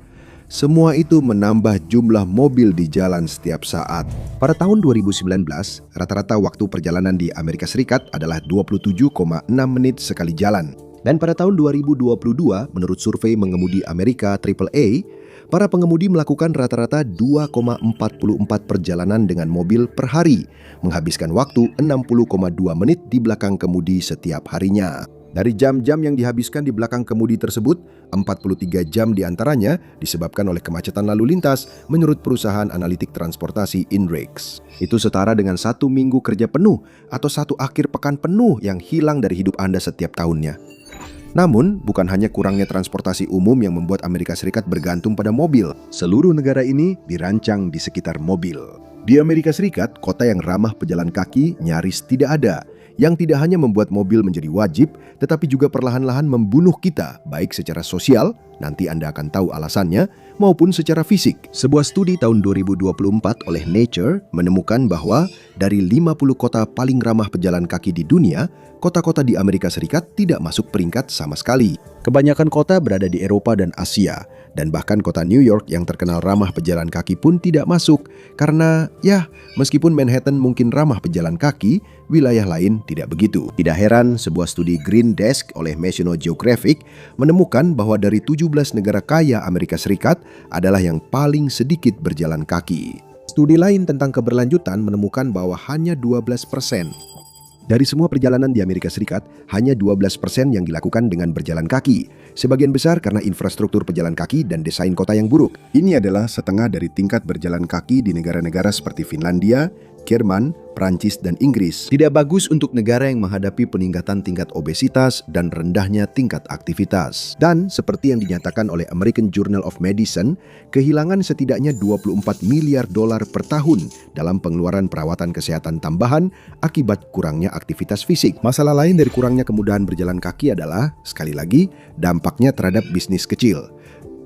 Semua itu menambah jumlah mobil di jalan setiap saat. Pada tahun 2019, rata-rata waktu perjalanan di Amerika Serikat adalah 27,6 menit sekali jalan. Dan pada tahun 2022, menurut survei mengemudi Amerika AAA, para pengemudi melakukan rata-rata 2,44 perjalanan dengan mobil per hari, menghabiskan waktu 60,2 menit di belakang kemudi setiap harinya. Dari jam-jam yang dihabiskan di belakang kemudi tersebut, 43 jam diantaranya disebabkan oleh kemacetan lalu lintas menurut perusahaan analitik transportasi INRIX. Itu setara dengan 1 minggu kerja penuh atau 1 akhir pekan penuh yang hilang dari hidup Anda setiap tahunnya. Namun, bukan hanya kurangnya transportasi umum yang membuat Amerika Serikat bergantung pada mobil. Seluruh negara ini dirancang di sekitar mobil. Di Amerika Serikat, kota yang ramah pejalan kaki nyaris tidak ada, yang tidak hanya membuat mobil menjadi wajib, tetapi juga perlahan-lahan membunuh kita, baik secara sosial, nanti Anda akan tahu alasannya, maupun secara fisik. Sebuah studi tahun 2024 oleh Nature menemukan bahwa dari 50 kota paling ramah pejalan kaki di dunia, kota-kota di Amerika Serikat tidak masuk peringkat sama sekali. Kebanyakan kota berada di Eropa dan Asia, dan bahkan kota New York yang terkenal ramah pejalan kaki pun tidak masuk karena meskipun Manhattan mungkin ramah pejalan kaki, wilayah lain tidak begitu. Tidak heran sebuah studi Green Desk oleh National Geographic menemukan bahwa dari 17 negara kaya Amerika Serikat adalah yang paling sedikit berjalan kaki. Studi lain tentang keberlanjutan menemukan bahwa hanya 12% dari semua perjalanan di Amerika Serikat, hanya 12% yang dilakukan dengan berjalan kaki. Sebagian besar karena infrastruktur pejalan kaki dan desain kota yang buruk. Ini adalah setengah dari tingkat berjalan kaki di negara-negara seperti Finlandia, Jerman, Prancis, dan Inggris. Tidak bagus untuk negara yang menghadapi peningkatan tingkat obesitas dan rendahnya tingkat aktivitas. Dan seperti yang dinyatakan oleh American Journal of Medicine, kehilangan setidaknya 24 miliar dolar per tahun dalam pengeluaran perawatan kesehatan tambahan akibat kurangnya aktivitas fisik. Masalah lain dari kurangnya kemudahan berjalan kaki adalah, sekali lagi, dampaknya terhadap bisnis kecil.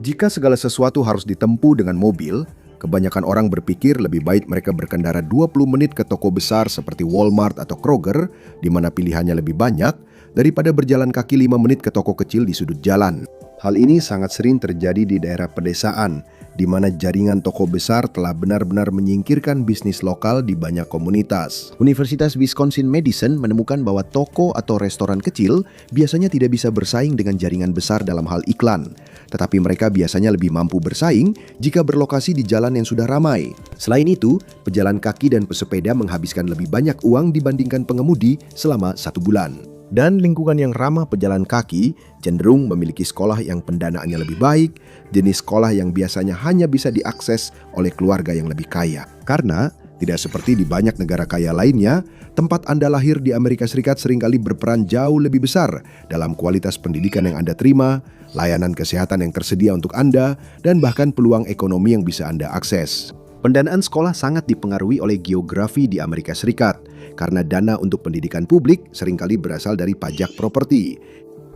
Jika segala sesuatu harus ditempuh dengan mobil, kebanyakan orang berpikir lebih baik mereka berkendara 20 menit ke toko besar seperti Walmart atau Kroger, di mana pilihannya lebih banyak, daripada berjalan kaki 5 menit ke toko kecil di sudut jalan. Hal ini sangat sering terjadi di daerah pedesaan, di mana jaringan toko besar telah benar-benar menyingkirkan bisnis lokal di banyak komunitas. Universitas Wisconsin-Madison menemukan bahwa toko atau restoran kecil biasanya tidak bisa bersaing dengan jaringan besar dalam hal iklan, tetapi mereka biasanya lebih mampu bersaing jika berlokasi di jalan yang sudah ramai. Selain itu, pejalan kaki dan pesepeda menghabiskan lebih banyak uang dibandingkan pengemudi selama 1 bulan. Dan lingkungan yang ramah pejalan kaki cenderung memiliki sekolah yang pendanaannya lebih baik, jenis sekolah yang biasanya hanya bisa diakses oleh keluarga yang lebih kaya. Karena tidak seperti di banyak negara kaya lainnya, tempat Anda lahir di Amerika Serikat seringkali berperan jauh lebih besar dalam kualitas pendidikan yang Anda terima, layanan kesehatan yang tersedia untuk Anda, dan bahkan peluang ekonomi yang bisa Anda akses. Pendanaan sekolah sangat dipengaruhi oleh geografi di Amerika Serikat, karena dana untuk pendidikan publik seringkali berasal dari pajak properti.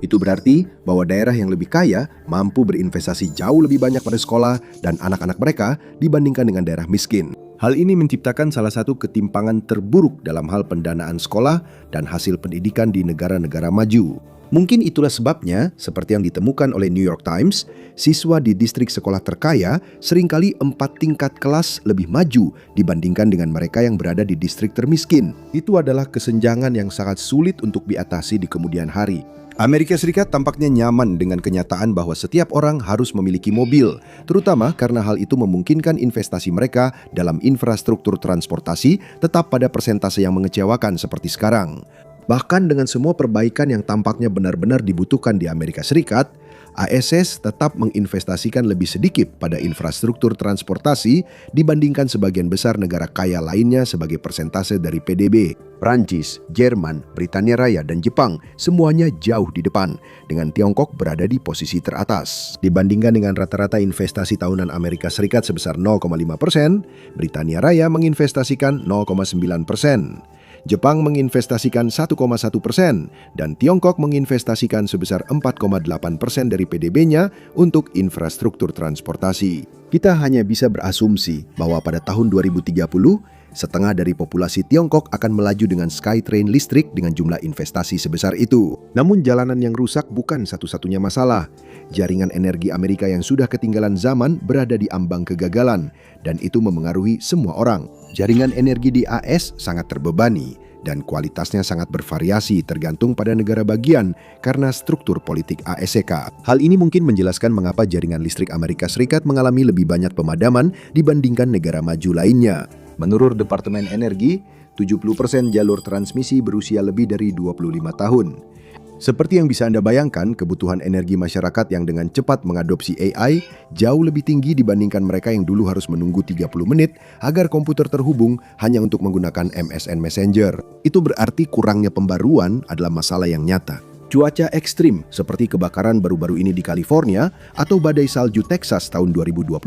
Itu berarti bahwa daerah yang lebih kaya mampu berinvestasi jauh lebih banyak pada sekolah dan anak-anak mereka dibandingkan dengan daerah miskin. Hal ini menciptakan salah satu ketimpangan terburuk dalam hal pendanaan sekolah dan hasil pendidikan di negara-negara maju. Mungkin itulah sebabnya, seperti yang ditemukan oleh New York Times, siswa di distrik sekolah terkaya seringkali 4 tingkat kelas lebih maju dibandingkan dengan mereka yang berada di distrik termiskin. Itu adalah kesenjangan yang sangat sulit untuk diatasi di kemudian hari. Amerika Serikat tampaknya nyaman dengan kenyataan bahwa setiap orang harus memiliki mobil, terutama karena hal itu memungkinkan investasi mereka dalam infrastruktur transportasi tetap pada persentase yang mengecewakan seperti sekarang. Bahkan dengan semua perbaikan yang tampaknya benar-benar dibutuhkan di Amerika Serikat, ASS tetap menginvestasikan lebih sedikit pada infrastruktur transportasi dibandingkan sebagian besar negara kaya lainnya sebagai persentase dari PDB. Prancis, Jerman, Britania Raya, dan Jepang semuanya jauh di depan, dengan Tiongkok berada di posisi teratas. Dibandingkan dengan rata-rata investasi tahunan Amerika Serikat sebesar 0,5%, Britania Raya menginvestasikan 0,9%. Jepang menginvestasikan 1,1% dan Tiongkok menginvestasikan sebesar 4,8% dari PDB-nya untuk infrastruktur transportasi. Kita hanya bisa berasumsi bahwa pada tahun 2030, setengah dari populasi Tiongkok akan melaju dengan SkyTrain listrik dengan jumlah investasi sebesar itu. Namun jalanan yang rusak bukan satu-satunya masalah. Jaringan energi Amerika yang sudah ketinggalan zaman berada di ambang kegagalan, dan itu memengaruhi semua orang. Jaringan energi di AS sangat terbebani, dan kualitasnya sangat bervariasi tergantung pada negara bagian karena struktur politik ASEK. Hal ini mungkin menjelaskan mengapa jaringan listrik Amerika Serikat mengalami lebih banyak pemadaman dibandingkan negara maju lainnya. Menurut Departemen Energi, 70% jalur transmisi berusia lebih dari 25 tahun. Seperti yang bisa Anda bayangkan, kebutuhan energi masyarakat yang dengan cepat mengadopsi AI jauh lebih tinggi dibandingkan mereka yang dulu harus menunggu 30 menit agar komputer terhubung hanya untuk menggunakan MSN Messenger. Itu berarti kurangnya pembaruan adalah masalah yang nyata. Cuaca ekstrim seperti kebakaran baru-baru ini di California atau badai salju Texas tahun 2021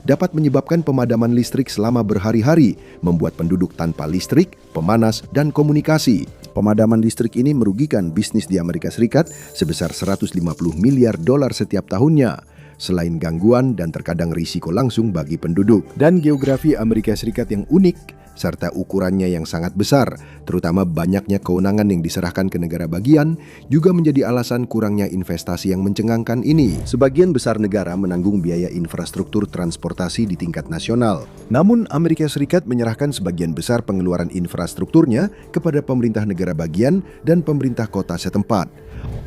dapat menyebabkan pemadaman listrik selama berhari-hari, membuat penduduk tanpa listrik, pemanas, dan komunikasi. Pemadaman listrik ini merugikan bisnis di Amerika Serikat sebesar 150 miliar dolar setiap tahunnya, selain gangguan dan terkadang risiko langsung bagi penduduk. Dan geografi Amerika Serikat yang unik serta ukurannya yang sangat besar, terutama banyaknya kewenangan yang diserahkan ke negara bagian, juga menjadi alasan kurangnya investasi yang mencengangkan ini. Sebagian besar negara menanggung biaya infrastruktur transportasi di tingkat nasional. Namun, Amerika Serikat menyerahkan sebagian besar pengeluaran infrastrukturnya kepada pemerintah negara bagian dan pemerintah kota setempat.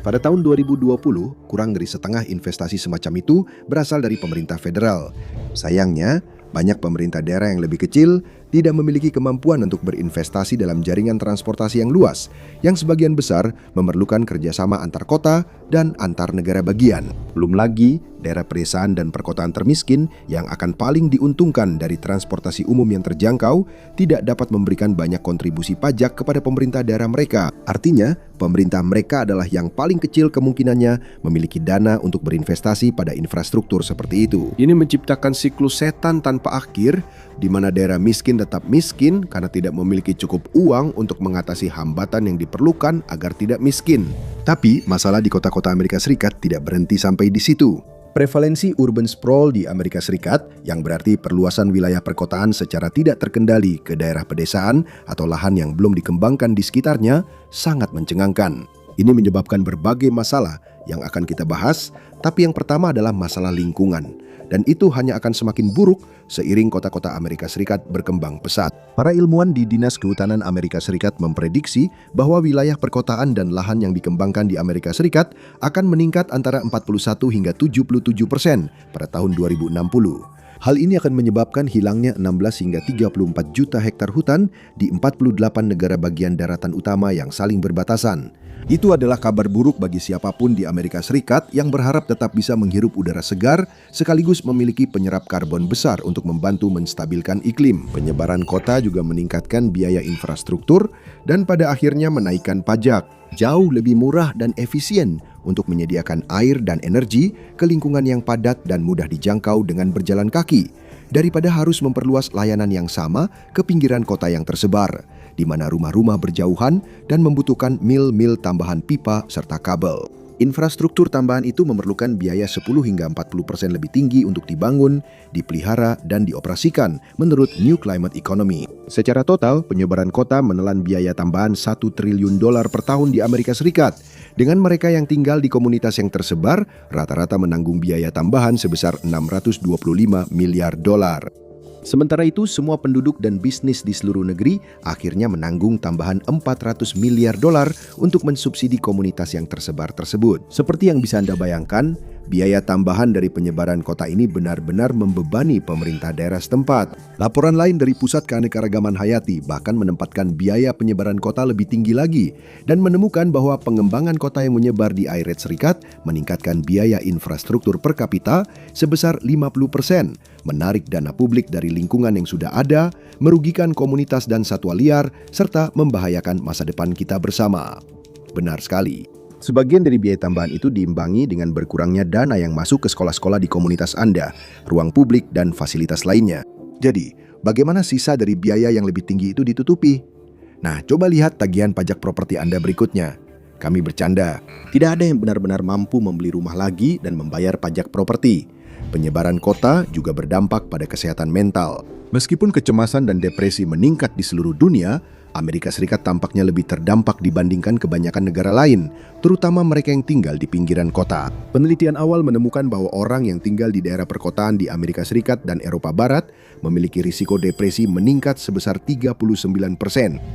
Pada tahun 2020, kurang dari setengah investasi semacam itu berasal dari pemerintah federal. Sayangnya, banyak pemerintah daerah yang lebih kecil tidak memiliki kemampuan untuk berinvestasi dalam jaringan transportasi yang luas, yang sebagian besar memerlukan kerjasama antar kota dan antar negara bagian. Belum lagi, daerah pedesaan dan perkotaan termiskin yang akan paling diuntungkan dari transportasi umum yang terjangkau tidak dapat memberikan banyak kontribusi pajak kepada pemerintah daerah mereka. Artinya, pemerintah mereka adalah yang paling kecil kemungkinannya memiliki dana untuk berinvestasi pada infrastruktur seperti itu. Ini menciptakan siklus setan tanpa akhir, di mana daerah miskin tetap miskin karena tidak memiliki cukup uang untuk mengatasi hambatan yang diperlukan agar tidak miskin. Tapi masalah di kota-kota Amerika Serikat tidak berhenti sampai di situ. Prevalensi urban sprawl di Amerika Serikat, yang berarti perluasan wilayah perkotaan secara tidak terkendali ke daerah pedesaan atau lahan yang belum dikembangkan di sekitarnya, sangat mencengangkan. Ini menyebabkan berbagai masalah yang akan kita bahas, tapi yang pertama adalah masalah lingkungan. Dan itu hanya akan semakin buruk seiring kota-kota Amerika Serikat berkembang pesat. Para ilmuwan di Dinas Kehutanan Amerika Serikat memprediksi bahwa wilayah perkotaan dan lahan yang dikembangkan di Amerika Serikat akan meningkat antara 41 hingga 77% pada tahun 2060. Hal ini akan menyebabkan hilangnya 16 hingga 34 juta hektar hutan di 48 negara bagian daratan utama yang saling berbatasan. Itu adalah kabar buruk bagi siapapun di Amerika Serikat yang berharap tetap bisa menghirup udara segar sekaligus memiliki penyerap karbon besar untuk membantu menstabilkan iklim. Penyebaran kota juga meningkatkan biaya infrastruktur dan pada akhirnya menaikkan pajak. Jauh lebih murah dan efisien untuk menyediakan air dan energi ke lingkungan yang padat dan mudah dijangkau dengan berjalan kaki, daripada harus memperluas layanan yang sama ke pinggiran kota yang tersebar, di mana rumah-rumah berjauhan dan membutuhkan mil-mil tambahan pipa serta kabel. Infrastruktur tambahan itu memerlukan biaya 10 hingga 40% lebih tinggi untuk dibangun, dipelihara, dan dioperasikan menurut New Climate Economy. Secara total, penyebaran kota menelan biaya tambahan $1 triliun per tahun di Amerika Serikat. Dengan mereka yang tinggal di komunitas yang tersebar, rata-rata menanggung biaya tambahan sebesar $625 miliar. Sementara itu, semua penduduk dan bisnis di seluruh negeri akhirnya menanggung tambahan $400 miliar untuk mensubsidi komunitas yang tersebar tersebut. Seperti yang bisa Anda bayangkan, biaya tambahan dari penyebaran kota ini benar-benar membebani pemerintah daerah setempat. Laporan lain dari Pusat Keanekaragaman Hayati bahkan menempatkan biaya penyebaran kota lebih tinggi lagi dan menemukan bahwa pengembangan kota yang menyebar di Ayred Serikat meningkatkan biaya infrastruktur per kapita sebesar 50%, menarik dana publik dari lingkungan yang sudah ada, merugikan komunitas dan satwa liar, serta membahayakan masa depan kita bersama. Benar sekali. Sebagian dari biaya tambahan itu diimbangi dengan berkurangnya dana yang masuk ke sekolah-sekolah di komunitas Anda, ruang publik, dan fasilitas lainnya. Jadi, bagaimana sisa dari biaya yang lebih tinggi itu ditutupi? Nah, coba lihat tagihan pajak properti Anda berikutnya. Kami bercanda, tidak ada yang benar-benar mampu membeli rumah lagi dan membayar pajak properti. Penyebaran kota juga berdampak pada kesehatan mental. Meskipun kecemasan dan depresi meningkat di seluruh dunia, Amerika Serikat tampaknya lebih terdampak dibandingkan kebanyakan negara lain, terutama mereka yang tinggal di pinggiran kota. Penelitian awal menemukan bahwa orang yang tinggal di daerah perkotaan di Amerika Serikat dan Eropa Barat memiliki risiko depresi meningkat sebesar 39%.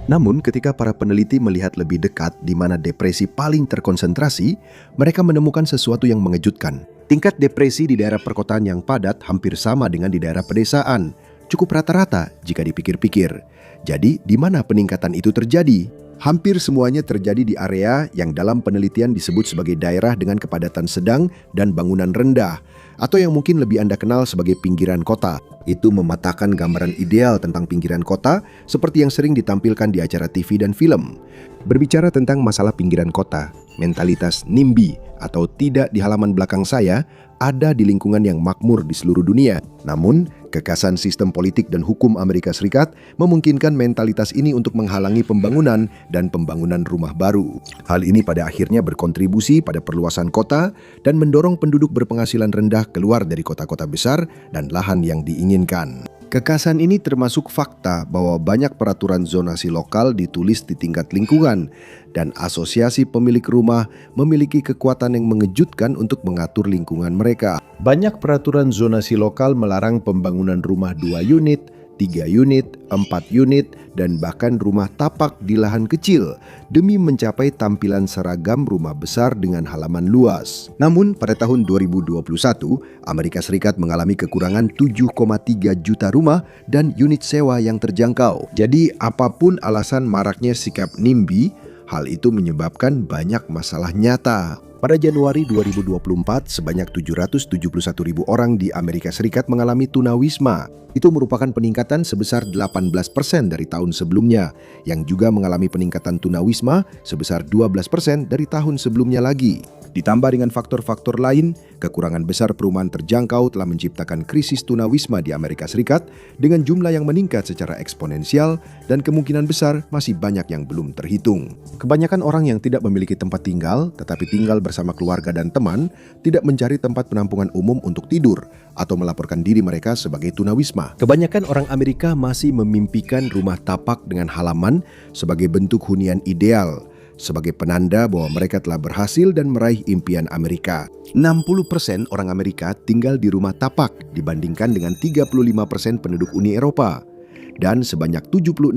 Namun, ketika para peneliti melihat lebih dekat di mana depresi paling terkonsentrasi, mereka menemukan sesuatu yang mengejutkan. Tingkat depresi di daerah perkotaan yang padat hampir sama dengan di daerah pedesaan, cukup rata-rata jika dipikir-pikir. Jadi, di mana peningkatan itu terjadi? Hampir semuanya terjadi di area yang dalam penelitian disebut sebagai daerah dengan kepadatan sedang dan bangunan rendah, atau yang mungkin lebih Anda kenal sebagai pinggiran kota. Itu mematahkan gambaran ideal tentang pinggiran kota seperti yang sering ditampilkan di acara TV dan film. Berbicara tentang masalah pinggiran kota, mentalitas NIMBY atau tidak di halaman belakang saya ada di lingkungan yang makmur di seluruh dunia. Namun, kekasan sistem politik dan hukum Amerika Serikat memungkinkan mentalitas ini untuk menghalangi pembangunan dan pembangunan rumah baru. Hal ini pada akhirnya berkontribusi pada perluasan kota dan mendorong penduduk berpenghasilan rendah keluar dari kota-kota besar dan lahan yang diinginkan. Kekasan ini termasuk fakta bahwa banyak peraturan zonasi lokal ditulis di tingkat lingkungan dan asosiasi pemilik rumah memiliki kekuatan yang mengejutkan untuk mengatur lingkungan mereka. Banyak peraturan zonasi lokal melarang pembangunan rumah 2 unit, 3 unit, 4 unit, dan bahkan rumah tapak di lahan kecil demi mencapai tampilan seragam rumah besar dengan halaman luas. Namun pada tahun 2021, Amerika Serikat mengalami kekurangan 7,3 juta rumah dan unit sewa yang terjangkau. Jadi apapun alasan maraknya sikap NIMBY, hal itu menyebabkan banyak masalah nyata. Pada Januari 2024, sebanyak 771.000 orang di Amerika Serikat mengalami tunawisma. Itu merupakan peningkatan sebesar 18% dari tahun sebelumnya, yang juga mengalami peningkatan tunawisma sebesar 12% dari tahun sebelumnya lagi. Ditambah dengan faktor-faktor lain, kekurangan besar perumahan terjangkau telah menciptakan krisis tunawisma di Amerika Serikat dengan jumlah yang meningkat secara eksponensial dan kemungkinan besar masih banyak yang belum terhitung. Kebanyakan orang yang tidak memiliki tempat tinggal, tetapi tinggal bersama keluarga dan teman, tidak mencari tempat penampungan umum untuk tidur atau melaporkan diri mereka sebagai tunawisma. Kebanyakan orang Amerika masih memimpikan rumah tapak dengan halaman sebagai bentuk hunian ideal, sebagai penanda bahwa mereka telah berhasil dan meraih impian Amerika. 60% orang Amerika tinggal di rumah tapak dibandingkan dengan 35% penduduk Uni Eropa. Dan sebanyak 76%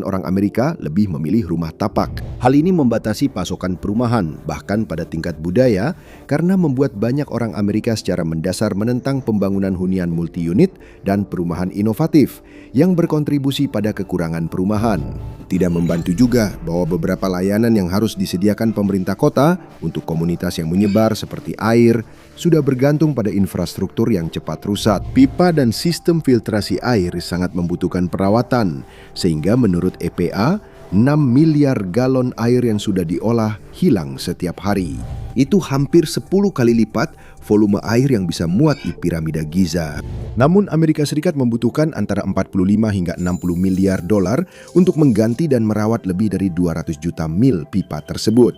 orang Amerika lebih memilih rumah tapak. Hal ini membatasi pasokan perumahan, bahkan pada tingkat budaya, karena membuat banyak orang Amerika secara mendasar menentang pembangunan hunian multi-unit dan perumahan inovatif yang berkontribusi pada kekurangan perumahan. Tidak membantu juga bahwa beberapa layanan yang harus disediakan pemerintah kota untuk komunitas yang menyebar seperti air sudah bergantung pada infrastruktur yang cepat rusak. Pipa dan sistem filtrasi air sangat membutuhkan perawatan, sehingga menurut EPA, 6 miliar galon air yang sudah diolah hilang setiap hari. Itu hampir 10 kali lipat volume air yang bisa muat di piramida Giza. Namun Amerika Serikat membutuhkan antara 45 hingga 60 miliar dolar untuk mengganti dan merawat lebih dari 200 juta mil pipa tersebut.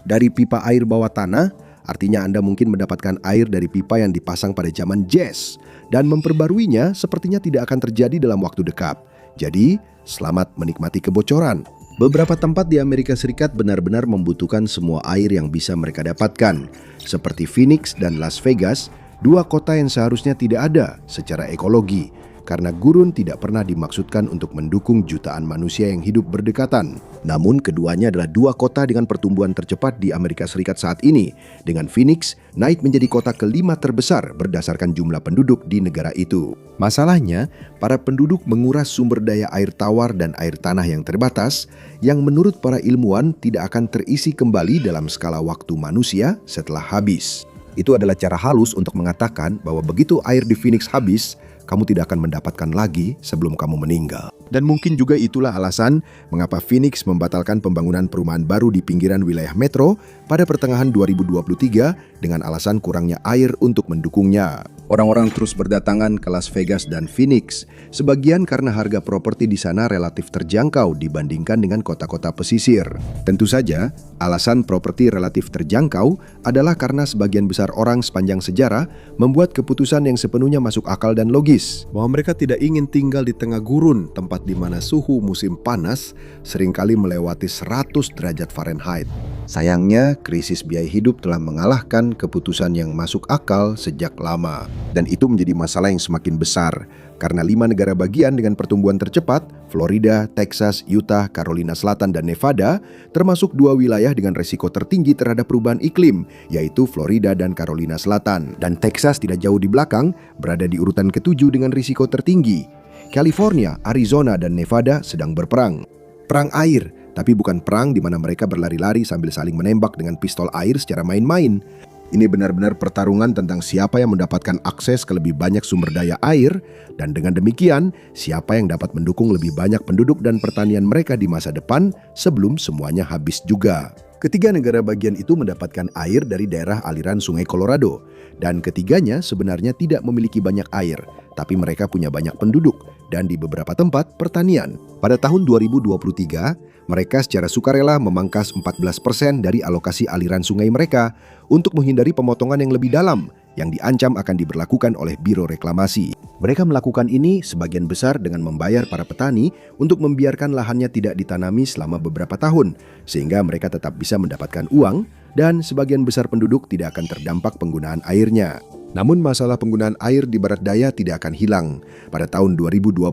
Dari pipa air bawah tanah, artinya Anda mungkin mendapatkan air dari pipa yang dipasang pada zaman jazz, dan memperbaruinya sepertinya tidak akan terjadi dalam waktu dekat. Jadi, selamat menikmati kebocoran. Beberapa tempat di Amerika Serikat benar-benar membutuhkan semua air yang bisa mereka dapatkan, seperti Phoenix dan Las Vegas, dua kota yang seharusnya tidak ada secara ekologi, karena gurun tidak pernah dimaksudkan untuk mendukung jutaan manusia yang hidup berdekatan. Namun keduanya adalah dua kota dengan pertumbuhan tercepat di Amerika Serikat saat ini, dengan Phoenix naik menjadi kota kelima terbesar berdasarkan jumlah penduduk di negara itu. Masalahnya, para penduduk menguras sumber daya air tawar dan air tanah yang terbatas, yang menurut para ilmuwan tidak akan terisi kembali dalam skala waktu manusia setelah habis. Itu adalah cara halus untuk mengatakan bahwa begitu air di Phoenix habis, kamu tidak akan mendapatkan lagi sebelum kamu meninggal. Dan mungkin juga itulah alasan mengapa Phoenix membatalkan pembangunan perumahan baru di pinggiran wilayah metro pada pertengahan 2023 dengan alasan kurangnya air untuk mendukungnya. Orang-orang terus berdatangan ke Las Vegas dan Phoenix, sebagian karena harga properti di sana relatif terjangkau dibandingkan dengan kota-kota pesisir. Tentu saja, alasan properti relatif terjangkau adalah karena sebagian besar orang sepanjang sejarah membuat keputusan yang sepenuhnya masuk akal dan logis, bahwa mereka tidak ingin tinggal di tengah gurun, tempat di mana suhu musim panas seringkali melewati 100 derajat Fahrenheit. Sayangnya, krisis biaya hidup telah mengalahkan keputusan yang masuk akal sejak lama. Dan itu menjadi masalah yang semakin besar, karena 5 negara bagian dengan pertumbuhan tercepat, Florida, Texas, Utah, Carolina Selatan, dan Nevada, termasuk 2 wilayah dengan risiko tertinggi terhadap perubahan iklim, yaitu Florida dan Carolina Selatan. Dan Texas tidak jauh di belakang, berada di urutan ke-7 dengan risiko tertinggi. California, Arizona, dan Nevada sedang berperang. Perang air, tapi bukan perang di mana mereka berlari-lari sambil saling menembak dengan pistol air secara main-main. Ini benar-benar pertarungan tentang siapa yang mendapatkan akses ke lebih banyak sumber daya air, dan dengan demikian, siapa yang dapat mendukung lebih banyak penduduk dan pertanian mereka di masa depan sebelum semuanya habis juga. Ketiga negara bagian itu mendapatkan air dari daerah aliran Sungai Colorado, dan ketiganya sebenarnya tidak memiliki banyak air, tapi mereka punya banyak penduduk, dan di beberapa tempat pertanian. Pada tahun 2023, mereka secara sukarela memangkas 14% dari alokasi aliran sungai mereka untuk menghindari pemotongan yang lebih dalam yang diancam akan diberlakukan oleh Biro Reklamasi. Mereka melakukan ini sebagian besar dengan membayar para petani untuk membiarkan lahannya tidak ditanami selama beberapa tahun, sehingga mereka tetap bisa mendapatkan uang dan sebagian besar penduduk tidak akan terdampak penggunaan airnya. Namun masalah penggunaan air di barat daya tidak akan hilang. Pada tahun 2022,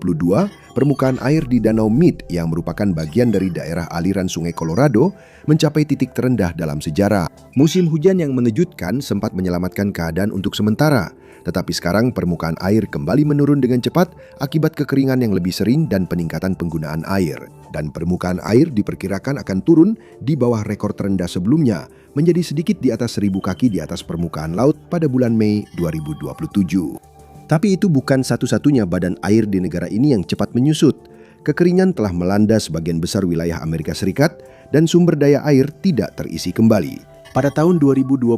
permukaan air di Danau Mead yang merupakan bagian dari daerah aliran Sungai Colorado mencapai titik terendah dalam sejarah. Musim hujan yang mengejutkan sempat menyelamatkan keadaan untuk sementara. Tetapi sekarang permukaan air kembali menurun dengan cepat akibat kekeringan yang lebih sering dan peningkatan penggunaan air. Dan permukaan air diperkirakan akan turun di bawah rekor terendah sebelumnya, menjadi sedikit di atas 1.000 kaki di atas permukaan laut pada bulan Mei 2027. Tapi itu bukan satu-satunya badan air di negara ini yang cepat menyusut. Kekeringan telah melanda sebagian besar wilayah Amerika Serikat dan sumber daya air tidak terisi kembali. Pada tahun 2022,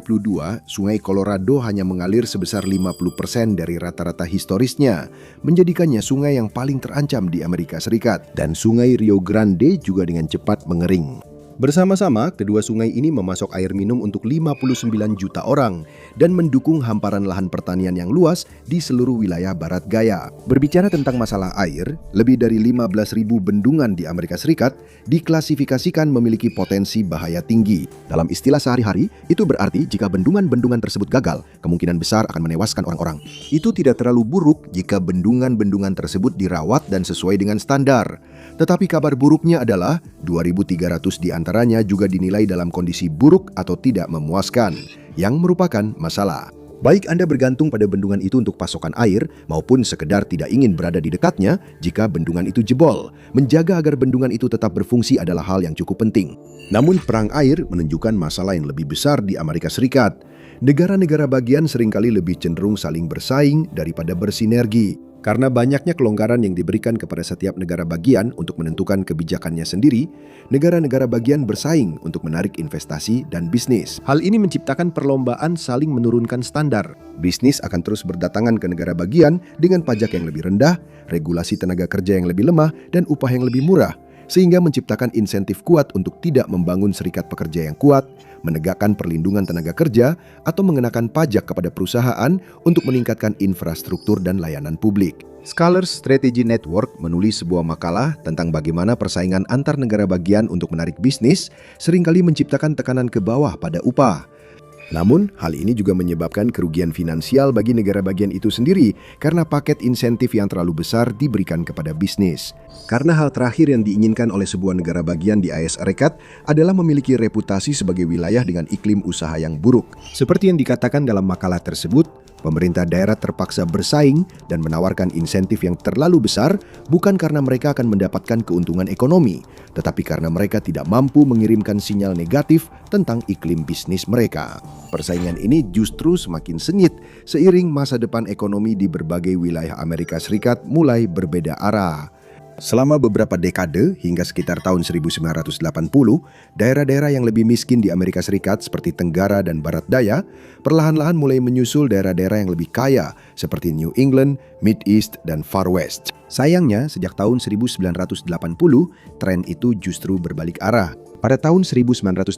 Sungai Colorado hanya mengalir sebesar 50% dari rata-rata historisnya, menjadikannya sungai yang paling terancam di Amerika Serikat. Dan Sungai Rio Grande juga dengan cepat mengering. Bersama-sama, kedua sungai ini memasok air minum untuk 59 juta orang dan mendukung hamparan lahan pertanian yang luas di seluruh wilayah Barat Gaya. Berbicara tentang masalah air, lebih dari 15.000 bendungan di Amerika Serikat diklasifikasikan memiliki potensi bahaya tinggi. Dalam istilah sehari-hari, itu berarti jika bendungan-bendungan tersebut gagal, kemungkinan besar akan menewaskan orang-orang. Itu tidak terlalu buruk jika bendungan-bendungan tersebut dirawat dan sesuai dengan standar. Tetapi kabar buruknya adalah 2.300 di antaranya juga dinilai dalam kondisi buruk atau tidak memuaskan, yang merupakan masalah. Baik Anda bergantung pada bendungan itu untuk pasokan air, maupun sekedar tidak ingin berada di dekatnya jika bendungan itu jebol. Menjaga agar bendungan itu tetap berfungsi adalah hal yang cukup penting. Namun perang air menunjukkan masalah yang lebih besar di Amerika Serikat. Negara-negara bagian seringkali lebih cenderung saling bersaing daripada bersinergi. Karena banyaknya kelonggaran yang diberikan kepada setiap negara bagian untuk menentukan kebijakannya sendiri, negara-negara bagian bersaing untuk menarik investasi dan bisnis. Hal ini menciptakan perlombaan saling menurunkan standar. Bisnis akan terus berdatangan ke negara bagian dengan pajak yang lebih rendah, regulasi tenaga kerja yang lebih lemah, dan upah yang lebih murah, sehingga menciptakan insentif kuat untuk tidak membangun serikat pekerja yang kuat, menegakkan perlindungan tenaga kerja, atau mengenakan pajak kepada perusahaan untuk meningkatkan infrastruktur dan layanan publik. Scholars Strategy Network menulis sebuah makalah tentang bagaimana persaingan antar negara bagian untuk menarik bisnis seringkali menciptakan tekanan ke bawah pada upah. Namun, hal ini juga menyebabkan kerugian finansial bagi negara bagian itu sendiri karena paket insentif yang terlalu besar diberikan kepada bisnis. Karena hal terakhir yang diinginkan oleh sebuah negara bagian di AS Serikat adalah memiliki reputasi sebagai wilayah dengan iklim usaha yang buruk. Seperti yang dikatakan dalam makalah tersebut, pemerintah daerah terpaksa bersaing dan menawarkan insentif yang terlalu besar bukan karena mereka akan mendapatkan keuntungan ekonomi, tetapi karena mereka tidak mampu mengirimkan sinyal negatif tentang iklim bisnis mereka. Persaingan ini justru semakin sengit seiring masa depan ekonomi di berbagai wilayah Amerika Serikat mulai berbeda arah. Selama beberapa dekade hingga sekitar tahun 1980, daerah-daerah yang lebih miskin di Amerika Serikat seperti Tenggara dan Barat Daya perlahan-lahan mulai menyusul daerah-daerah yang lebih kaya seperti New England, Mid-East, dan Far West. Sayangnya, sejak tahun 1980, tren itu justru berbalik arah. Pada tahun 1980,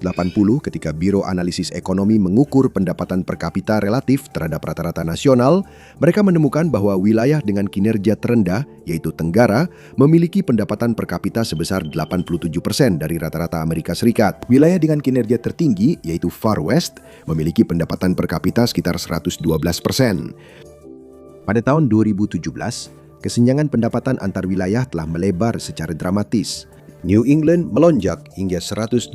ketika Biro Analisis Ekonomi mengukur pendapatan per kapita relatif terhadap rata-rata nasional, mereka menemukan bahwa wilayah dengan kinerja terendah, yaitu Tenggara, memiliki pendapatan per kapita sebesar 87% dari rata-rata Amerika Serikat. Wilayah dengan kinerja tertinggi, yaitu Far West, memiliki pendapatan per kapita sekitar 112%. Pada tahun 2017, kesenjangan pendapatan antar wilayah telah melebar secara dramatis. New England melonjak hingga 125%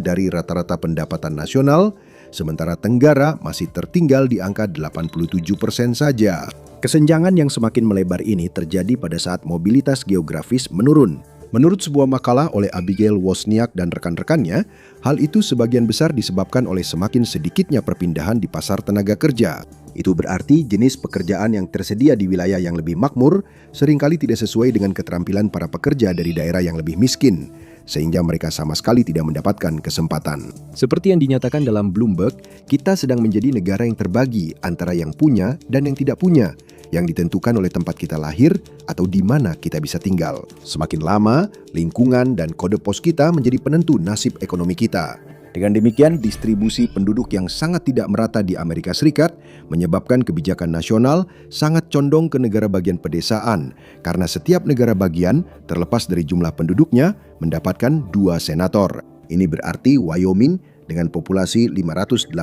dari rata-rata pendapatan nasional, sementara Tenggara masih tertinggal di angka 87% saja. Kesenjangan yang semakin melebar ini terjadi pada saat mobilitas geografis menurun. Menurut sebuah makalah oleh Abigail Wozniak dan rekan-rekannya, hal itu sebagian besar disebabkan oleh semakin sedikitnya perpindahan di pasar tenaga kerja. Itu berarti jenis pekerjaan yang tersedia di wilayah yang lebih makmur seringkali tidak sesuai dengan keterampilan para pekerja dari daerah yang lebih miskin, sehingga mereka sama sekali tidak mendapatkan kesempatan. Seperti yang dinyatakan dalam Bloomberg, kita sedang menjadi negara yang terbagi antara yang punya dan yang tidak punya, yang ditentukan oleh tempat kita lahir atau di mana kita bisa tinggal. Semakin lama, lingkungan dan kode pos kita menjadi penentu nasib ekonomi kita. Dengan demikian, distribusi penduduk yang sangat tidak merata di Amerika Serikat menyebabkan kebijakan nasional sangat condong ke negara bagian pedesaan, karena setiap negara bagian, terlepas dari jumlah penduduknya, mendapatkan 2 senator. Ini berarti Wyoming dengan populasi 580.000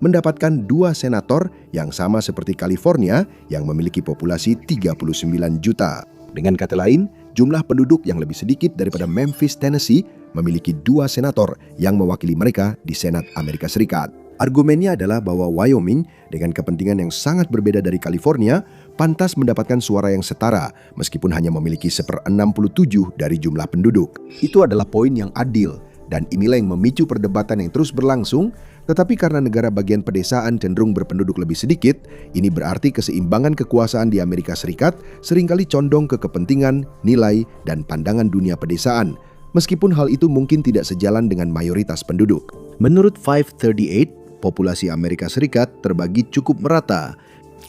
mendapatkan 2 senator yang sama seperti California yang memiliki populasi 39 juta. Dengan kata lain, jumlah penduduk yang lebih sedikit daripada Memphis, Tennessee memiliki 2 senator yang mewakili mereka di Senat Amerika Serikat. Argumennya adalah bahwa Wyoming dengan kepentingan yang sangat berbeda dari California pantas mendapatkan suara yang setara meskipun hanya memiliki 1/67 dari jumlah penduduk. Itu adalah poin yang adil dan inilah yang memicu perdebatan yang terus berlangsung. Tetapi karena negara bagian pedesaan cenderung berpenduduk lebih sedikit, ini berarti keseimbangan kekuasaan di Amerika Serikat seringkali condong ke kepentingan, nilai, dan pandangan dunia pedesaan. Meskipun hal itu mungkin tidak sejalan dengan mayoritas penduduk. Menurut 538, populasi Amerika Serikat terbagi cukup merata.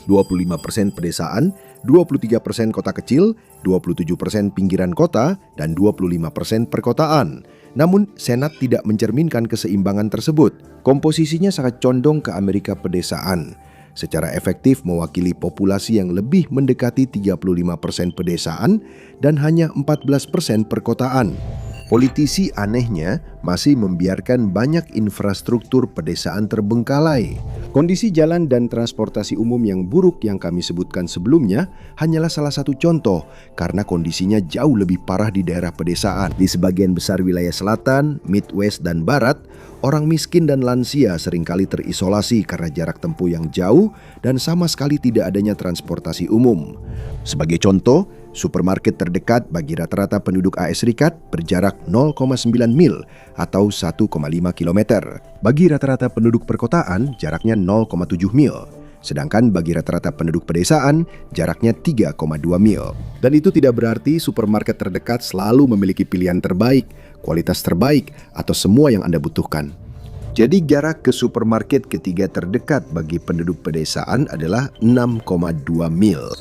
25% pedesaan, 23% kota kecil, 27% pinggiran kota, dan 25% perkotaan. Namun, Senat tidak mencerminkan keseimbangan tersebut. Komposisinya sangat condong ke Amerika pedesaan. Secara efektif mewakili populasi yang lebih mendekati 35% pedesaan dan hanya 14% perkotaan. Politisi anehnya masih membiarkan banyak infrastruktur pedesaan terbengkalai. Kondisi jalan dan transportasi umum yang buruk yang kami sebutkan sebelumnya hanyalah salah satu contoh karena kondisinya jauh lebih parah di daerah pedesaan. Di sebagian besar wilayah selatan, Midwest, dan Barat, orang miskin dan lansia seringkali terisolasi karena jarak tempuh yang jauh dan sama sekali tidak adanya transportasi umum. Sebagai contoh, supermarket terdekat bagi rata-rata penduduk AS Serikat berjarak 0,9 mil atau 1,5 kilometer. Bagi rata-rata penduduk perkotaan, jaraknya 0,7 mil. Sedangkan bagi rata-rata penduduk pedesaan, jaraknya 3,2 mil. Dan itu tidak berarti supermarket terdekat selalu memiliki pilihan terbaik, kualitas terbaik, atau semua yang Anda butuhkan. Jadi jarak ke supermarket ketiga terdekat bagi penduduk pedesaan adalah 6,2 mil.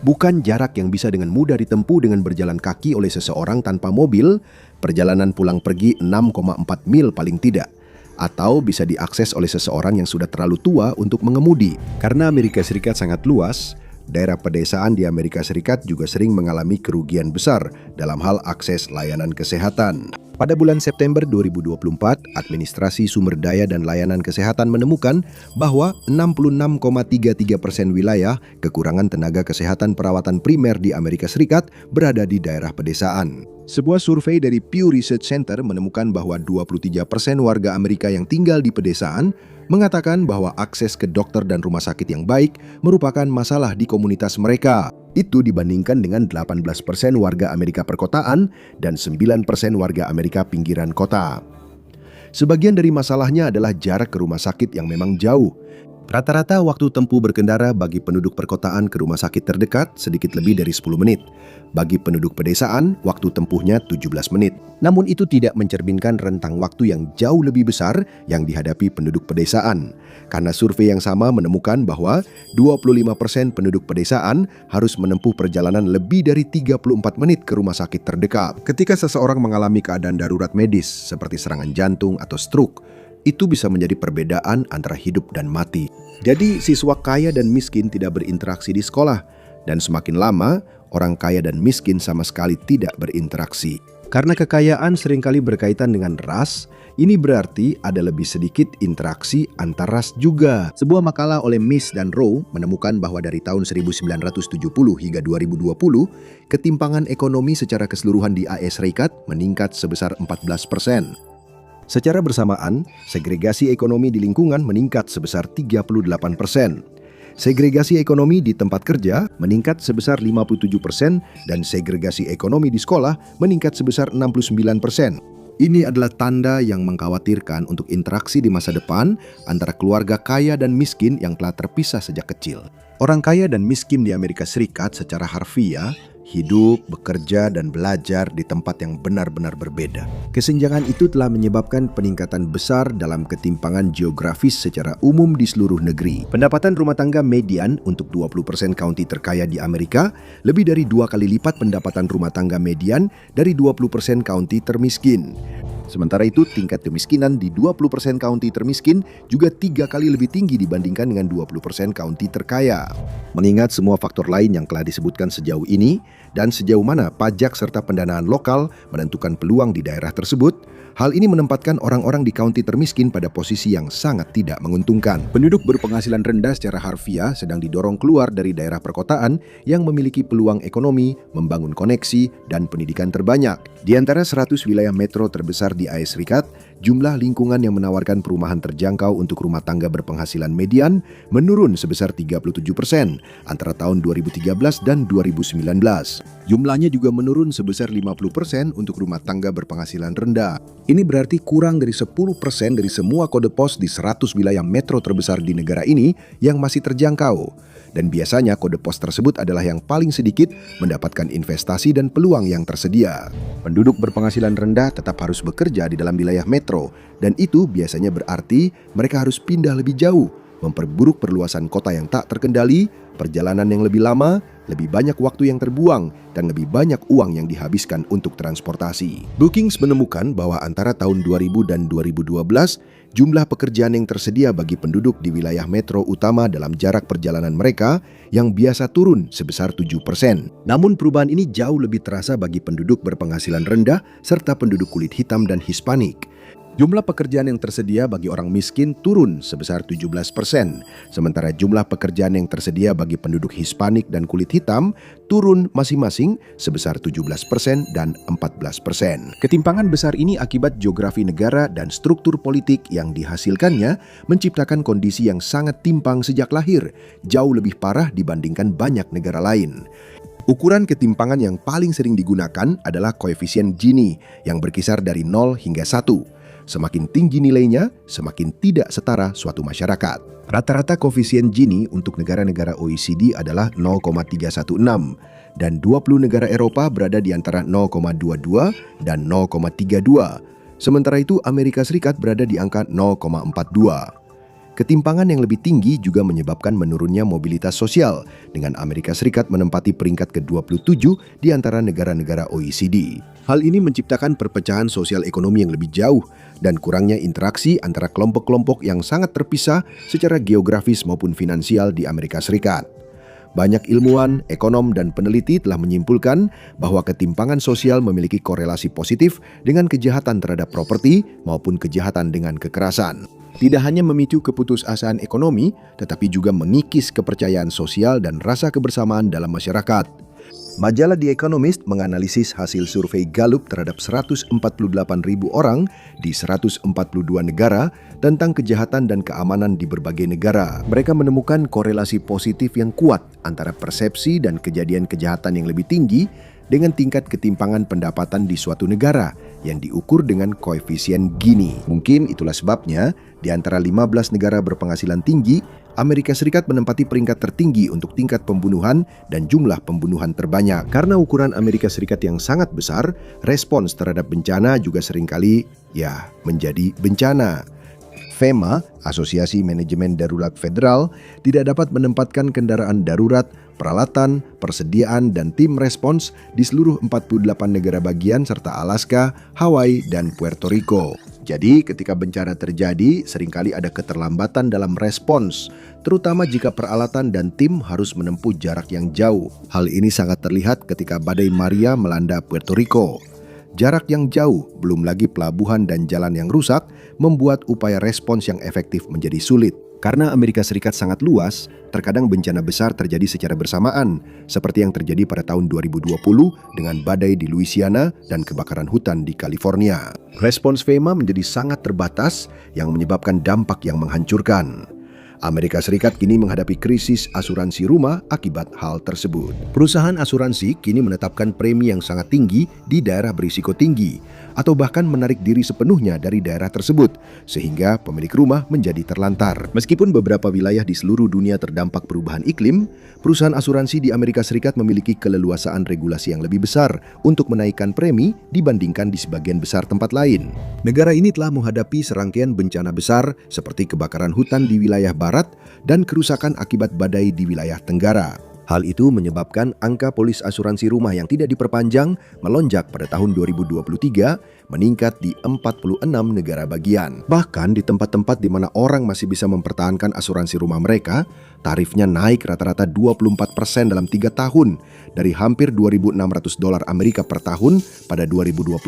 Bukan jarak yang bisa dengan mudah ditempuh dengan berjalan kaki oleh seseorang tanpa mobil, perjalanan pulang pergi 6,4 mil paling tidak. Atau bisa diakses oleh seseorang yang sudah terlalu tua untuk mengemudi. Karena Amerika Serikat sangat luas, daerah pedesaan di Amerika Serikat juga sering mengalami kerugian besar dalam hal akses layanan kesehatan. Pada bulan September 2024, Administrasi Sumber Daya dan Layanan Kesehatan menemukan bahwa 66,33% wilayah kekurangan tenaga kesehatan perawatan primer di Amerika Serikat berada di daerah pedesaan. Sebuah survei dari Pew Research Center menemukan bahwa 23% warga Amerika yang tinggal di pedesaan mengatakan bahwa akses ke dokter dan rumah sakit yang baik merupakan masalah di komunitas mereka. Itu dibandingkan dengan 18% warga Amerika perkotaan dan 9% warga Amerika pinggiran kota. Sebagian dari masalahnya adalah jarak ke rumah sakit yang memang jauh. Rata-rata waktu tempuh berkendara bagi penduduk perkotaan ke rumah sakit terdekat sedikit lebih dari 10 menit. Bagi penduduk pedesaan, waktu tempuhnya 17 menit. Namun itu tidak mencerminkan rentang waktu yang jauh lebih besar yang dihadapi penduduk pedesaan. Karena survei yang sama menemukan bahwa 25% penduduk pedesaan harus menempuh perjalanan lebih dari 34 menit ke rumah sakit terdekat. Ketika seseorang mengalami keadaan darurat medis seperti serangan jantung atau stroke, itu bisa menjadi perbedaan antara hidup dan mati. Jadi siswa kaya dan miskin tidak berinteraksi di sekolah. Dan semakin lama, orang kaya dan miskin sama sekali tidak berinteraksi. Karena kekayaan seringkali berkaitan dengan ras, ini berarti ada lebih sedikit interaksi antar ras juga. Sebuah makalah oleh Miss dan Rowe menemukan bahwa dari tahun 1970 hingga 2020, ketimpangan ekonomi secara keseluruhan di AS Serikat meningkat sebesar 14%. Secara bersamaan, segregasi ekonomi di lingkungan meningkat sebesar 38%. Segregasi ekonomi di tempat kerja meningkat sebesar 57% dan segregasi ekonomi di sekolah meningkat sebesar 69%. Ini adalah tanda yang mengkhawatirkan untuk interaksi di masa depan antara keluarga kaya dan miskin yang telah terpisah sejak kecil. Orang kaya dan miskin di Amerika Serikat secara harfiah hidup, bekerja, dan belajar di tempat yang benar-benar berbeda. Kesenjangan itu telah menyebabkan peningkatan besar dalam ketimpangan geografis secara umum di seluruh negeri. Pendapatan rumah tangga median untuk 20% kaunti terkaya di Amerika lebih dari 2 kali lipat pendapatan rumah tangga median dari 20% kaunti termiskin. Sementara itu, tingkat kemiskinan di 20% kaunti termiskin juga 3 kali lebih tinggi dibandingkan dengan 20% kaunti terkaya. Mengingat semua faktor lain yang telah disebutkan sejauh ini, dan sejauh mana pajak serta pendanaan lokal menentukan peluang di daerah tersebut, hal ini menempatkan orang-orang di kaunti termiskin pada posisi yang sangat tidak menguntungkan. Penduduk berpenghasilan rendah secara harfiah sedang didorong keluar dari daerah perkotaan yang memiliki peluang ekonomi, membangun koneksi, dan pendidikan terbanyak. Di antara 100 wilayah metro terbesar di AS Serikat, jumlah lingkungan yang menawarkan perumahan terjangkau untuk rumah tangga berpenghasilan median menurun sebesar 37% antara tahun 2013 dan 2019. Jumlahnya juga menurun sebesar 50% untuk rumah tangga berpenghasilan rendah. Ini berarti kurang dari 10% dari semua kode pos di 100 wilayah metro terbesar di negara ini yang masih terjangkau. Dan biasanya kode pos tersebut adalah yang paling sedikit mendapatkan investasi dan peluang yang tersedia. Penduduk berpenghasilan rendah tetap harus bekerja di dalam wilayah metro, dan itu biasanya berarti mereka harus pindah lebih jauh, memperburuk perluasan kota yang tak terkendali, perjalanan yang lebih lama, lebih banyak waktu yang terbuang, dan lebih banyak uang yang dihabiskan untuk transportasi. Brookings menemukan bahwa antara tahun 2000 dan 2012, jumlah pekerjaan yang tersedia bagi penduduk di wilayah metro utama dalam jarak perjalanan mereka yang biasa turun sebesar 7%. Namun perubahan ini jauh lebih terasa bagi penduduk berpenghasilan rendah serta penduduk kulit hitam dan Hispanik. Jumlah pekerjaan yang tersedia bagi orang miskin turun sebesar 17%, sementara jumlah pekerjaan yang tersedia bagi penduduk Hispanik dan kulit hitam turun masing-masing sebesar 17% dan 14%. Ketimpangan besar ini akibat geografi negara dan struktur politik yang dihasilkannya menciptakan kondisi yang sangat timpang sejak lahir, jauh lebih parah dibandingkan banyak negara lain. Ukuran ketimpangan yang paling sering digunakan adalah koefisien Gini yang berkisar dari 0 hingga 1. Semakin tinggi nilainya, semakin tidak setara suatu masyarakat. Rata-rata koefisien Gini untuk negara-negara OECD adalah 0,316 dan 20 negara Eropa berada di antara 0,22 dan 0,32. Sementara itu Amerika Serikat berada di angka 0,42. Ketimpangan yang lebih tinggi juga menyebabkan menurunnya mobilitas sosial, dengan Amerika Serikat menempati peringkat ke-27 di antara negara-negara OECD. Hal ini menciptakan perpecahan sosial ekonomi yang lebih jauh dan kurangnya interaksi antara kelompok-kelompok yang sangat terpisah secara geografis maupun finansial di Amerika Serikat. Banyak ilmuwan, ekonom, dan peneliti telah menyimpulkan bahwa ketimpangan sosial memiliki korelasi positif dengan kejahatan terhadap properti maupun kejahatan dengan kekerasan. Tidak hanya memicu keputusasaan ekonomi, tetapi juga mengikis kepercayaan sosial dan rasa kebersamaan dalam masyarakat. Majalah The Economist menganalisis hasil survei Gallup terhadap 148.000 orang di 142 negara tentang kejahatan dan keamanan di berbagai negara. Mereka menemukan korelasi positif yang kuat antara persepsi dan kejadian kejahatan yang lebih tinggi dengan tingkat ketimpangan pendapatan di suatu negara yang diukur dengan koefisien Gini. Mungkin itulah sebabnya di antara 15 negara berpenghasilan tinggi, Amerika Serikat menempati peringkat tertinggi untuk tingkat pembunuhan dan jumlah pembunuhan terbanyak. Karena ukuran Amerika Serikat yang sangat besar, respons terhadap bencana juga seringkali menjadi bencana. FEMA, Asosiasi Manajemen Darurat Federal, tidak dapat menempatkan kendaraan darurat, peralatan, persediaan, dan tim respons di seluruh 48 negara bagian serta Alaska, Hawaii, dan Puerto Rico. Jadi ketika bencana terjadi, seringkali ada keterlambatan dalam respons, terutama jika peralatan dan tim harus menempuh jarak yang jauh. Hal ini sangat terlihat ketika badai Maria melanda Puerto Rico. Jarak yang jauh, belum lagi pelabuhan dan jalan yang rusak, membuat upaya respons yang efektif menjadi sulit. Karena Amerika Serikat sangat luas, terkadang bencana besar terjadi secara bersamaan, seperti yang terjadi pada tahun 2020 dengan badai di Louisiana dan kebakaran hutan di California. Respons FEMA menjadi sangat terbatas yang menyebabkan dampak yang menghancurkan. Amerika Serikat kini menghadapi krisis asuransi rumah akibat hal tersebut. Perusahaan asuransi kini menetapkan premi yang sangat tinggi di daerah berisiko tinggi, atau bahkan menarik diri sepenuhnya dari daerah tersebut, sehingga pemilik rumah menjadi terlantar. Meskipun beberapa wilayah di seluruh dunia terdampak perubahan iklim, perusahaan asuransi di Amerika Serikat memiliki keleluasaan regulasi yang lebih besar untuk menaikkan premi dibandingkan di sebagian besar tempat lain. Negara ini telah menghadapi serangkaian bencana besar seperti kebakaran hutan di wilayah barat dan kerusakan akibat badai di wilayah tenggara. Hal itu menyebabkan angka polis asuransi rumah yang tidak diperpanjang melonjak pada tahun 2023 meningkat di 46 negara bagian. Bahkan di tempat-tempat di mana orang masih bisa mempertahankan asuransi rumah mereka, tarifnya naik rata-rata 24% dalam 3 tahun dari hampir $2.600 Amerika per tahun pada 2021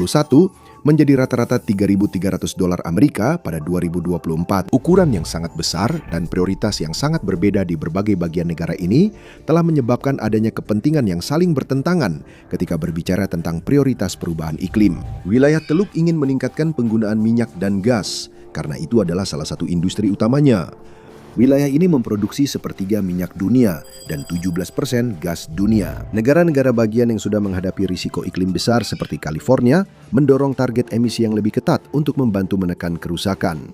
menjadi rata-rata $3.300 Amerika pada 2024. Ukuran yang sangat besar dan prioritas yang sangat berbeda di berbagai bagian negara ini telah menyebabkan adanya kepentingan yang saling bertentangan ketika berbicara tentang prioritas perubahan iklim. Wilayah Teluk ingin meningkatkan penggunaan minyak dan gas, karena itu adalah salah satu industri utamanya. Wilayah ini memproduksi sepertiga minyak dunia dan 17% gas dunia. Negara-negara bagian yang sudah menghadapi risiko iklim besar seperti California mendorong target emisi yang lebih ketat untuk membantu menekan kerusakan.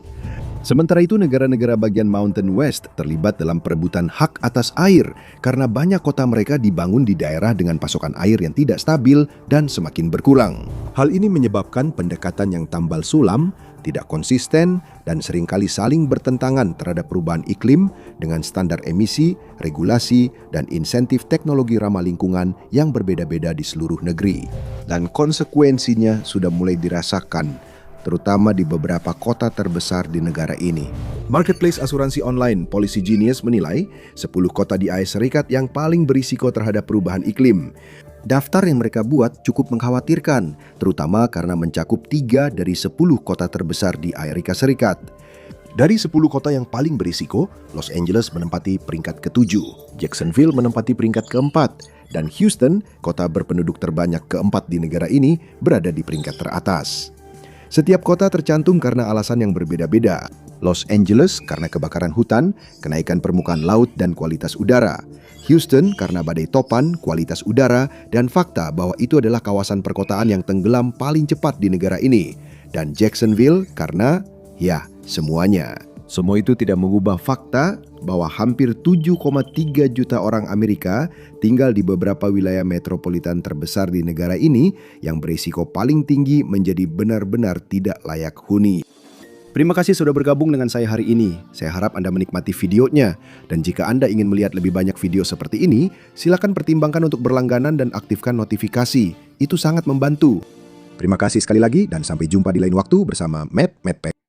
Sementara itu, negara-negara bagian Mountain West terlibat dalam perebutan hak atas air karena banyak kota mereka dibangun di daerah dengan pasokan air yang tidak stabil dan semakin berkurang. Hal ini menyebabkan pendekatan yang tambal sulam, tidak konsisten, dan seringkali saling bertentangan terhadap perubahan iklim dengan standar emisi, regulasi, dan insentif teknologi ramah lingkungan yang berbeda-beda di seluruh negeri. Dan konsekuensinya sudah mulai dirasakan, terutama di beberapa kota terbesar di negara ini. Marketplace asuransi online Policy Genius menilai 10 kota di AS Serikat yang paling berisiko terhadap perubahan iklim. Daftar yang mereka buat cukup mengkhawatirkan, terutama karena mencakup 3 dari 10 kota terbesar di Amerika Serikat. Dari 10 kota yang paling berisiko, Los Angeles menempati peringkat ke-7, Jacksonville menempati peringkat ke-4, dan Houston, kota berpenduduk terbanyak ke-4 di negara ini, berada di peringkat teratas. Setiap kota tercantum karena alasan yang berbeda-beda. Los Angeles karena kebakaran hutan, kenaikan permukaan laut dan kualitas udara. Houston karena badai topan, kualitas udara, dan fakta bahwa itu adalah kawasan perkotaan yang tenggelam paling cepat di negara ini. Dan Jacksonville karena, ya, semuanya. Semua itu tidak mengubah fakta bahwa hampir 7,3 juta orang Amerika tinggal di beberapa wilayah metropolitan terbesar di negara ini yang berisiko paling tinggi menjadi benar-benar tidak layak huni. Terima kasih sudah bergabung dengan saya hari ini. Saya harap Anda menikmati videonya. Dan jika Anda ingin melihat lebih banyak video seperti ini, silakan pertimbangkan untuk berlangganan dan aktifkan notifikasi. Itu sangat membantu. Terima kasih sekali lagi dan sampai jumpa di lain waktu bersama Map Medpack.